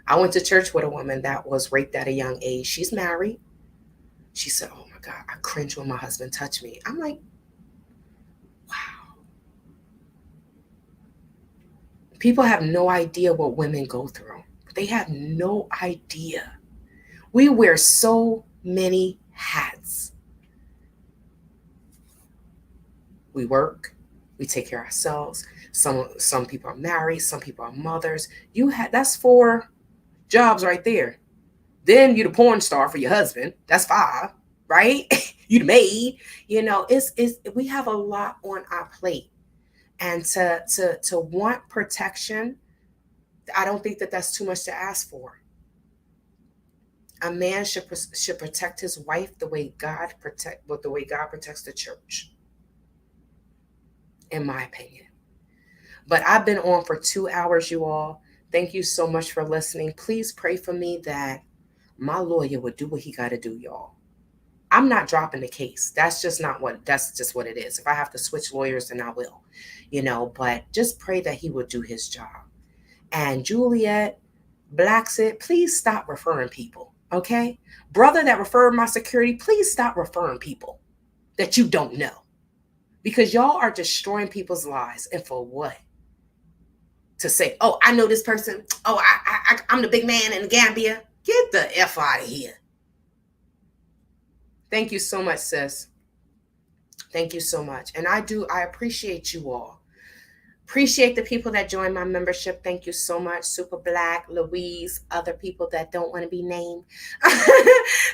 I went to church with a woman that was raped at a young age. She's married. She said, oh my God, I cringe when my husband touched me. I'm like, wow. People have no idea what women go through. They have no idea. We wear so many hats. We work. We take care of ourselves. Some people are married. Some people are mothers. That's 4 jobs right there. Then you're the porn star for your husband. That's 5, right? You the maid. We have a lot on our plate. And to want protection, I don't think that that's too much to ask for. A man should protect his wife the way God protects the church, in my opinion. But I've been on for 2 hours, you all. Thank you so much for listening. Please pray for me that my lawyer would do what he got to do, y'all. I'm not dropping the case. That's just what it is. If I have to switch lawyers, then I will, but just pray that he would do his job. And Juliet, Blacksit, please stop referring people, okay? Brother that referred my security, please stop referring people that you don't know. Because y'all are destroying people's lives. And for what? To say, oh, I know this person. Oh, I'm the big man in Gambia. Get the F out of here. Thank you so much, sis. Thank you so much. And I appreciate you all. Appreciate the people that joined my membership. Thank you so much. Super Black, Louise, other people that don't want to be named.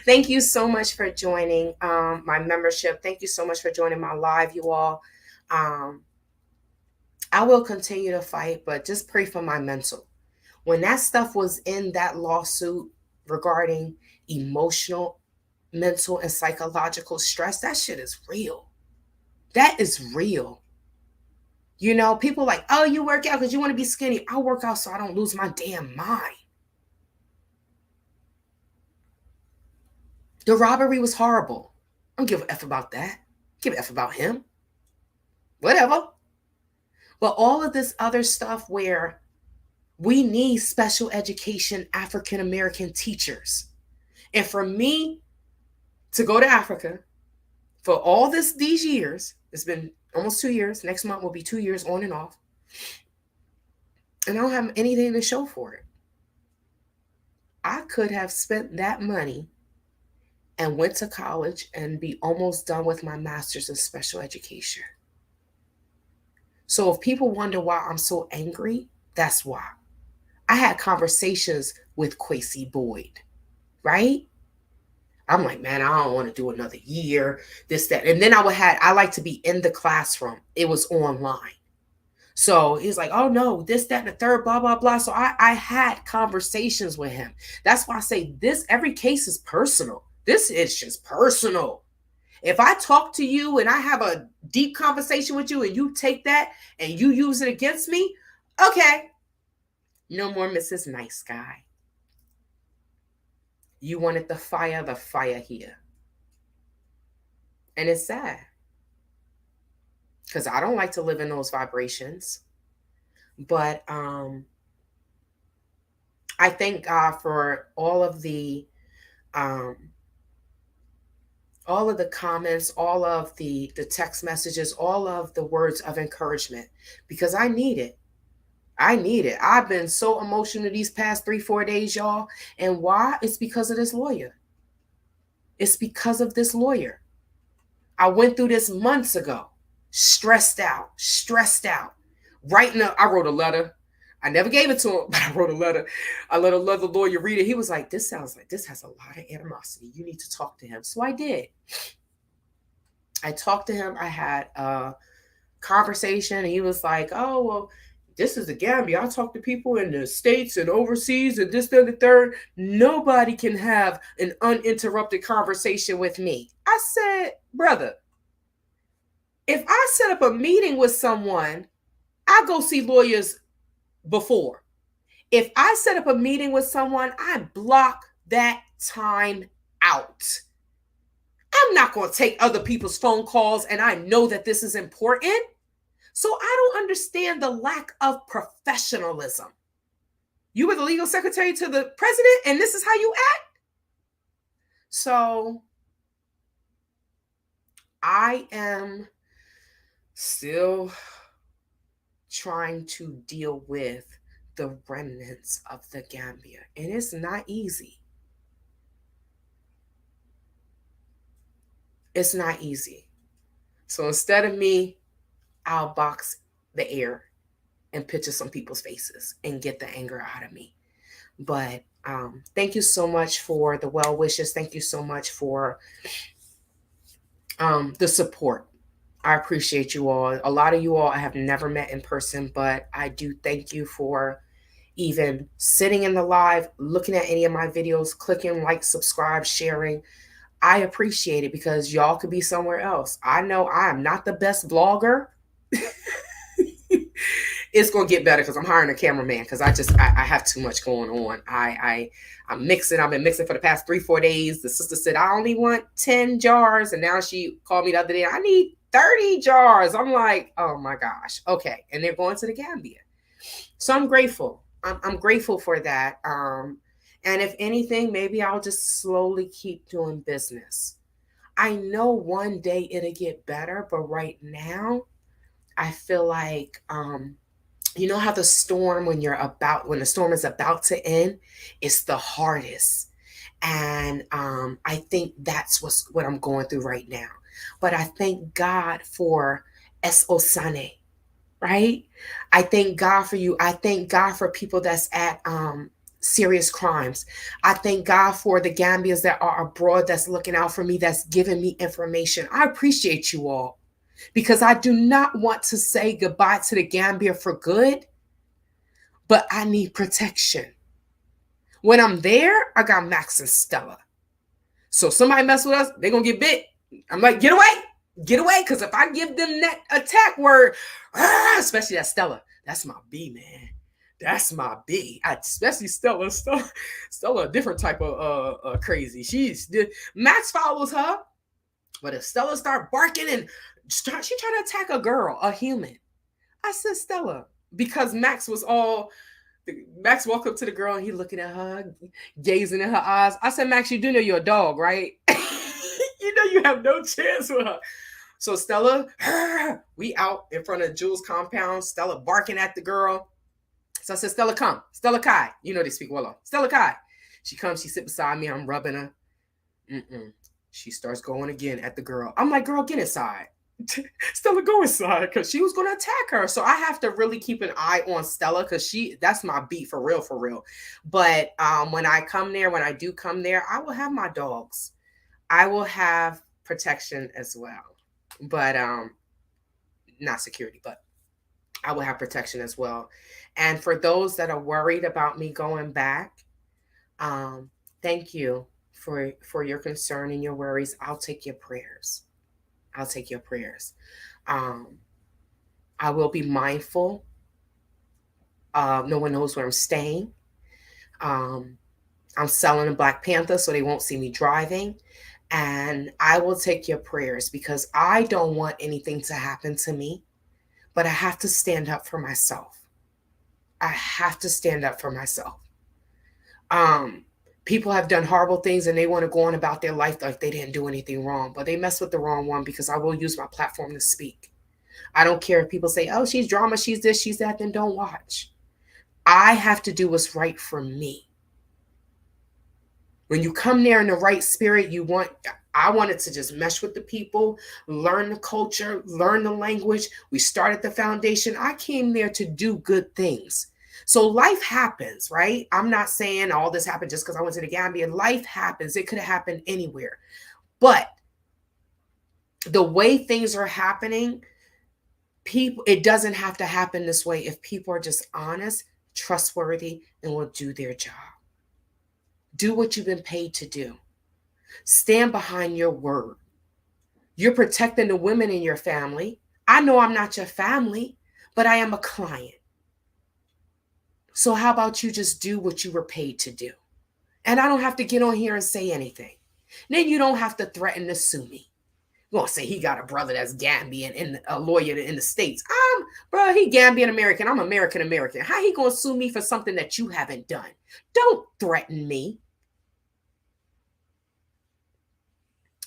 Thank you so much for joining my membership. Thank you so much for joining my live, you all. I will continue to fight, but just pray for my mental. When that stuff was in that lawsuit regarding emotional, mental, and psychological stress, that shit is real. That is real. You know, people like, oh, you work out because you want to be skinny. I work out so I don't lose my damn mind. The robbery was horrible. I don't give a F about that. Give a F about him. Whatever. But all of this other stuff where we need special education African American teachers. And for me to go to Africa for all these years, it's been almost 2 years. Next month will be 2 years on and off. And I don't have anything to show for it. I could have spent that money and went to college and be almost done with my master's in special education. So if people wonder why I'm so angry, that's why. I had conversations with Kwesi Boyd, right? I'm like, man, I don't want to do another year, this, that. And then I like to be in the classroom. It was online. So he's like, oh no, this, that, and the third, blah, blah, blah. So I had conversations with him. That's why I say every case is personal. This is just personal. If I talk to you and I have a deep conversation with you and you take that and you use it against me, okay. No more Mrs. Nice Guy. You wanted the fire here. And it's sad. Because I don't like to live in those vibrations. But I thank God for all of the comments, all of the text messages, all of the words of encouragement, because I need it. I've been so emotional these past 3-4 days, y'all. And why? It's because of this lawyer. It's because of this lawyer. I went through this months ago, stressed out. I wrote a letter. I never gave it to him, but I wrote a letter. I let another lawyer read it. He was like, this sounds like this has a lot of animosity. You need to talk to him. So I did. I talked to him. I had a conversation. And he was like, oh, well, this is the Gambia. I talk to people in the States and overseas and this, that, and the third. Nobody can have an uninterrupted conversation with me. I said, brother, if I set up a meeting with someone, I go see lawyers before. If I set up a meeting with someone, I block that time out. I'm not going to take other people's phone calls, and I know that this is important. So I don't understand the lack of professionalism. You were the legal secretary to the president, and this is how you act? So I am still trying to deal with the remnants of the Gambia, and it's not easy. It's not easy. So instead of me, I'll box the air and picture some people's faces and get the anger out of me. But thank you so much for the well wishes. Thank you so much for the support. I appreciate you all. A lot of you all I have never met in person, but I do thank you for even sitting in the live, looking at any of my videos, clicking like, subscribe, sharing. I appreciate it because y'all could be somewhere else. I know I am not the best vlogger. It's gonna get better because I'm hiring a cameraman because I have too much going on. I'm mixing. I've been mixing for the past 3-4 days. The sister said I only want 10 jars, and now she called me the other day. I need 30 jars. I'm like, oh my gosh, okay. And they're going to the Gambia, so I'm grateful. I'm grateful for that. And if anything, maybe I'll just slowly keep doing business. I know one day it'll get better, but right now, I feel like, you know how the storm, when the storm is about to end, it's the hardest. And I think that's what I'm going through right now. But I thank God for Esosane. right? I thank God for you. I thank God for people that's at serious crimes. I thank God for the Gambians that are abroad that's looking out for me, that's giving me information. I appreciate you all because I do not want to say goodbye to the Gambia for good, but I need protection. When I'm there, I got Max and Stella. So somebody mess with us, they're gonna get bit. I'm like, get away, get away. Cause if I give them that attack word, especially that Stella, that's my B, man. That's my B. Especially Stella. Stella, a different type of crazy. Max follows her, but if Stella start barking and she trying to attack a girl, a human. I said Stella because Max walked up to the girl and he looking at her, gazing in her eyes. I said, Max, you do know you're a dog, right? You know you have no chance with her. So Stella, we out in front of Jules' compound. Stella barking at the girl. So I said, Stella, come. Stella Kai. You know they speak Wallo. Stella Kai. She comes, she sits beside me. I'm rubbing her. Mm-mm. She starts going again at the girl. I'm like, girl, get inside. Stella, go inside because she was going to attack her. So I have to really keep an eye on Stella because that's my beat for real, for real. But when I do come there, I will have my dogs. I will have protection as well. But not security, but I will have protection as well. And for those that are worried about me going back, thank you for your concern and your worries. I'll take your prayers. I'll take your prayers. Um, I will be mindful. No one knows where I'm staying. Um, I'm selling a Black Panther, so they won't see me driving. And I will take your prayers because I don't want anything to happen to me, but I have to stand up for myself. I have to stand up for myself. People have done horrible things and they want to go on about their life like they didn't do anything wrong, but they mess with the wrong one because I will use my platform to speak. I don't care if people say, oh, she's drama, she's this, she's that, then don't watch. I have to do what's right for me. When you come there in the right spirit, I wanted to just mesh with the people, learn the culture, learn the language. We started the foundation. I came there to do good things. So life happens, right? I'm not saying all this happened just because I went to the Gambia. Life happens. It could have happened anywhere. But the way things are happening, it doesn't have to happen this way if people are just honest, trustworthy, and will do their job. Do what you've been paid to do. Stand behind your word. You're protecting the women in your family. I know I'm not your family, but I am a client. So how about you just do what you were paid to do? And I don't have to get on here and say anything. Then you don't have to threaten to sue me. You're going to say he got a brother that's Gambian and a lawyer in the States. Bro, he Gambian American. I'm American American. How he going to sue me for something that you haven't done? Don't threaten me.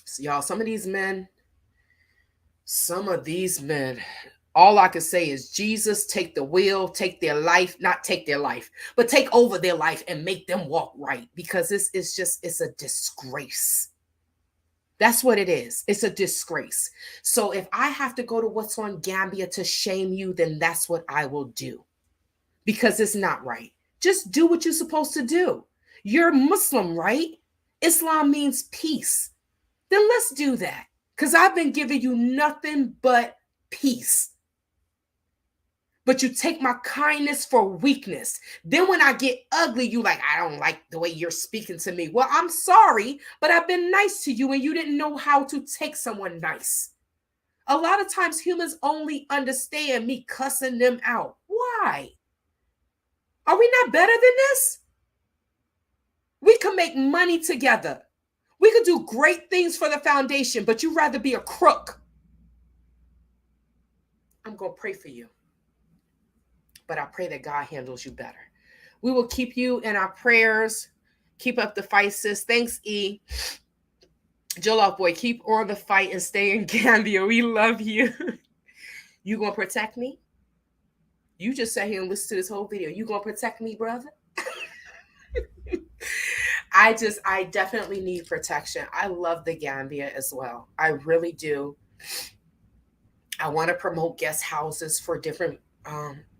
So y'all, some of these men, all I can say is Jesus, take the wheel, take their life, not take their life, but take over their life and make them walk right because it's a disgrace. That's what it is. It's a disgrace. So if I have to go to what's on Gambia to shame you, then that's what I will do because it's not right. Just do what you're supposed to do. You're Muslim, right? Islam means peace. Then let's do that because I've been giving you nothing but peace. But you take my kindness for weakness. Then when I get ugly, you like, I don't like the way you're speaking to me. Well, I'm sorry, but I've been nice to you and you didn't know how to take someone nice. A lot of times humans only understand me cussing them out. Why? Are we not better than this? We can make money together. We could do great things for the foundation, but you'd rather be a crook. I'm going to pray for you. But I pray that God handles you better. We will keep you in our prayers. Keep up the fight, sis. Thanks, E. Jollof boy, keep on the fight and stay in Gambia. We love you. You gonna protect me? You just sat here and listened to this whole video. You gonna protect me, brother? I definitely need protection. I love the Gambia as well. I really do. I want to promote guest houses for different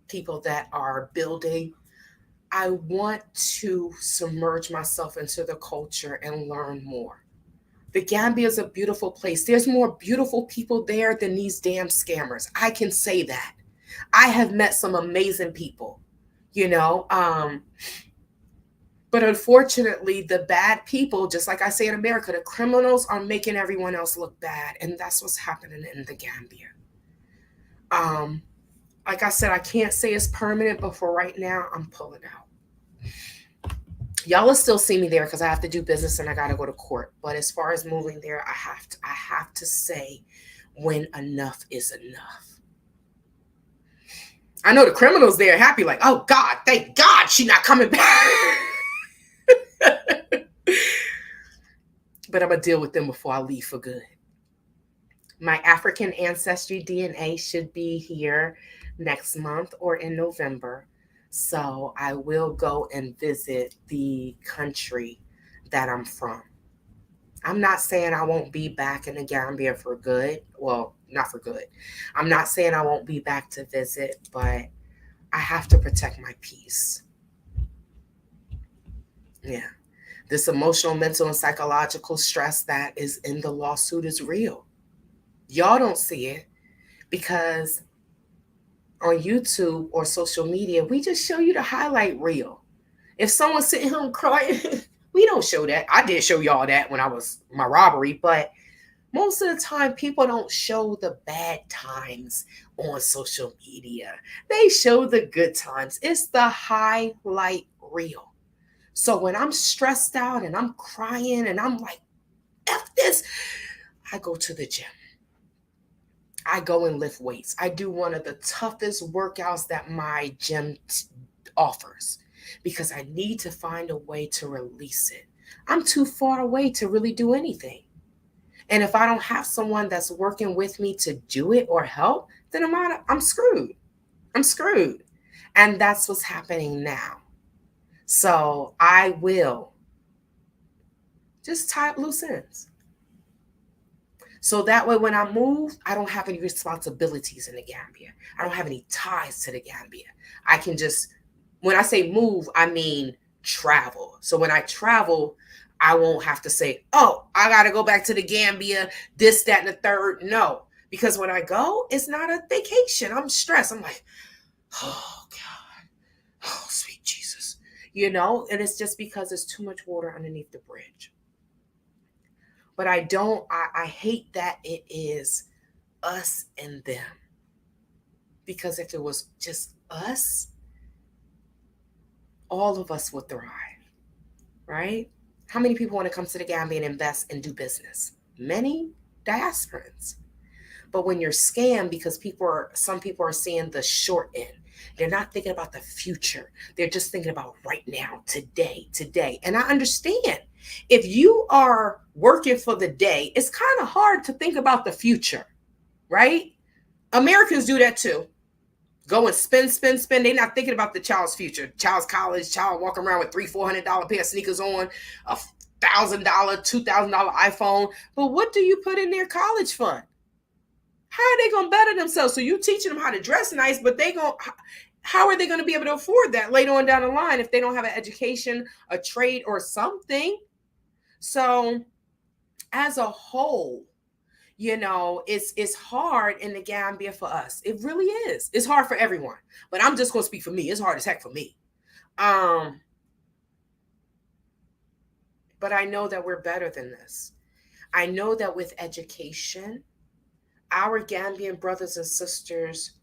people that are building. I want to submerge myself into the culture and learn more. The Gambia is a beautiful place. There's more beautiful people there than these damn scammers. I can say that. I have met some amazing people, you know. But unfortunately, the bad people, just like I say in America, the criminals are making everyone else look bad. And that's what's happening in the Gambia. Um, like I said, I can't say it's permanent, but for right now, I'm pulling out. Y'all will still see me there because I have to do business and I gotta go to court. But as far as moving there, I have to say when enough is enough. I know the criminals there are happy, like, oh God, thank God she's not coming back. But I'm gonna deal with them before I leave for good. My African ancestry DNA should be here next month or in November. So I will go and visit the country that I'm from. I'm not saying I won't be back in the Gambia for good. Well, not for good. I'm not saying I won't be back to visit, but I have to protect my peace. Yeah. This emotional, mental, and psychological stress that is in the lawsuit is real. Y'all don't see it because on YouTube or social media, we just show you the highlight reel. If someone's sitting home crying, we don't show that. I did show y'all that when I was my robbery, but most of the time people don't show the bad times on social media. They show the good times. It's the highlight reel. So when I'm stressed out and I'm crying and I'm like, F this, I go to the gym. I go and lift weights. I do one of the toughest workouts that my gym offers because I need to find a way to release it. I'm too far away to really do anything. And if I don't have someone that's working with me to do it or help, then I'm screwed. I'm screwed. And that's what's happening now. So I will just tie up loose ends. So that way, when I move, I don't have any responsibilities in the Gambia. I don't have any ties to the Gambia. I can just, when I say move, I mean travel. So when I travel, I won't have to say, oh, I got to go back to the Gambia, this, that, and the third. No, because when I go, it's not a vacation. I'm stressed. I'm like, oh, God. Oh, sweet Jesus. And it's just because there's too much water underneath the bridge. But I hate that it is us and them. Because if it was just us, all of us would thrive, right? How many people want to come to the Gambia and invest and do business? Many diasporans. But when you're scammed, because some people are seeing the short end, they're not thinking about the future. They're just thinking about right now, today. And I understand. If you are working for the day, it's kind of hard to think about the future, right? Americans do that too. Go and spend. They're not thinking about the child's future. Child's college, child walking around with $300-$400 pair of sneakers on, a $1,000, $2,000 iPhone. But what do you put in their college fund? How are they going to better themselves? So you teaching them how to dress nice, but how are they going to be able to afford that later on down the line if they don't have an education, a trade, or something? So as a whole, it's hard in the Gambia for us. It really is. It's hard for everyone. But I'm just going to speak for me. It's hard as heck for me. But I know that we're better than this. I know that with education, our Gambian brothers and sisters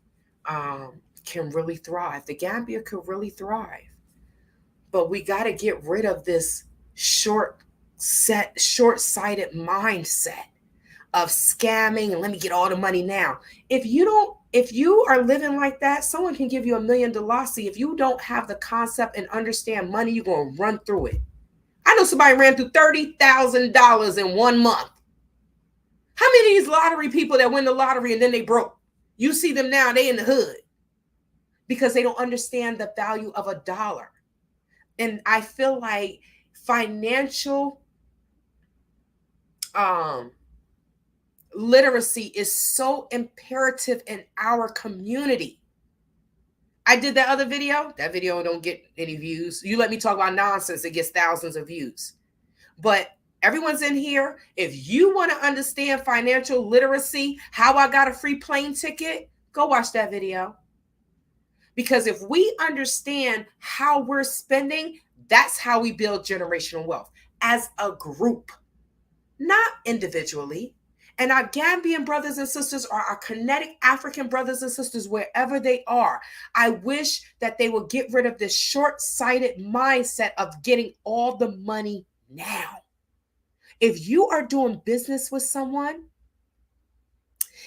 can really thrive. The Gambia could really thrive. But we got to get rid of this short-sighted mindset of scamming and let me get all the money now. If you are living like that, someone can give you $1 million. If you don't have the concept and understand money, you're going to run through it. I know somebody ran through $30,000 in 1 month. How many of these lottery people that win the lottery and then they broke? You see them now, they in the hood because they don't understand the value of a dollar. And I feel like financial literacy is so imperative in our community. I did that other video. That video don't get any views. You let me talk about nonsense, it gets thousands of views. But everyone's in here. If you want to understand financial literacy, how I got a free plane ticket, go watch that video. Because if we understand how we're spending, that's how we build generational wealth as a group, not individually. And our Gambian brothers and sisters, or our kinetic African brothers and sisters, wherever they are, I wish that they would get rid of this short-sighted mindset of getting all the money now. If you are doing business with someone,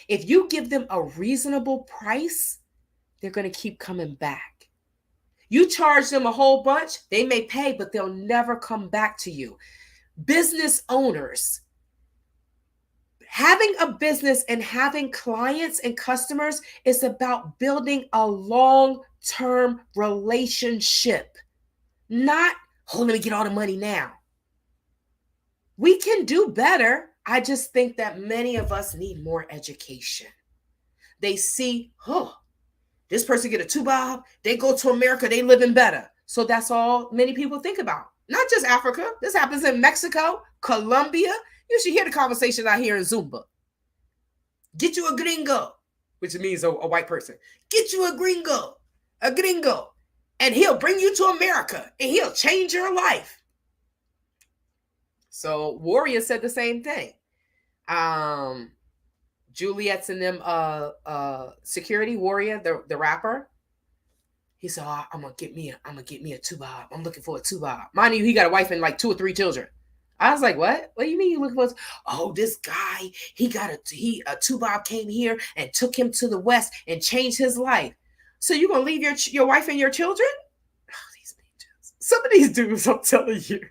if you give them a reasonable price, they're going to keep coming back. You charge them a whole bunch, they may pay, but they'll never come back to you. Business owners, having a business and having clients and customers is about building a long-term relationship, not, oh, let me get all the money now. We can do better. I just think that many of us need more education. They see, oh, this person get a 2-bob, they go to America, they living better. So that's all many people think about. Not just Africa. This happens in Mexico, Colombia. You should hear the conversation out here in Zumba. Get you a gringo, which means a white person. Get you a gringo, and he'll bring you to America and he'll change your life. So Warrior said the same thing. Juliet's in them security Warrior, the rapper. He said, oh, I'm gonna get me a 2-bob. I'm looking for a 2-bob. Mind you, he got a wife and like 2 or 3 children. I was like, what? What do you mean you looking for? Oh, this guy, he a 2-bob came here and took him to the West and changed his life. So you gonna leave your wife and your children? Oh, these bitches. Some of these dudes, I'm telling you.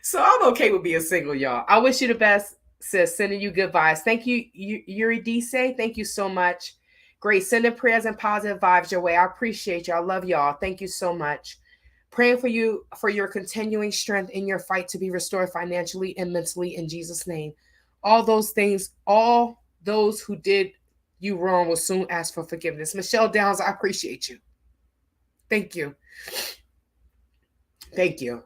So I'm okay with being single, y'all. I wish you the best, sis. Sending you good vibes. Thank you, Yuri Dise. Thank you so much. Great. Sending prayers and positive vibes your way. I appreciate y'all. I love y'all. Thank you so much. Praying for you for your continuing strength in your fight to be restored financially and mentally in Jesus' name. All those things, all those who did you wrong will soon ask for forgiveness. Michelle Downs, I appreciate you. Thank you. Thank you.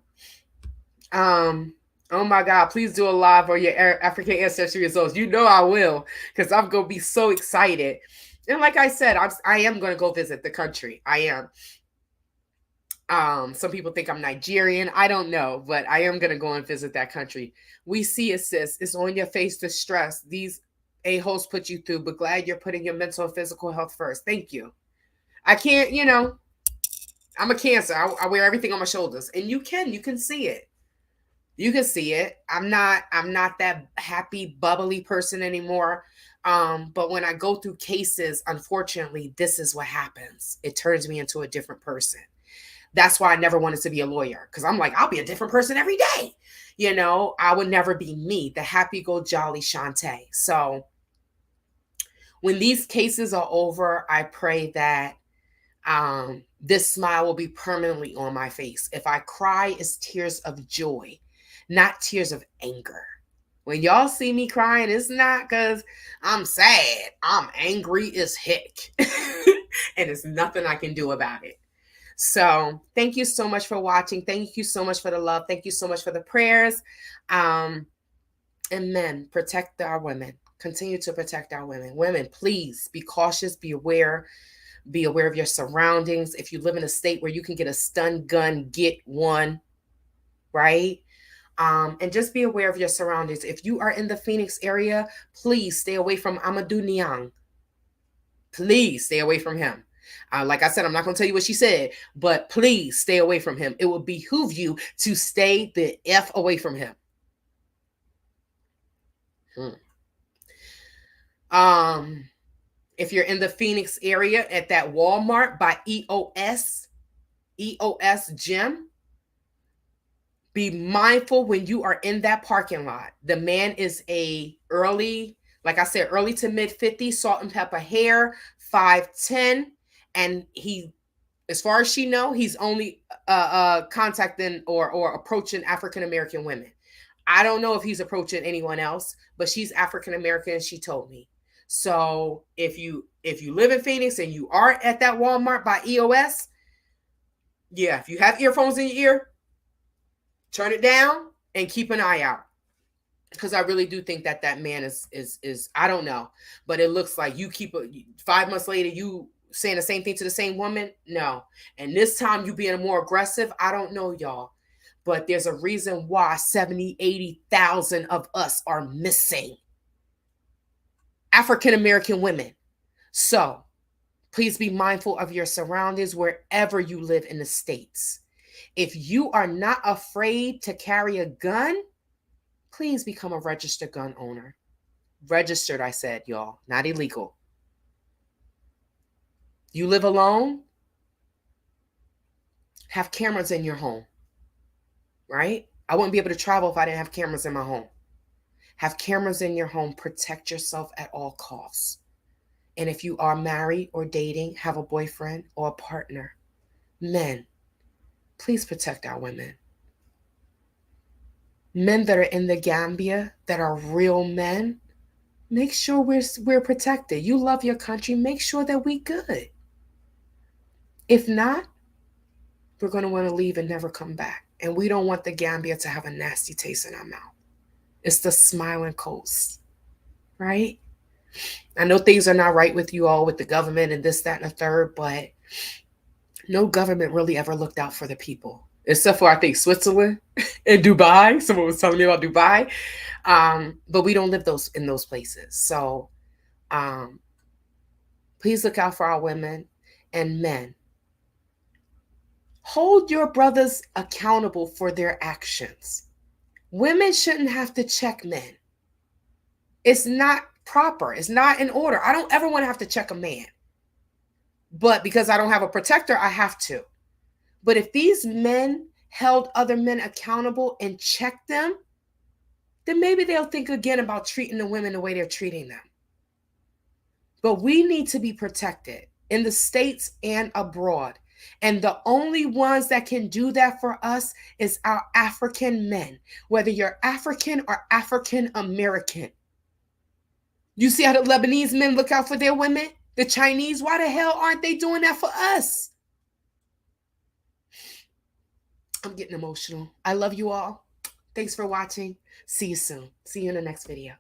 Oh my God, please do a live on your African ancestry results. You know I will, because I'm going to be so excited. And like I said, I am going to go visit the country. I am. Some people think I'm Nigerian. I don't know, but I am going to go and visit that country. We see it, sis. It's on your face, the stress these a-holes put you through, but glad you're putting your mental and physical health first. Thank you. I can't, I'm a Cancer. I wear everything on my shoulders, and you can see it. You can see it. I'm not that happy, bubbly person anymore. But when I go through cases, unfortunately, this is what happens. It turns me into a different person. That's why I never wanted to be a lawyer, because I'm like, I'll be a different person every day. I would never be me, the happy go jolly Shantae. So when these cases are over, I pray that this smile will be permanently on my face. If I cry, it's tears of joy, not tears of anger. When y'all see me crying, it's not because I'm sad. I'm angry as heck. And there's nothing I can do about it. So thank you so much for watching. Thank you so much for the love. Thank you so much for the prayers. And men, protect our women. Continue to protect our women. Women, please be cautious, be aware. Be aware of your surroundings. If you live in a state where you can get a stun gun, get one, right? And just be aware of your surroundings. If you are in the Phoenix area, please stay away from Amadou Niang. Please stay away from him. Like I said, I'm not going to tell you what she said, but please stay away from him. It will behoove you to stay the F away from him. If you're in the Phoenix area at that Walmart by EOS Gym, be mindful when you are in that parking lot. The man is early to mid 50s, salt and pepper hair, 5'10", and he, as far as she know, he's only contacting or approaching African American women. I don't know if he's approaching anyone else, but she's African American, she told me. So if you live in Phoenix and you are at that Walmart by EOS, yeah, if you have earphones in your ear, turn it down and keep an eye out. Because I really do think that that man is I don't know, but it looks like you keep 5 months later you saying the same thing to the same woman. No, and this time you being more aggressive. I don't know, y'all, but there's a reason why 70, 80,000 of us are missing. African American women. So please be mindful of your surroundings wherever you live in the States. If you are not afraid to carry a gun, please become a registered gun owner. Registered, I said, y'all, not illegal. You live alone, have cameras in your home, right? I wouldn't be able to travel if I didn't have cameras in my home. Have cameras in your home, protect yourself at all costs. And if you are married or dating, have a boyfriend or a partner. Men, please protect our women. Men that are in the Gambia that are real men, make sure we're protected. You love your country, make sure that we good. If not, we're going to want to leave and never come back. And we don't want the Gambia to have a nasty taste in our mouth. It's the smiling coast, right? I know things are not right with you all, with the government and this, that, and the third, but no government really ever looked out for the people, except for, I think, Switzerland and Dubai. Someone was telling me about Dubai. But we don't live in those places. So please look out for our women and men. Hold your brothers accountable for their actions. Women shouldn't have to check men. It's not proper. It's not in order. I don't ever want to have to check a man. But because I don't have a protector, I have to. But if these men held other men accountable and checked them, then maybe they'll think again about treating the women the way they're treating them. But we need to be protected in the States and abroad. And the only ones that can do that for us is our African men, whether you're African or African American. You see how the Lebanese men look out for their women? The Chinese, why the hell aren't they doing that for us? I'm getting emotional. I love you all. Thanks for watching. See you soon. See you in the next video.